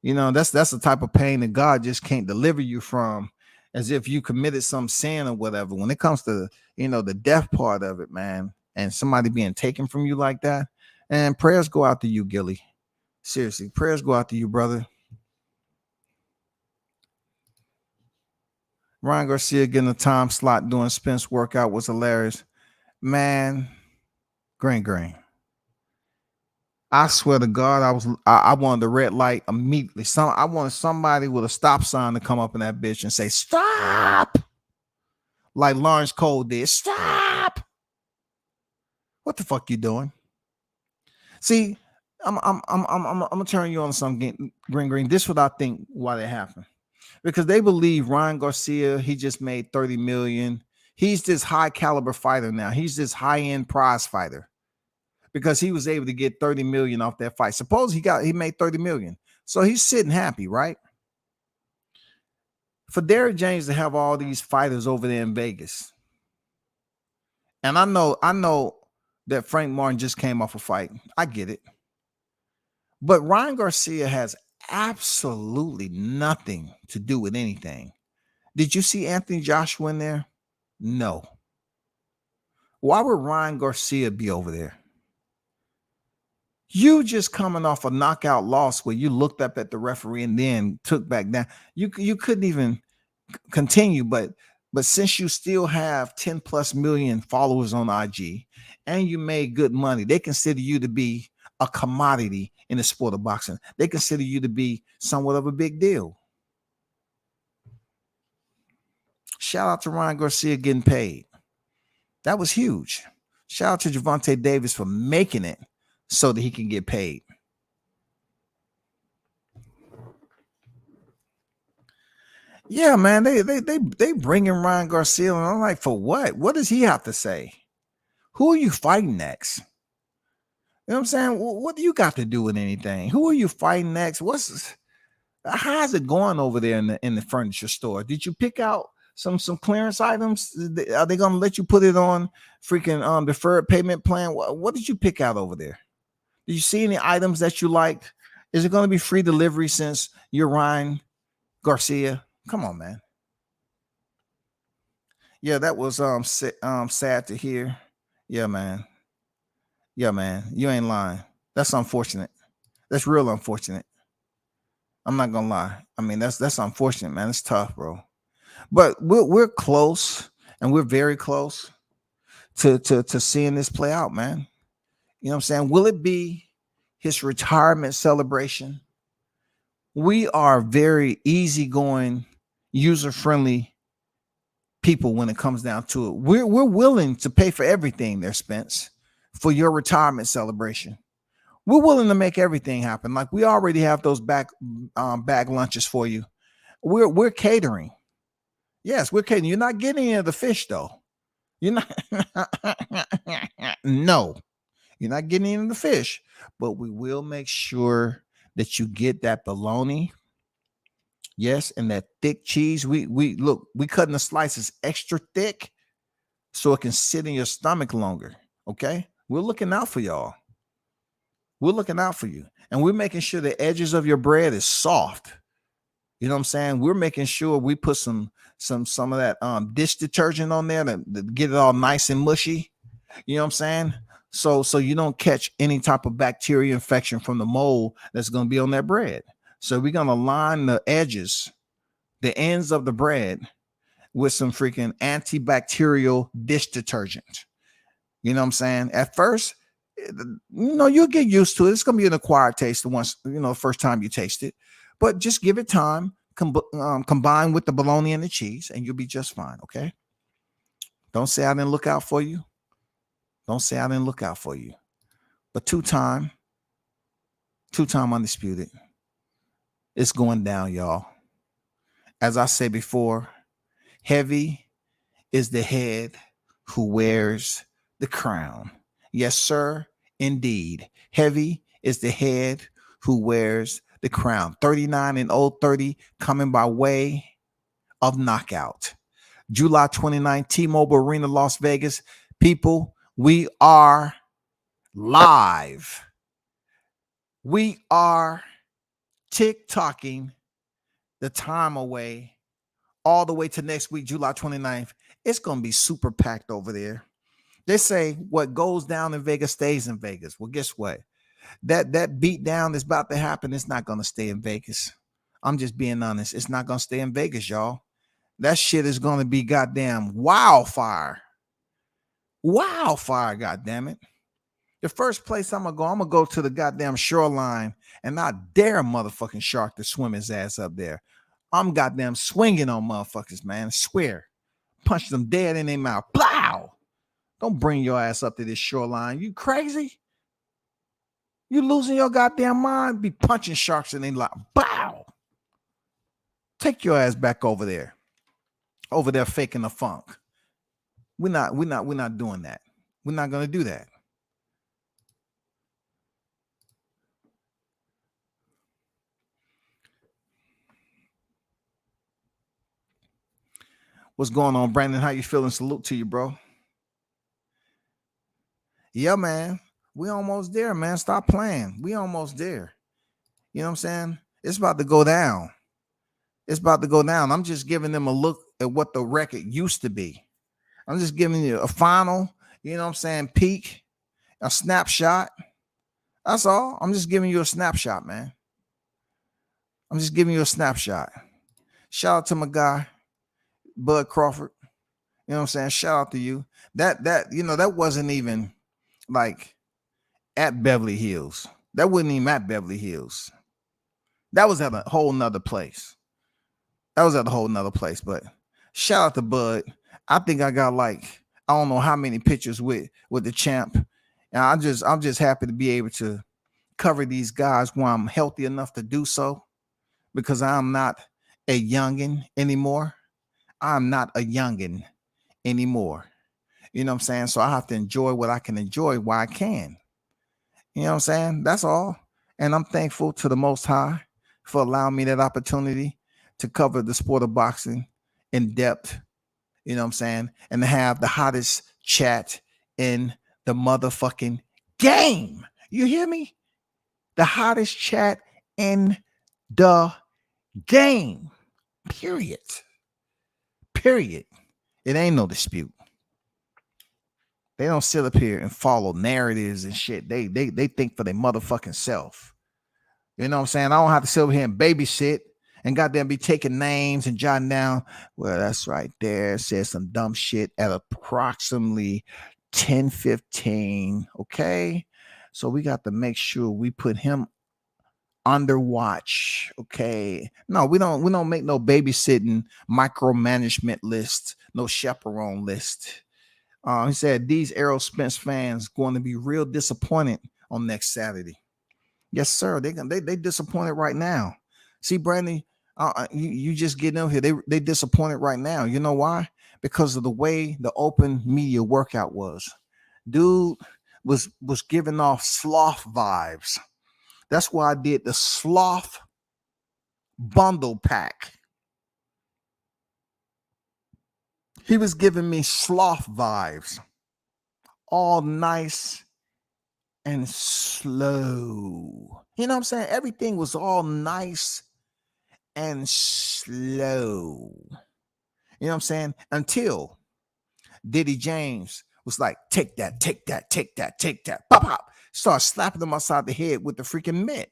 You know, that's the type of pain that God just can't deliver you from, as if you committed some sin or whatever. When it comes to, you know, the death part of it, man, and somebody being taken from you like that, and prayers go out to you, Gilly. Seriously, prayers go out to you, brother. Ryan Garcia getting a time slot doing Spence workout was hilarious. Man, green. I swear to God, I wanted the red light immediately. I wanted somebody with a stop sign to come up in that bitch and say, stop. Like Lawrence Cole did. Stop. What the fuck you doing? See, I'm gonna turn you on to something, Green. This is what I think why that happened. Because they believe Ryan Garcia, he just made 30 million. He's this high caliber fighter now. He's this high-end prize fighter. Because he was able to get 30 million off that fight. Suppose he made 30 million. So he's sitting happy, right? For Derrick James to have all these fighters over there in Vegas. And I know that Frank Martin just came off a fight. I get it. But Ryan Garcia has absolutely nothing to do with anything. Did you see Anthony Joshua in there? No. Why would Ryan Garcia be over there? You just coming off a knockout loss where you looked up at the referee and then took back down. You couldn't even continue, but since you still have 10 plus million followers on IG and you made good money, they consider you to be a commodity in the sport of boxing. They consider you to be somewhat of a big deal. Shout out to Ryan Garcia getting paid. That was huge. Shout out to Gervonta Davis for making it so that he can get paid. Yeah, man, they bring in Ryan Garcia, and I'm like, for what? What does he have to say? Who are you fighting next? You know what I'm saying? What do you got to do with anything? Who are you fighting next? How's it going over there in the furniture store? Did you pick out some clearance items? Are they gonna let you put it on freaking deferred payment plan? What did you pick out over there? Did you see any items that you liked? Is it going to be free delivery since you're Ryan Garcia? Come on, man. Yeah, that was sad to hear. Yeah, man. You ain't lying. That's unfortunate. That's real unfortunate. I'm not gonna lie. I mean, that's unfortunate, man. It's tough, bro. But we're close, and we're very close to seeing this play out, man. You know what I'm saying? Will it be his retirement celebration? We are very easygoing, user-friendly people when it comes down to it. We're willing to pay for everything there, Spence, for your retirement celebration. We're willing to make everything happen. Like, we already have those bag lunches for you. We're catering. Yes, we're catering. You're not getting any of the fish, though. You're not. No. You're not getting any of the fish, but we will make sure that you get that bologna. Yes, and that thick cheese. We cutting the slices extra thick so it can sit in your stomach longer. Okay, we're looking out for y'all. We're looking out for you, and we're making sure the edges of your bread is soft. You know what I'm saying? We're making sure we put some of that dish detergent on there to get it all nice and mushy. You know what I'm saying? So you don't catch any type of bacteria infection from the mold that's going to be on that bread. So we're going to line the edges, the ends of the bread with some freaking antibacterial dish detergent. You know what I'm saying? At first, you'll get used to it. It's going to be an acquired taste once, first time you taste it. But just give it time, combine with the bologna and the cheese, and you'll be just fine, okay? Don't say I didn't look out for you. Don't say I didn't look out for you. But two-time undisputed. It's going down, y'all. As I said before, heavy is the head who wears the crown. Yes, sir, indeed. Heavy is the head who wears the crown. 39 and 030 coming by way of knockout. July 29th, T-Mobile Arena, Las Vegas. People, we are live. We are tick-tocking the time away all the way to next week, July 29th. It's going to be super packed over there. They say what goes down in Vegas stays in Vegas. Well, guess what? That beat down that's about to happen, it's not going to stay in Vegas. I'm just being honest. It's not going to stay in Vegas, y'all. That shit is going to be goddamn wildfire. Wildfire, goddamn it. The first place I'm going to go to the goddamn shoreline and not dare a motherfucking shark to swim his ass up there. I'm goddamn swinging on motherfuckers, man. I swear. Punch them dead in their mouth. Blow! Don't bring your ass up to this shoreline. You crazy? You losing your goddamn mind? Be punching sharks in their mouth. Bow! Take your ass back over there. Over there faking the funk. We're not doing that. We're not gonna do that. What's going on, Brandon? How you feeling? Salute to you, bro. Yeah, man. We almost there, man. Stop playing. We almost there. You know what I'm saying? It's about to go down. It's about to go down. I'm just giving them a look at what the record used to be. I'm just giving you a final, you know what I'm saying, peek, a snapshot. That's all. I'm just giving you a snapshot, man. I'm just giving you a snapshot. Shout out to my guy, Bud Crawford. You know what I'm saying? Shout out to you. That wasn't even like at Beverly Hills. That wasn't even at Beverly Hills. That was at a whole nother place. But shout out to Bud. I think I got I don't know how many pictures with the champ. And I'm just happy to be able to cover these guys when I'm healthy enough to do so, because I'm not a youngin anymore. I'm not a youngin anymore. You know what I'm saying? So I have to enjoy what I can enjoy while I can. You know what I'm saying? That's all. And I'm thankful to the Most High for allowing me that opportunity to cover the sport of boxing in depth. You know what I'm saying? And to have the hottest chat in the motherfucking game. You hear me? The hottest chat in the game. Period. It ain't no dispute. They don't sit up here and follow narratives and shit. They think for their motherfucking self. You know what I'm saying? I don't have to sit over here and babysit and goddamn be taking names and jotting down. Well, that's right there. It says some dumb shit at approximately 10:15. Okay. So we got to make sure we put him under watch. Okay. No, we don't make no babysitting micromanagement list, no chaperone list. He said these Errol Spence fans going to be real disappointed on next Saturday. Yes, sir. They disappointed right now. See, Brandon, you just getting up here. They disappointed right now. You know why? Because of the way the open media workout was. Dude was giving off sloth vibes. That's why I did the sloth bundle pack. He was giving me sloth vibes. All nice and slow. You know what I'm saying? Everything was all nice and slow. You know what I'm saying? Until Diddy James was like, take that, take that, take that, take that, pop, pop. Start slapping him upside the head with the freaking mitt.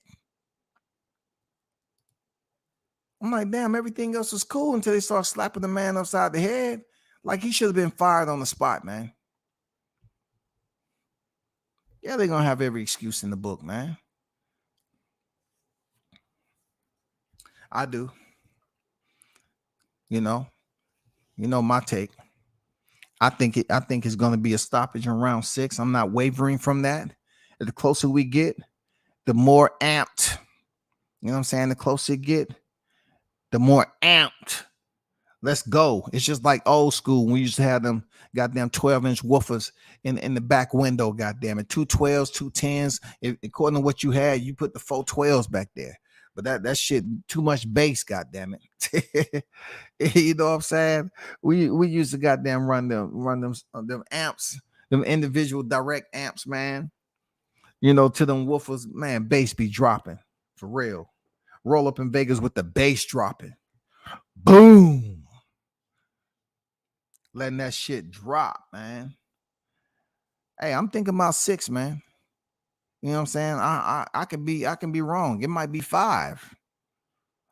I'm like, damn, everything else was cool until they start slapping the man upside the head. Like he should have been fired on the spot, man. Yeah, they're going to have every excuse in the book, man. I do. You know my take. I think it's going to be a stoppage in round 6. I'm not wavering from that. The closer we get, the more amped. You know what I'm saying? The closer it get, the more amped. Let's go. It's just like old school when we used to have them goddamn 12-inch woofers in the back window, goddamn it. 2 12s, 2 10s. According to what you had, you put the 4 12s back there. But that shit too much bass, goddamn it. You know what I'm saying? We used to goddamn run them amps, them individual direct amps, man. You know, to them woofers, man, bass be dropping for real. Roll up in Vegas with the bass dropping. Boom. Letting that shit drop, man. Hey, I'm thinking about 6, man. You know what I'm saying? I can be wrong. It might be 5.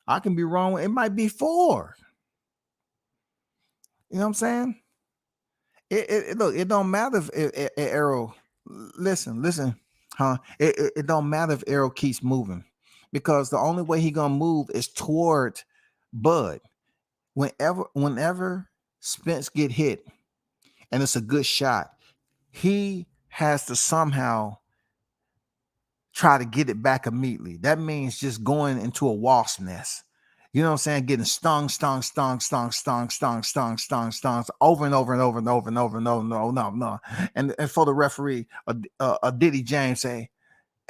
I can be wrong. It might be 4. You know what I'm saying? Look, it don't matter if Arrow. Listen, huh? It don't matter if Arrow keeps moving, because the only way he gonna move is toward Bud. Whenever Spence get hit, and it's a good shot, he has to somehow try to get it back immediately. That means just going into a wasp nest. You know what I'm saying? Getting stung over and over and over and over and over and over. No. And for the referee, a Diddy James say,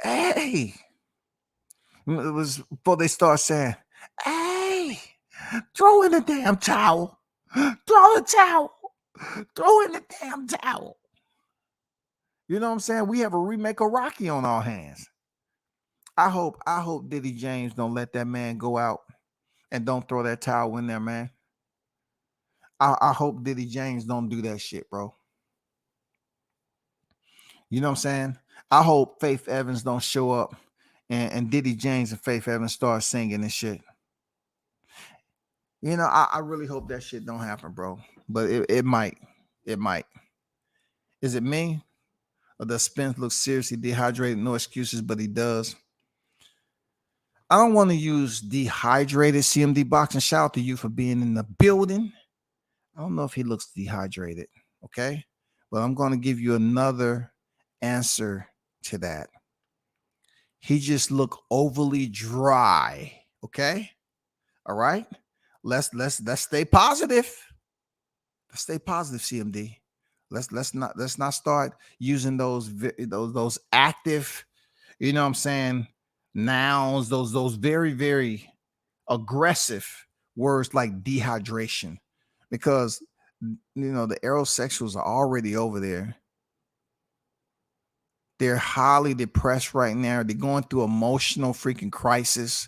hey. It was before they start saying, hey, throw in the damn towel. Throw the towel. Throw in the damn towel. You know what I'm saying? We have a remake of Rocky on our hands. I hope Diddy James don't let that man go out and don't throw that towel in there, man. I hope Diddy James don't do that shit, bro. You know what I'm saying? I hope Faith Evans don't show up and Diddy James and Faith Evans start singing and shit. You know, I really hope that shit don't happen, bro. But it might. It might. Is it me? Or does Spence look seriously dehydrated? No excuses, but he does. I don't want to use dehydrated CMD boxing. Shout out to you for being in the building. I don't know if he looks dehydrated, okay? But I'm going to give you another answer to that. He just looked overly dry, okay? All right? Let's stay positive. Let's stay positive, CMD. Let's not start using those active, you know what I'm saying, nouns, those very, very aggressive words like dehydration, because you know the aerosexuals are already over there. They're highly depressed right now. They're going through emotional freaking crisis.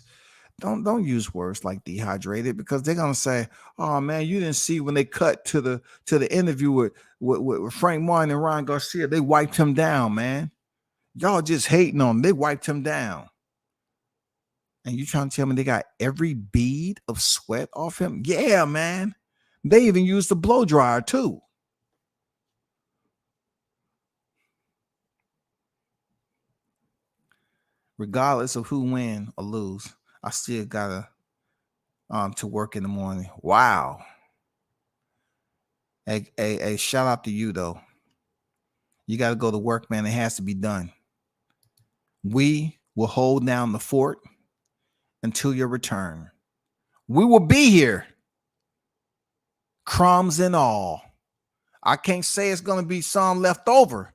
Don't use words like dehydrated, because they're gonna say, "Oh man, you didn't see when they cut to the interview with Frank Martin and Ryan Garcia. They wiped him down, man. Y'all just hating on him. They wiped him down." And you trying to tell me they got every bead of sweat off him? Yeah, man. They even used the blow dryer too. Regardless of who win or lose, I still gotta to work in the morning. Wow. A shout out to you though. You got to go to work, man. It has to be done. We will hold down the fort until your return. We will be here, crumbs and all. I can't say it's going to be some left over,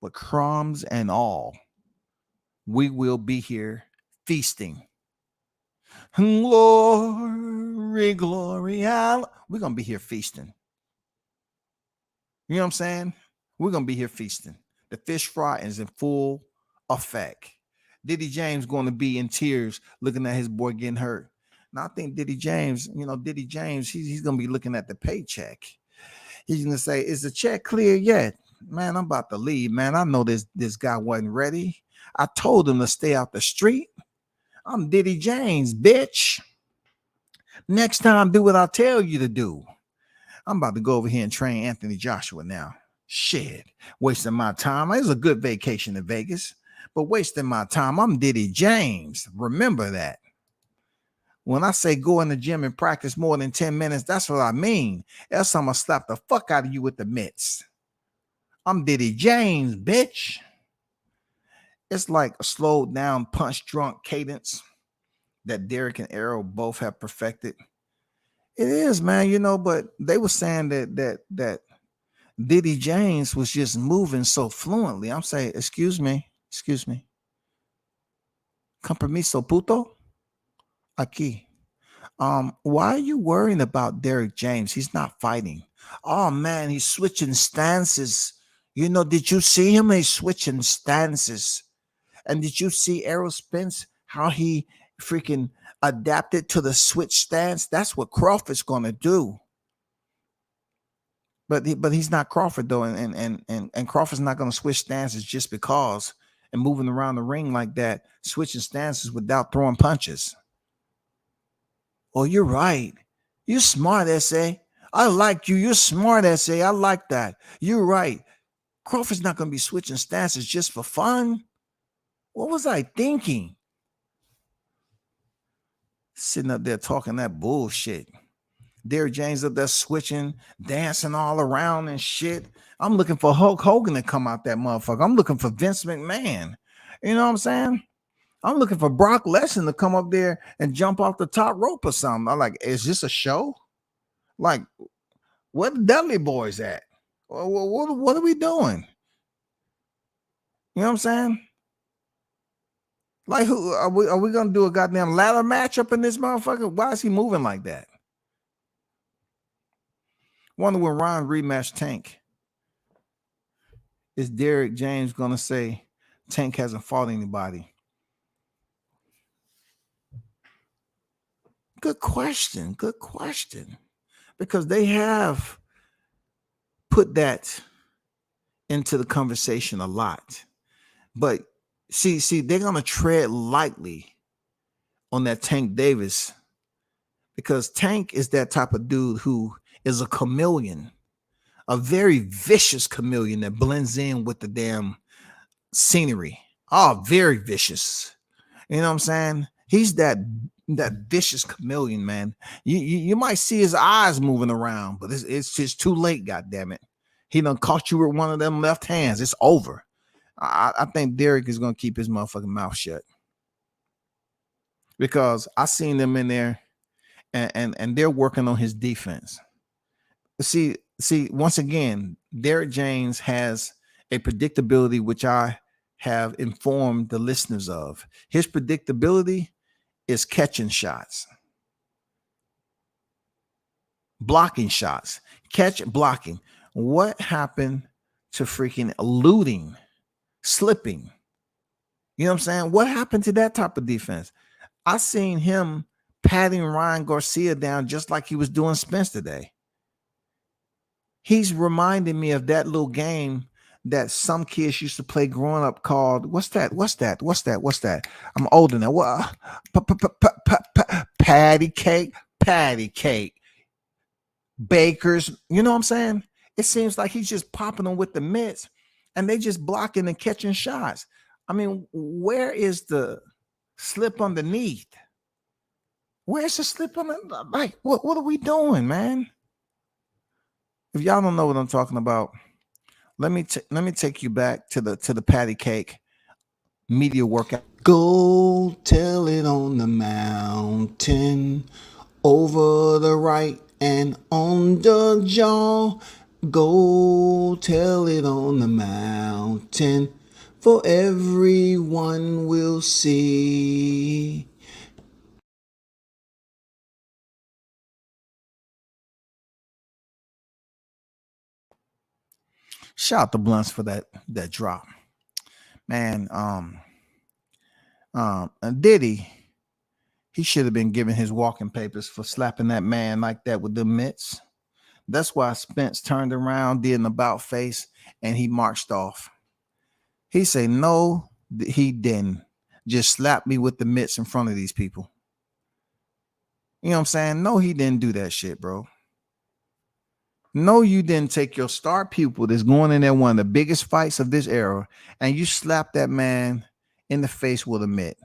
but crumbs and all. We will be here feasting. Glory, glory, hallelujah. We're going to be here feasting. You know what I'm saying? We're going to be here feasting. The fish fry is in full effect. Diddy James going to be in tears looking at his boy getting hurt. Now I think Diddy James, he's gonna be looking at the paycheck. He's gonna say, "Is the check clear yet?" Man, I'm about to leave. Man, I know this guy wasn't ready. I told him to stay out the street. I'm Diddy James, bitch. Next time, do what I tell you to do. I'm about to go over here and train Anthony Joshua now. Shit, wasting my time. It was a good vacation in Vegas, but wasting my time. I'm Diddy James. Remember that. When I say go in the gym and practice more than 10 minutes, that's what I mean. Else I'm going to slap the fuck out of you with the mitts. I'm Diddy James, bitch. It's like a slowed down, punch drunk cadence that Derek and Errol both have perfected. It is, man, but they were saying that Diddy James was just moving so fluently. I'm saying, excuse me. Compromiso puto? Aquí. Why are you worrying about Derek James? He's not fighting. Oh man, he's switching stances. Did you see him? He's switching stances. And did you see Errol Spence, how he freaking adapted to the switch stance? That's what Crawford's gonna do. But he's not Crawford though, and Crawford's not gonna switch stances just because and moving around the ring like that, switching stances without throwing punches. Oh, you're right. You're smart, SA. I like you. You're smart, SA. I like that. You're right. Crawford's not going to be switching stances just for fun. What was I thinking? Sitting up there talking that bullshit. Derek James up there switching, dancing all around and shit. I'm looking for Hulk Hogan to come out that motherfucker. I'm looking for Vince McMahon. You know what I'm saying? I'm looking for Brock Lesnar to come up there and jump off the top rope or something. I'm like, is this a show? Like, where the Dudley Boys at? What are we doing? You know what I'm saying? Like, who are we gonna do a goddamn ladder match up in this motherfucker? Why is he moving like that? Wonder when Ron rematch Tank. Is Derek James gonna say Tank hasn't fought anybody? Good question. Because they have put that into the conversation a lot. But see, they're going to tread lightly on that Tank Davis because Tank is that type of dude who is a chameleon, a very vicious chameleon that blends in with the damn scenery. Oh, very vicious. You know what I'm saying? He's that vicious chameleon, man. You might see his eyes moving around, but it's just too late. God damn it, he done caught you with one of them left hands. It's over. I think Derek is gonna keep his motherfucking mouth shut because I seen them in there, and they're working on his defense. See, once again, Derek James has a predictability which I have informed the listeners of. His predictability is catching shots, blocking shots, blocking. What happened to freaking eluding, slipping? You know what I'm saying? What happened to that type of defense? I seen him patting Ryan Garcia down just like he was doing Spence today. He's reminding me of that little game that some kids used to play growing up called what's that? I'm older now. What? Patty cake. Bakers. You know what I'm saying? It seems like he's just popping them with the mitts and they just blocking and catching shots. I mean, where is the slip underneath? Where's the slip on the, like, what are we doing, man? If y'all don't know what I'm talking about, let me take you back to the patty cake media workout. Go tell it on the mountain, over the right and on the jaw. Go tell it on the mountain, for everyone will see. Shout out to Blunts for that drop, man. And Diddy, He should have been given his walking papers for slapping that man like that with the mitts. That's why Spence turned around, did an about face, and he marched off. He said, no, he didn't. Just slap me with the mitts in front of these people. You know what I'm saying? No, he didn't do that shit, bro. No, you didn't take your star pupil that's going in there, one of the biggest fights of this era, and you slap that man in the face with a mitt.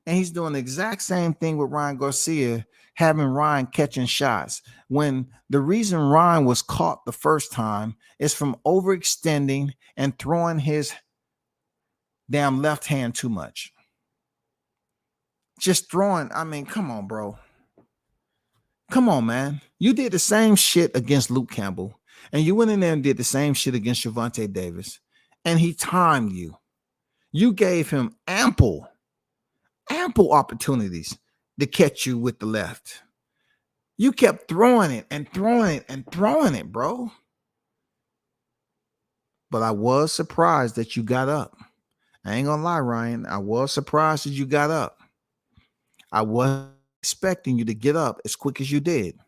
And he's doing the exact same thing with Ryan Garcia, having Ryan catching shots. When the reason Ryan was caught the first time is from overextending and throwing his damn left hand too much. Just throwing, I mean, come on, bro. Come on, man. You did the same shit against Luke Campbell, and you went in there and did the same shit against Gervonta Davis, and he timed you. You gave him ample opportunities to catch you with the left. You kept throwing it and throwing it and throwing it, bro. But I was surprised that you got up. I ain't gonna lie, Ryan. I was surprised that you got up. I wasn't expecting you to get up as quick as you did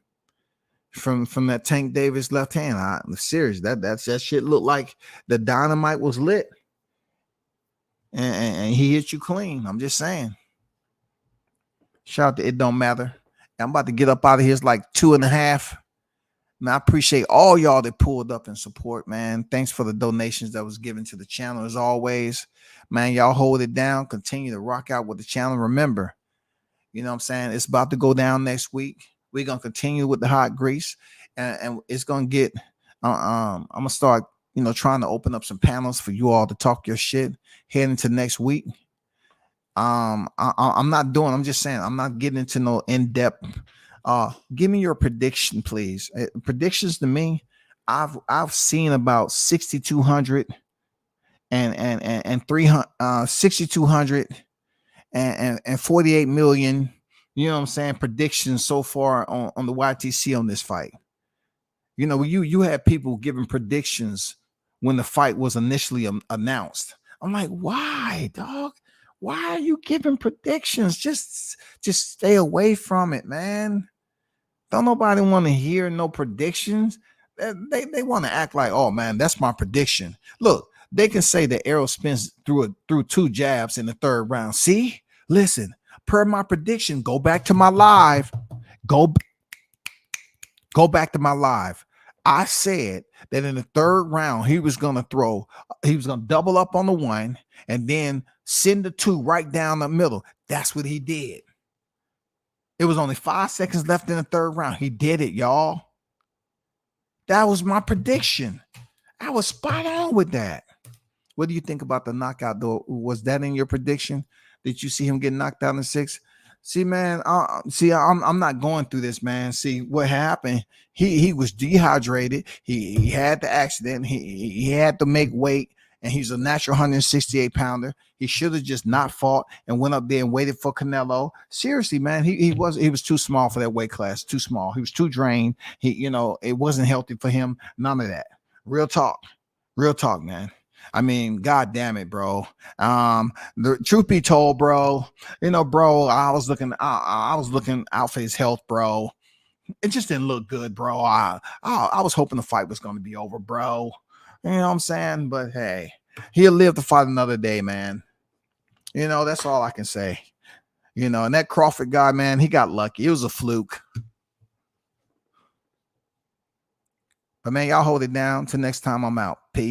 from that Tank Davis left hand. I'm serious. That shit looked like the dynamite was lit, and he hit you clean. I'm just saying. Shout out to It Don't Matter. I'm about to get up out of here. It's like 2.5. Man, I appreciate all y'all that pulled up and support, man. Thanks for the donations that was given to the channel as always. Man, y'all hold it down. Continue to rock out with the channel. Remember, you know what I'm saying? It's about to go down next week. We're going to continue with the hot grease. And it's going to get, I'm going to start, trying to open up some panels for you all to talk your shit heading into next week. I'm just saying, I'm not getting into no in-depth. Give me your prediction, please. Predictions to me, I've seen about 6,200 and 300, 6,200 and 48 million. You know what I'm saying? Predictions so far on the YTC on this fight. You had people giving predictions when the fight was initially announced. I'm like, why, dog? Why are you giving predictions? Just stay away from it, man. Don't nobody want to hear no predictions. They want to act like, oh man, that's my prediction. Look, they can say that Errol Spence threw 2 jabs in the 3rd round. See, listen, per my prediction, go back to my live. Go back to my live. I said that in the 3rd round, he was going to double up on the 1 and then send the 2 right down the middle. That's what he did. It was only 5 seconds left in the 3rd round. He did it, y'all. That was my prediction. I was spot on with that. What do you think about the knockout, though? Was that in your prediction? Did you see him get knocked out in 6? See, man, I'm not going through this, man. See, what happened, he was dehydrated. He had the accident. He had to make weight, and he's a natural 168-pounder. He should have just not fought and went up there and waited for Canelo. Seriously, man, he was too small for that weight class, too small. He was too drained. It wasn't healthy for him. None of that. Real talk, man. I mean, God damn it, bro. The truth be told, bro, I was looking out for his health, bro. It just didn't look good, bro. I was hoping the fight was going to be over, bro. You know what I'm saying? But hey, he'll live to fight another day, man. That's all I can say. And that Crawford guy, man, he got lucky. It was a fluke. But man, y'all hold it down. Till next time, I'm out.